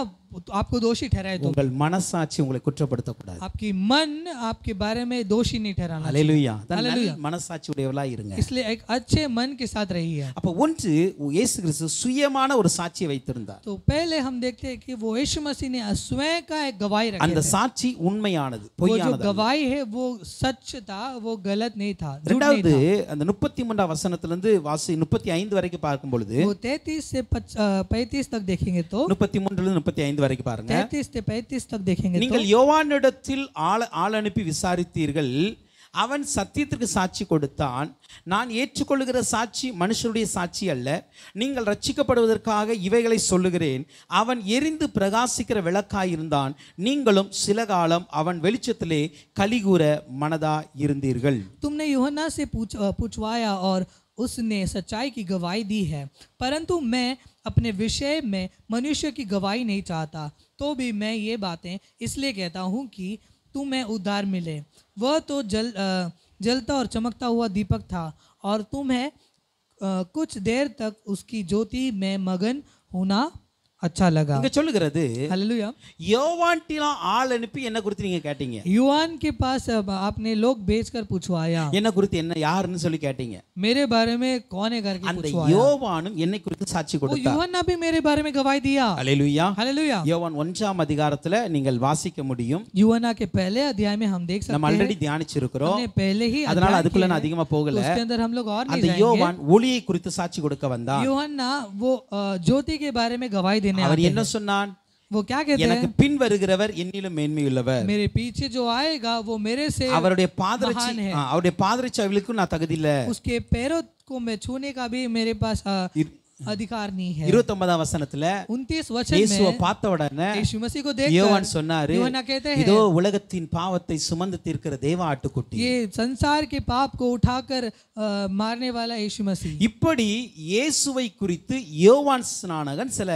[SPEAKER 2] आपको दोषी ठहराए तो
[SPEAKER 1] உங்கள் மனசாட்சி உங்களை குற்றப்படுத்தக்கூடாது.
[SPEAKER 2] आपकी मन आपके बारे में दोषी नहीं ठहराना.
[SPEAKER 1] அல்லேலூயா. நல்ல மனசாட்சி உடையவளா இருங்க.
[SPEAKER 2] इसलिए एक अच्छे मन के साथ रहिए.
[SPEAKER 1] அப்ப ஒன்று இயேசு கிறிஸ்து சுயமான ஒரு சாட்சியை வைத்திருந்தார்.
[SPEAKER 2] तो पहले हम देखते हैं कि वो यीशु मसीह ने स्वयं का एक गवाही रखी.
[SPEAKER 1] அந்த சாட்சி உண்மையானது,
[SPEAKER 2] वो जो
[SPEAKER 1] பொய்யானது.
[SPEAKER 2] गवाही है वो सच था, वो गलत नहीं था, झूठ नहीं
[SPEAKER 1] இரண்டாவது
[SPEAKER 2] था.
[SPEAKER 1] அந்த 33 வசனத்துல இருந்து வாசி 35 வரைக்கும் பார்க்கும் பொழுது
[SPEAKER 2] वो 33 से 35 तक देखेंगे तो
[SPEAKER 1] 33 ல இருந்து 35 வரைக்கும் பாருங்க.
[SPEAKER 2] 33 से 35 तक देखेंगे तो
[SPEAKER 1] நீங்கள் யோவானிடத்தில் ஆள் அனுப்பி விசாரித்தீர்கள், அவன் சத்தியத்திற்கு சாட்சி கொடுத்தான். நான் ஏற்றுக்கொள்ளுகிற சாட்சி மனுஷருடைய சாட்சி அல்ல, நீங்கள் ரட்சிக்கப்படுவதற்காக இவைகளை சொல்லுகிறேன். அவன் எரிந்து பிரகாசிக்கிற விளக்காயிருந்தான், நீங்களும் சில காலம் அவன் வெளிச்சத்திலே கலிகூற மனதா இருந்தீர்கள்.
[SPEAKER 2] तुमने यूहन्ना से पूछवाया और उसने सच्चाई की गवाही दी है, परंतु मैं अपने विषय में मनुष्य की गवाही नहीं चाहता, तो भी मैं ये बातें इसलिए कहता हूँ कि तुम्हें उद्धार मिले. वह तो जलता और चमकता हुआ दीपक था, और तुम्हें कुछ देर तक उसकी ज्योति में मगन होना अच्छा लगा.
[SPEAKER 1] இங்க சொல்லுகிறது,
[SPEAKER 2] हालेलुया.
[SPEAKER 1] யோவான்ட்டில ஆள் அனுப்பி என்ன குறித்து நீங்க கேட்டீங்க.
[SPEAKER 2] यूहन्ना के पास आपने लोग भेजकर पूछवाया.
[SPEAKER 1] என்ன குறித்து, என்ன யாருன்னு சொல்லி கேட்டீங்க.
[SPEAKER 2] मेरे बारे में कौन है करके
[SPEAKER 1] அந்த
[SPEAKER 2] पूछवाया.
[SPEAKER 1] யோவானும் என்னை குறித்து சாட்சி
[SPEAKER 2] वो
[SPEAKER 1] கொடுத்தார்.
[SPEAKER 2] यूहन्ना भी मेरे बारे में गवाही दिया.
[SPEAKER 1] அல்லேலூயா.
[SPEAKER 2] हालेलुया.
[SPEAKER 1] யோவான் 1ஆம் அதிகாரத்துல நீங்கள் வாசிக்க முடியும்.
[SPEAKER 2] यूहन्ना के पहले अध्याय में हम देख सकते
[SPEAKER 1] நம்ம
[SPEAKER 2] हैं.
[SPEAKER 1] ஆல்ரெடி தியானிச்சிருக்கிறோம்.
[SPEAKER 2] हमने पहले ही
[SPEAKER 1] அதனால
[SPEAKER 2] अध्याय
[SPEAKER 1] அதுக்குள்ள
[SPEAKER 2] किए
[SPEAKER 1] நான்
[SPEAKER 2] हैं,
[SPEAKER 1] அதிகமா போகல.
[SPEAKER 2] तो उसके अंदर हम लोग और नहीं
[SPEAKER 1] அந்த
[SPEAKER 2] जाएंगे.
[SPEAKER 1] யோவான் ஒளியை குறித்து சாட்சி கொடுக்க வந்தான்.
[SPEAKER 2] यूहन्ना वो ज्योति के बारे में गवाही देने
[SPEAKER 1] அவர்
[SPEAKER 2] आते
[SPEAKER 1] என்ன
[SPEAKER 2] हैं.
[SPEAKER 1] சொன்னான்?
[SPEAKER 2] वो क्या कहते
[SPEAKER 1] எனக்கு
[SPEAKER 2] हैं?
[SPEAKER 1] பின் வருகிறவர் என்னிலும் மேன்மையுள்ளவர்.
[SPEAKER 2] मेरे पीछे जो आएगा वो मेरे से
[SPEAKER 1] அவருடைய பாதரட்சி
[SPEAKER 2] महान है.
[SPEAKER 1] அவருடைய பாதரட்சிகளுக்கு நான் தகுதி இல்ல.
[SPEAKER 2] उसके पैरों को मैं छूने का भी मेरे पास अधिकार नहीं है.
[SPEAKER 1] 29ஆம் வசனத்துல
[SPEAKER 2] 29 वचन
[SPEAKER 1] இயேசுவை
[SPEAKER 2] में
[SPEAKER 1] பார்த்த உடனே
[SPEAKER 2] यीशु मसीह को
[SPEAKER 1] யோவான்
[SPEAKER 2] देखकर
[SPEAKER 1] சொன்னாரு,
[SPEAKER 2] यूहन्ना कहते हैं,
[SPEAKER 1] இதோ உலகத்தின் பாவத்தை சுமந்து தீர்க்கிற தேவ ஆட்டுக்குட்டி.
[SPEAKER 2] ये संसार के पाप को उठाकर मारने वाला यीशु मसीह.
[SPEAKER 1] இப்படி இயேசுவை குறித்து யோவான் ஸ்நானகன் சில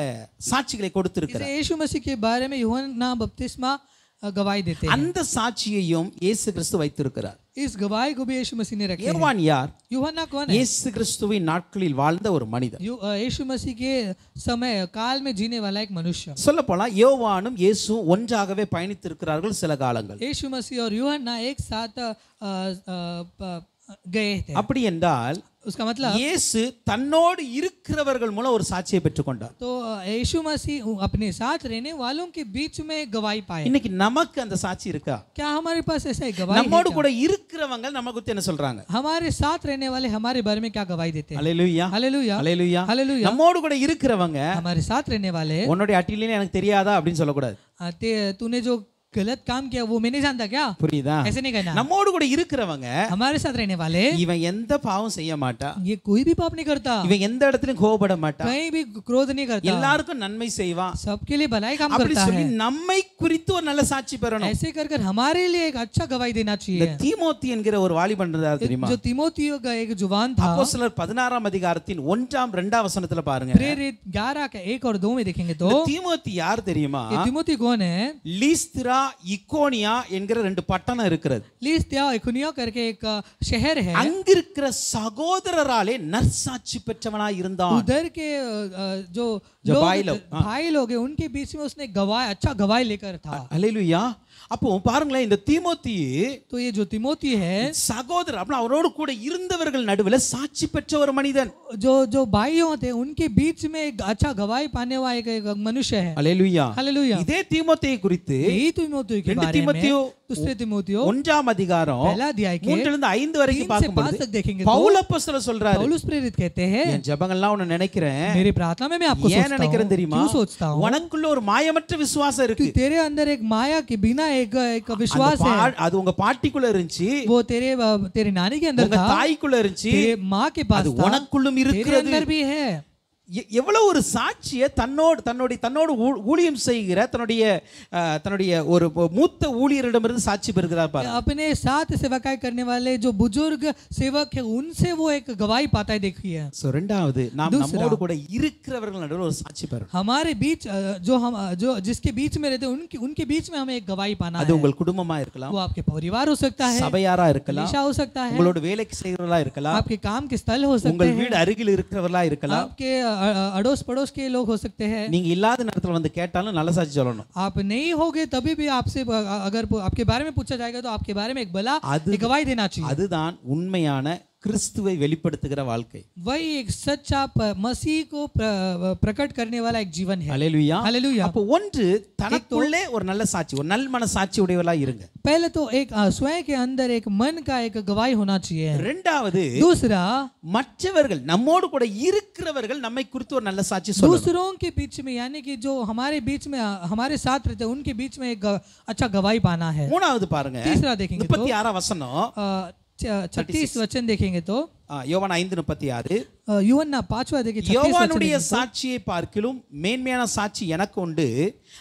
[SPEAKER 1] சாட்சிகளை கொடுத்திருக்கிறார்.
[SPEAKER 2] इसे यीशु मसीह के बारे में यूहन्ना बपतिस्मा गवाही देते हैं.
[SPEAKER 1] அந்த சாட்சியையும் இயேசு கிறிஸ்து வைத்திருக்கிறார்.
[SPEAKER 2] इस गवाही को भी यीशु मसीह ने रखी है.
[SPEAKER 1] யோவான் யார்?
[SPEAKER 2] यूहन्ना कौन है?
[SPEAKER 1] இயேசு கிறிஸ்துவின் நாட்களில் வாழ்ந்த ஒரு மனிதன்.
[SPEAKER 2] यीशु मसीह के समय काल में जीने वाला एक मनुष्य.
[SPEAKER 1] சொல்ல போனா யோவானும் இயேசுவும் ஒன்றாகவே பயணித்திருக்கிறார்கள் சில காலங்கள்.
[SPEAKER 2] यीशु मसीह और यूहन्ना एक साथ गए थे.
[SPEAKER 1] அப்படி என்றால்
[SPEAKER 2] उसका मतलब
[SPEAKER 1] இயேசு தன்னோடு இருக்கிறவர்கள் மூலம் ஒரு சாட்சியை பெற்றுக்கொண்டார்.
[SPEAKER 2] तो यीशु मसीह अपने साथ रहने वालों के बीच में गवाही पाए.
[SPEAKER 1] இன்னைக்கு நமக்கு அந்த சாட்சி இருக்கா?
[SPEAKER 2] क्या हमारे पास ऐसा एक गवाही है?
[SPEAKER 1] நம்மோடு கூட இருக்கிறவங்க நம்ம குறித்து என்ன சொல்றாங்க?
[SPEAKER 2] हमारे साथ रहने वाले हमारे बारे में क्या गवाही देते हैं?
[SPEAKER 1] அல்லேலூயா
[SPEAKER 2] हालेलुया
[SPEAKER 1] அல்லேலூயா.
[SPEAKER 2] हालेलुया.
[SPEAKER 1] நம்மோடு கூட இருக்கிறவங்க
[SPEAKER 2] हमारे साथ रहने वाले
[SPEAKER 1] உன்னுடைய அட்டிலே எனக்கு தெரியாதா அப்படின்னு சொல்லக்கூடாது.
[SPEAKER 2] तूने जो गलत काम किया वो मैं नहीं जानता क्या?
[SPEAKER 1] புரியுதா?
[SPEAKER 2] ऐसे नहीं कहना.
[SPEAKER 1] நம்மோடு கூட இருக்கிறவங்க
[SPEAKER 2] हमारे साथ रहने वाले
[SPEAKER 1] இவன் எந்த பாவம் செய்ய மாட்டா,
[SPEAKER 2] ये कोई भी पाप नहीं करता,
[SPEAKER 1] இவன் எந்த இடத்துலயும் கோபப்பட மாட்டா,
[SPEAKER 2] कहीं भी क्रोध नहीं करता,
[SPEAKER 1] எல்லாருக்கும் நன்மை செய்வான்,
[SPEAKER 2] सबके लिए भलाई काम
[SPEAKER 1] அப்படி
[SPEAKER 2] करता
[SPEAKER 1] சொல்லி
[SPEAKER 2] है.
[SPEAKER 1] நம்மை குறித்து ஒரு நல்ல சாட்சி பெறணும்.
[SPEAKER 2] ऐसे कर कर हमारे लिए एक अच्छा गवाही देना
[SPEAKER 1] இந்த
[SPEAKER 2] चाहिए.
[SPEAKER 1] தீமோத்தி என்கிற ஒரு வாலிபன் இருந்தார் தெரியுமா?
[SPEAKER 2] जो तीमोथियो का एक जुबान था,
[SPEAKER 1] அப்போஸ்தலர் 16ஆம் அதிகாரத்தின் 1ஆம் 2ஆம் வசனத்துல பாருங்க.
[SPEAKER 2] प्रेरित 11 का 1 और 2 में देखेंगे तो
[SPEAKER 1] இந்த தீமோத்தி யார் தெரியுமா?
[SPEAKER 2] ये तीमोथी कौन है?
[SPEAKER 1] லீஸ்திரா இக்கோனியா என்கிற ரெண்டு பட்டணம் இருக்கிறது.
[SPEAKER 2] लीस्तिया इकोनिया करके एक शहर है.
[SPEAKER 1] அங்கிருக்கிற சகோதரராலே நற்சாட்சி பெற்றவனாய் இருந்தான்.
[SPEAKER 2] उधर के जो भाई लोग हैं उनके बीच में उसने गवाही अच्छा गवाही लेकर था.
[SPEAKER 1] அல்லேலூயா. அப்போ பாருங்களேன், இந்த தீமோத்தி
[SPEAKER 2] तो ये जो तीमोथी है
[SPEAKER 1] சகோதரர் அப்ப அவரோடு கூட இருந்தவர்கள் நடுவில் சாட்சி பெற்ற ஒரு மனிதன்.
[SPEAKER 2] जो जो भाइयों थे उनके बीच में एक अच्छा गवाही पाने वाला एक मनुष्य है.
[SPEAKER 1] அல்லேலூயா.
[SPEAKER 2] हालेलुया.
[SPEAKER 1] இதே தீமோத்தேயை குறித்து
[SPEAKER 2] यही तीमोथी के
[SPEAKER 1] 2
[SPEAKER 2] बारे में
[SPEAKER 1] தீமோத்தேயு
[SPEAKER 2] दूसरे तीमोथियो
[SPEAKER 1] 1ஆம் அதிகாரம்
[SPEAKER 2] पहला अध्याय के
[SPEAKER 1] 3 லிருந்து 5 வரைக்கும்
[SPEAKER 2] 3 से 5
[SPEAKER 1] பார்க்கும்போது
[SPEAKER 2] तक देखेंगे
[SPEAKER 1] பவுல்
[SPEAKER 2] तो
[SPEAKER 1] அப்போஸ்தலர் சொல்றாரு,
[SPEAKER 2] पौलुस प्रेरित कहते हैं,
[SPEAKER 1] என் ஜெபங்கள்லாம் உன்னை நினைக்கிறேன்.
[SPEAKER 2] मेरी प्रार्थना में मैं आपको
[SPEAKER 1] ஏன்
[SPEAKER 2] सोचता हूँ.
[SPEAKER 1] நினைக்கிறேன் தெரியுமா?
[SPEAKER 2] क्यों सोचता हूँ?
[SPEAKER 1] உனக்குள்ள ஒரு மாயமற்ற விசுவாசம் இருக்கு.
[SPEAKER 2] तेरे अंदर एक माया के बिना एक विश्वास है.
[SPEAKER 1] அது உங்க பாட்டிக்குள்ள இருந்துச்சு,
[SPEAKER 2] वो तेरे नानी के अंदर
[SPEAKER 1] உங்க
[SPEAKER 2] था,
[SPEAKER 1] தாய்க்குள்ள இருந்துச்சு,
[SPEAKER 2] तेरे माँ के पास
[SPEAKER 1] அது
[SPEAKER 2] था,
[SPEAKER 1] உனக்குள்ளும்
[SPEAKER 2] तेरे
[SPEAKER 1] இருக்கிறது.
[SPEAKER 2] अंदर भी है.
[SPEAKER 1] எவ்வளவு ஒரு சாட்சியை தன்னோடு ஊழியம் செய்கிற தன்னுடைய ஒரு மூத்த ஊழியரிடமிருந்து சாட்சி பெறுகிறார் பாருங்க.
[SPEAKER 2] अपने साथ सेवकाई करने वाले जो बुजुर्ग सेवक है उनसे वो एक गवाही पाता है. देखिए
[SPEAKER 1] சோ இரண்டாவது நாம் நம்மோடு கூட இருக்கிறவர்கள் நடுவில் ஒரு சாட்சி பெறணும்.
[SPEAKER 2] हमारे बीच जो जिसके बीच में रहते हैं उनके बीच में हमें एक गवाही पाना है.
[SPEAKER 1] அது உங்கள் குடும்பமா இருக்கலாம்,
[SPEAKER 2] वो आपके परिवार हो सकता है,
[SPEAKER 1] சபையாரா இருக்கலாம்,
[SPEAKER 2] दिशा हो सकता है,
[SPEAKER 1] உங்களோட வேலைக்கு செய்கிறவர்களா இருக்கலாம்,
[SPEAKER 2] आपके काम के स्थल हो सकते
[SPEAKER 1] உங்கள்
[SPEAKER 2] हैं,
[SPEAKER 1] வீடு अருகில் இருக்கிறவர்களா இருக்கலாம்.
[SPEAKER 2] आपके अड़ोस पड़ोस के लोग हो सकते हैं.
[SPEAKER 1] நீங்க இல்லாத நேரத்துல வந்து கேட்டாலும் நல்ல சாட்சி சொல்லணும்.
[SPEAKER 2] आप नहीं होगे तभी भी आपसे अगर आपके बारे में पूछा जाएगा तो आपके बारे में एक भला एक गवाही देना चाहिए.
[SPEAKER 1] அதுதான் உண்மையான கிறிஸ்துவை வெளிப்படுத்துகிற வாழ்க்கை.
[SPEAKER 2] वही एक सच्चा मसीह को प्रकट करने वाला एक जीवन है.
[SPEAKER 1] ஹல்லேலூயா.
[SPEAKER 2] हालेलुया.
[SPEAKER 1] அப்ப ஒன்று தனக்குள்ளே ஒரு நல்ல சாட்சி, ஒரு நல்ல மனசாட்சி உடையவளா இருங்க.
[SPEAKER 2] पहले तो एक स्वयं के अंदर एक मन का एक गवाही होना चाहिए.
[SPEAKER 1] இரண்டாவது
[SPEAKER 2] दूसरा
[SPEAKER 1] மற்றவர்கள் நம்மோடு கூட இருக்கிறவர்கள் நம்மை குறித்து ஒரு நல்ல சாட்சி சொல்லணும்.
[SPEAKER 2] दूसरों के बीच में यानी कि जो हमारे बीच में हमारे साथ रहते हैं उनके बीच में एक अच्छा गवाही पाना है.
[SPEAKER 1] மூணாவது பாருங்க,
[SPEAKER 2] तीसरा देखेंगे तो
[SPEAKER 1] 36 वचனம்
[SPEAKER 2] 36 वचन देखेंगे तो
[SPEAKER 1] யோவான் 5:36
[SPEAKER 2] यूहन्ना 5वां देखिए 36
[SPEAKER 1] யோவானுடைய சாட்சியை பார்க்கிலும் மேன்மையான சாட்சி எனக்கு உண்டு.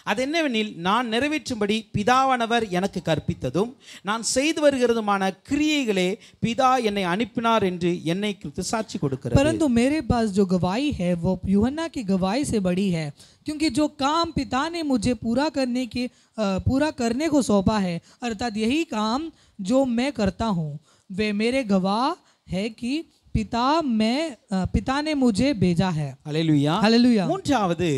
[SPEAKER 1] அது என்னவெனில் நான் நிறைவேற்றும்படி பிதாவானவர் எனக்கு கற்பித்ததும் நான் செய்து வருகிறதுமான கிரியைகளே பிதா என்னை அனுப்பினார் என்று என்னை குறித்து சாட்சி கொடுக்கிறது.
[SPEAKER 2] परंतु मेरे पास जो गवाही है वो यूहन्ना की गवाही से बड़ी है, क्योंकि जो काम पिता ने मुझे पूरा करने को सौंपा है, अर्थात यही काम जो मैं करता हूँ, वे मेरे गवाह है कि पिता ने मुझे भेजा है.
[SPEAKER 1] ஹல்லேலூயா.
[SPEAKER 2] हालेलुया.
[SPEAKER 1] மூன்றாவது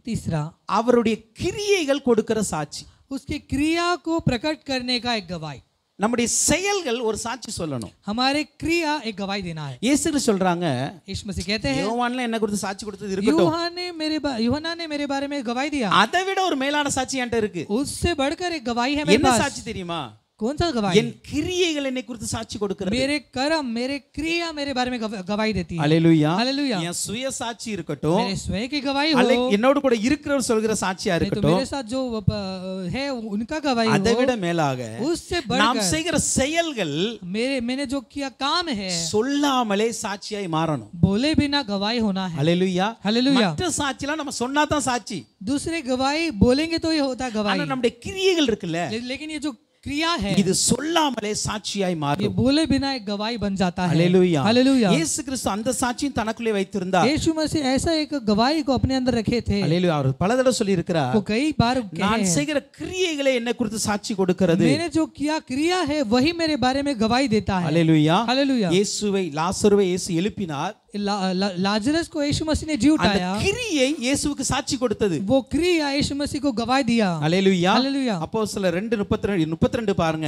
[SPEAKER 2] तीसरा
[SPEAKER 1] அவருடைய கிரியைகள் கொடுக்கிற சாட்சி.
[SPEAKER 2] उसकी क्रिया को प्रकट करने का एक गवाही.
[SPEAKER 1] நம்முடைய செயல்கள் ஒரு சாட்சி சொல்லணும்.
[SPEAKER 2] हमारे क्रिया एक गवाही देना है.
[SPEAKER 1] இயேசு கிறிஸ்து சொல்றாங்க,
[SPEAKER 2] यीशु मसीह कहते हैं
[SPEAKER 1] யோவான்ல என்ன குறித்து சாட்சி கொடுத்தது இருக்கட்டும்,
[SPEAKER 2] यूहन्ना ने मेरे बारे में गवाही दिया,
[SPEAKER 1] அதை விட ஒரு மேலான சாட்சி என்கிட்ட இருக்கு.
[SPEAKER 2] उससे बढ़कर एक गवाही है मेरे
[SPEAKER 1] என்ன
[SPEAKER 2] पास.
[SPEAKER 1] சாட்சி தெரியுமா?
[SPEAKER 2] कौन सा गवाही?
[SPEAKER 1] என் கிரியைகள் என்னை குறித்து சாட்சி கொடுக்கிறது.
[SPEAKER 2] मेरे कर्म मेरे क्रिया मेरे बारे में गवाही देती है.
[SPEAKER 1] ஹல்லேலூயா.
[SPEAKER 2] हालेलुया.
[SPEAKER 1] என் சுய சாட்சி இருக்கட்டும்,
[SPEAKER 2] मेरे स्वयं की गवाही हो,
[SPEAKER 1] என்னோடு கூட இருக்கிறவர் சொல்கிற சாட்சியா
[SPEAKER 2] तो
[SPEAKER 1] இருக்கட்டும்,
[SPEAKER 2] मेरे साथ जो है उनका गवाही
[SPEAKER 1] அதை
[SPEAKER 2] हो,
[SPEAKER 1] விட மேலாக
[SPEAKER 2] उससे
[SPEAKER 1] நாம்
[SPEAKER 2] बढ़कर
[SPEAKER 1] செய்கிற செயல்கள்
[SPEAKER 2] मैंने जो किया काम है
[SPEAKER 1] சொல்லாமலே சாட்சியாய் மாறணும்.
[SPEAKER 2] बोले बिना गवाही होना है.
[SPEAKER 1] ஹல்லேலூயா.
[SPEAKER 2] हालेलुया.
[SPEAKER 1] மற்ற சாட்சிலாம் நம்ம சொன்னாதான் சாட்சி.
[SPEAKER 2] दूसरे गवाही बोलेंगे तो ये होता
[SPEAKER 1] ஆனா
[SPEAKER 2] गवाही,
[SPEAKER 1] நம்முடைய கிரியைகள் இருக்குல்ல,
[SPEAKER 2] लेकिन ये जो क्रिया है
[SPEAKER 1] இது சொல்லாமலே சாட்சியாய்
[SPEAKER 2] ये
[SPEAKER 1] மாறும்.
[SPEAKER 2] बोले बिना एक गवाही बन जाता है.
[SPEAKER 1] ஹல்லேலூயா.
[SPEAKER 2] हालेलुया.
[SPEAKER 1] இயேசு கிறிஸ்து அந்த சாட்சியும் தனக்குள்ளே வைத்திருந்தார்.
[SPEAKER 2] यीशु मसीह ऐसा एक गवाही को अपने अंदर रखे थे.
[SPEAKER 1] ஹல்லேலூயா. அவர் பல தடவை சொல்லி இருக்கிறார்,
[SPEAKER 2] वो कई बार कहे
[SPEAKER 1] நான்
[SPEAKER 2] हैं,
[SPEAKER 1] செய்கிற கிரியைகளே என்னை குறித்து சாட்சி கொடுக்கிறது.
[SPEAKER 2] मैंने जो किया क्रिया है वही मेरे बारे में गवाही देता है.
[SPEAKER 1] ஹல்லேலூயா.
[SPEAKER 2] हालेलुया.
[SPEAKER 1] லாசருவை இயேசு எழுப்பினார்.
[SPEAKER 2] लाजरस को यीशु मसीह ने जी
[SPEAKER 1] அந்த
[SPEAKER 2] उठाया,
[SPEAKER 1] கிரியை இயேசுவுக்கு சாட்சி கொடுத்தது.
[SPEAKER 2] वो क्रिया यीशु मसीह को गवाही दिया.
[SPEAKER 1] ஹல்லேலூயா.
[SPEAKER 2] हालेलुया.
[SPEAKER 1] அப்போஸ்தலர் 2:32 பாருங்க,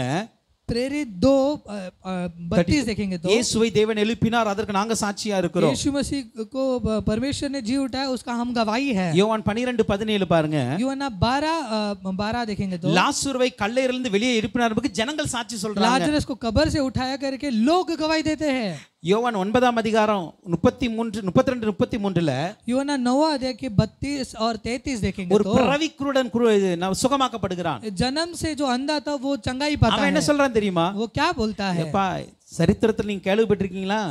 [SPEAKER 2] प्रेरित 2:32 देखेंगे तो
[SPEAKER 1] இயேசுவை தேவன் எழுப்பினார், அதற்கு நாங்க சாட்சியா இருக்கிறோம்.
[SPEAKER 2] यीशु मसीह को परमेश्वर ने जी उठाया, उसका हम गवाही है.
[SPEAKER 1] யோவான் 12:17 பாருங்க,
[SPEAKER 2] यूहन्ना 12 देखेंगे तो
[SPEAKER 1] லாசருவை கல்லறையிலிருந்து வெளியே எழுப்பினாருக்கு ஜனங்கள் சாட்சி சொல்றாங்க.
[SPEAKER 2] लाजरस को कब्र से उठाया करके लोग गवाही देते हैं.
[SPEAKER 1] யோவான் 9:32-33ல
[SPEAKER 2] यूहन्ना 9वां अध्याय के 32 और 33 देखेंगे
[SPEAKER 1] ஒரு
[SPEAKER 2] तो
[SPEAKER 1] பிறவி குருடன் சுகமாக்கப்படுகிறான்.
[SPEAKER 2] जन्म से जो अंधा था वो चंगाई पाता
[SPEAKER 1] அவன்
[SPEAKER 2] है.
[SPEAKER 1] என்ன சொல்றான் தெரியுமா?
[SPEAKER 2] वो क्या बोलता है?
[SPEAKER 1] எப்பா சரித்திரத்துல நீங்க கேள்விப்பட்டிருக்கீங்களா?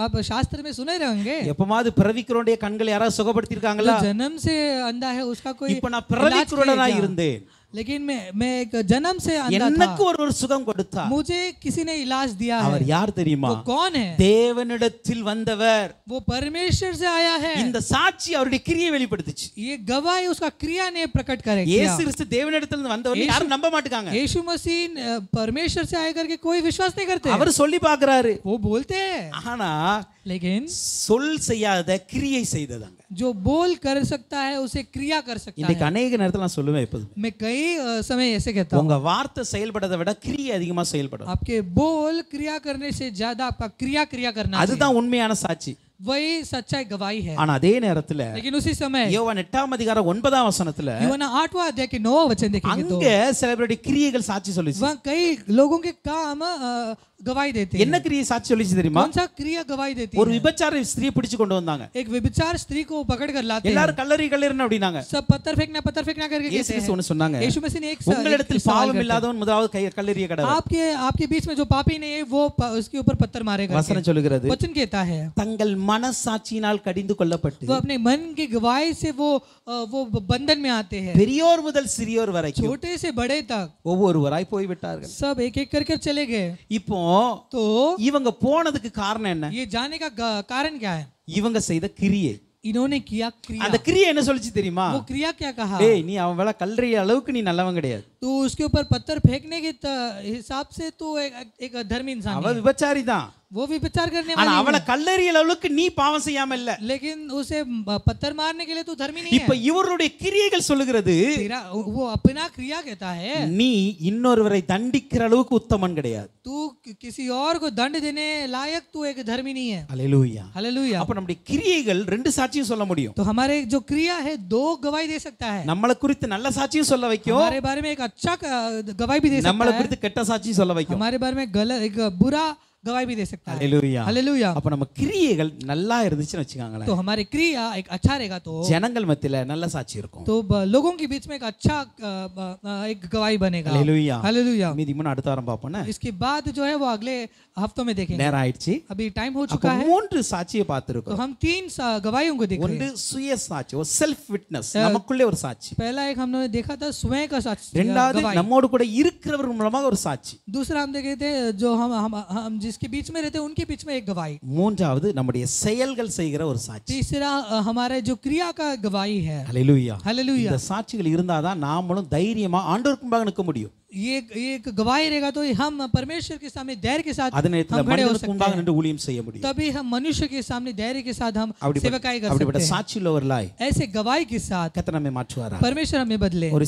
[SPEAKER 2] आप शास्त्र में सुने रहेंगे,
[SPEAKER 1] எப்பமாவது பிறவி குருடைய கண்களை யாராவது சுகப்படுத்தி இருக்காங்களா?
[SPEAKER 2] जो जन्म से अंधा है उसका कोई
[SPEAKER 1] இப்ப நான் பிறவி
[SPEAKER 2] इलाज किया
[SPEAKER 1] குருடனா
[SPEAKER 2] क्या?
[SPEAKER 1] இருந்தேன்,
[SPEAKER 2] लेकिन मैं एक जन्म से अंधा
[SPEAKER 1] எனக்கு
[SPEAKER 2] था,
[SPEAKER 1] ஒரு சுகம் கொடுத்தார்.
[SPEAKER 2] मुझे किसी ने इलाज दिया है.
[SPEAKER 1] அவர் யார் தெரியுமா?
[SPEAKER 2] वो कौन है?
[SPEAKER 1] தேவனிடத்தில் வந்தவர்.
[SPEAKER 2] वो परमेश्वर से आया है.
[SPEAKER 1] இந்த சாட்சி அவருடைய கிரியை வெளிப்படுத்துச்சு.
[SPEAKER 2] ये गवाही उसका क्रिया ने प्रकट करे किया.
[SPEAKER 1] இயேசு கிறிஸ்து தேவனிடத்தில் வந்தவர் யாரும் நம்ப மாட்டாங்க.
[SPEAKER 2] यीशु मसीह परमेश्वर से आया करके कोई विश्वास नहीं करते.
[SPEAKER 1] அவர் சொல்லி பார்க்கறாரு,
[SPEAKER 2] वो बोलते हैं,
[SPEAKER 1] ஆனா
[SPEAKER 2] लेकिन
[SPEAKER 1] சொல் செய்யாத கிரியை செய்ததாங்க.
[SPEAKER 2] जो बोल कर सकता है उसे क्रिया कर सकता
[SPEAKER 1] இன்னைக்கு
[SPEAKER 2] है.
[SPEAKER 1] अनेक நேரத்துல நான் சொல்லுவேன், எப்போதும்
[SPEAKER 2] मैं कई समय ऐसे कहता हूँ,
[SPEAKER 1] உங்க வார்த்தை செயல்படதை விட கிரியை அதிகமா செயல்படும்.
[SPEAKER 2] आपके बोल क्रिया करने से ज्यादा आपका क्रिया करना चाहिए.
[SPEAKER 1] அதுதான் உண்மையான சாட்சி.
[SPEAKER 2] वही सच्चाई गवाही है.
[SPEAKER 1] ஆனா அதே நேரத்துல
[SPEAKER 2] लेकिन उसी समय
[SPEAKER 1] யோவான் 8:9
[SPEAKER 2] यूहन्ना 8वां अध्याय के 9वां वचन देखेंगे तो
[SPEAKER 1] அங்க சில பேருடைய கிரியைகள் சாட்சி சொல்லுச்சு.
[SPEAKER 2] वहाँ कई लोगों के काम गवाही देते हैं.
[SPEAKER 1] என்ன கிரியை சாட்சி சொல்லுச்சு தெரியுமா?
[SPEAKER 2] कौन सा क्रिया गवाही देती
[SPEAKER 1] ஒரு
[SPEAKER 2] है?
[SPEAKER 1] விபச்சார ஸ்திரியை பிடிச்சு கொண்டு வந்தாங்க.
[SPEAKER 2] एक व्यभिचार स्त्री को पकड़ कर लाते हैं.
[SPEAKER 1] எல்லாரும் கல்லறின்னு அப்படினாங்க.
[SPEAKER 2] सब पत्थर फेंकना करके
[SPEAKER 1] இயேசு
[SPEAKER 2] कहते
[SPEAKER 1] கிறிஸ்து
[SPEAKER 2] हैं.
[SPEAKER 1] ஒன்னு சொன்னாங்க,
[SPEAKER 2] यीशु मसीह ने एक
[SPEAKER 1] உங்களிடத்தில்
[SPEAKER 2] सवाल
[SPEAKER 1] பாவம்
[SPEAKER 2] करते
[SPEAKER 1] இல்லாதவன் முதலாவது கல்லறிய கடவுள்.
[SPEAKER 2] हैं. आपके बीच में जो पापी नहीं है वो उसके ऊपर पत्थर मारेगा.
[SPEAKER 1] வசனம் சொல்லுகிறது,
[SPEAKER 2] वचन कहता है,
[SPEAKER 1] தங்கள் மனசாட்சியினால் கடிந்து கொள்ளப்பட்டு
[SPEAKER 2] वो अपने मन की गवाही से वो बंधन में आते हैं।
[SPEAKER 1] பெரியோர் முதல் சிறியோர் வரைக்கும்
[SPEAKER 2] छोटे से बड़े तक
[SPEAKER 1] ஒவ்வொருவராய் போய்விட்டார்கள்.
[SPEAKER 2] सब एक एक करके चले गए।
[SPEAKER 1] இப்போ
[SPEAKER 2] तो
[SPEAKER 1] இவங்க போனதுக்கு காரணம் என்ன?
[SPEAKER 2] ये जाने का कारण क्या है?
[SPEAKER 1] இவங்க செய்த கிரியை.
[SPEAKER 2] इन्होंने किया क्रिया।
[SPEAKER 1] அந்த கிரியை என்ன சொல்லுச்சு தெரியுமா?
[SPEAKER 2] वो क्रिया क्या कहा?
[SPEAKER 1] டேய் நீ அவன் மேல கல்லறிய அளவுக்கு நீ நல்லவன் கிடையாது.
[SPEAKER 2] तो उसके ऊपर पत्थर फेंकने के हिसाब से तो एक धर्मी इंसान
[SPEAKER 1] அவ
[SPEAKER 2] है।
[SPEAKER 1] விபச்சாரி தான்.
[SPEAKER 2] वो भी विचार करने
[SPEAKER 1] ஆனா
[SPEAKER 2] वाली
[SPEAKER 1] அவளை
[SPEAKER 2] है।
[SPEAKER 1] கல்லறிய அளவுக்கு நீ பாவம் செய்யாம இல்ல.
[SPEAKER 2] लेकिन उसे पत्थर मारने के लिए तू धर्मी नहीं
[SPEAKER 1] இப்ப
[SPEAKER 2] है।
[SPEAKER 1] இவருடைய கிரியைகள் சொல்லுகிறது
[SPEAKER 2] वो अपना क्रिया कहता है
[SPEAKER 1] நீ இன்னொருவரை தண்டிக்கிற அளவுக்கு உத்தமன் கிடையாது.
[SPEAKER 2] तू किसी और को दंड देने लायक तू एक धर्मी नहीं है।
[SPEAKER 1] அல்லேலூயா.
[SPEAKER 2] हालेलुया।
[SPEAKER 1] அப்ப நம்முடைய கிரியைகள் ரெண்டு சாட்சியும் சொல்ல முடியும்.
[SPEAKER 2] तो हमारे जो क्रिया है दो गवाही दे सकता है।
[SPEAKER 1] நம்மளை குறித்து நல்ல சாட்சியும் சொல்ல வைக்கும்.
[SPEAKER 2] हमारे बारे में एक अच्छा गवाही भी दे सकता
[SPEAKER 1] நம்மளை
[SPEAKER 2] है।
[SPEAKER 1] குறித்து கெட்ட சாட்சியும் சொல்ல வைக்கும்.
[SPEAKER 2] हमारे बारे में एक बुरा गवाही भी दे सकता है।
[SPEAKER 1] அல்லேலூயா.
[SPEAKER 2] हालेलुया।
[SPEAKER 1] அப்ப நம்ம கிரியைகள் நல்லா இருந்துச்சுன்னு வெச்சுக்காங்களே.
[SPEAKER 2] तो हमारी क्रिया एक अच्छा रहेगा तो
[SPEAKER 1] ஜனங்கள் மத்தியில நல்ல சாட்சி இருக்கும்.
[SPEAKER 2] तो लोगों के बीच में एक अच्छा एक गवाही बनेगा।
[SPEAKER 1] அல்லேலூயா.
[SPEAKER 2] हालेलुया।
[SPEAKER 1] மீதி முன்ன அடுத்த வாரம் பாப்போம்.
[SPEAKER 2] इसके बाद जो है वो अगले हफ्तों में देखेंगे।
[SPEAKER 1] நேரம் ஆயிடுச்சு.
[SPEAKER 2] अभी टाइम हो
[SPEAKER 1] அப்ப
[SPEAKER 2] चुका है।
[SPEAKER 1] மூன்று சாட்சியை
[SPEAKER 2] तो
[SPEAKER 1] பார்த்திருக்கோம்.
[SPEAKER 2] हम 3 गवाहियों को देख रहे
[SPEAKER 1] ஒன்று
[SPEAKER 2] हैं।
[SPEAKER 1] சுய சாட்சி, ஒரு செல்ஃப் விட்னஸ், நமக்குள்ளே ஒரு சாட்சி.
[SPEAKER 2] पहला एक हमने देखा था स्वयं का साक्ष्य
[SPEAKER 1] இரண்டாவது
[SPEAKER 2] गवाही।
[SPEAKER 1] நம்மோடு கூட இருக்கிறவர் மூலமாக ஒரு சாட்சி.
[SPEAKER 2] दूसरा हम देखे थे जो हम जिसके बीच में रहते हैं उनके बीच में एक गवाही।
[SPEAKER 1] மூன்றாவது நம்முடைய செயல்கள் செய்கிற ஒரு சாட்சி.
[SPEAKER 2] तीसरा हमारे जो क्रिया का गवाही है।
[SPEAKER 1] அல்லேலூயா.
[SPEAKER 2] हालेलुया।
[SPEAKER 1] இந்த சாட்சிகள் இருந்தாதான் நாமளும் தைரியமா ஆண்டவருக்கு முன்பாக நிற்க முடியும்.
[SPEAKER 2] ये एक गवाही रहेगा तो हम परमेश्वर के सामने धैर्य के साथ
[SPEAKER 1] அதே நேரத்தில்
[SPEAKER 2] हम खड़े हो
[SPEAKER 1] மனிதனுக்கு
[SPEAKER 2] सकते
[SPEAKER 1] முன்பாக
[SPEAKER 2] हैं।
[SPEAKER 1] நின்று ஊழியம் செய்ய முடியும்.
[SPEAKER 2] तभी हम मनुष्य के सामने धैर्य के साथ हम
[SPEAKER 1] அப்படிப்பட்ட
[SPEAKER 2] सेवकाई कर
[SPEAKER 1] அப்படிப்பட்ட
[SPEAKER 2] सकते हैं।
[SPEAKER 1] சாட்சி உள்ளவர்களாய்
[SPEAKER 2] ऐसे गवाही के साथ
[SPEAKER 1] கர்த்தர் நம்மை மாற்றுவாரா.
[SPEAKER 2] परमेश्वर हमें बदले।
[SPEAKER 1] ஒரு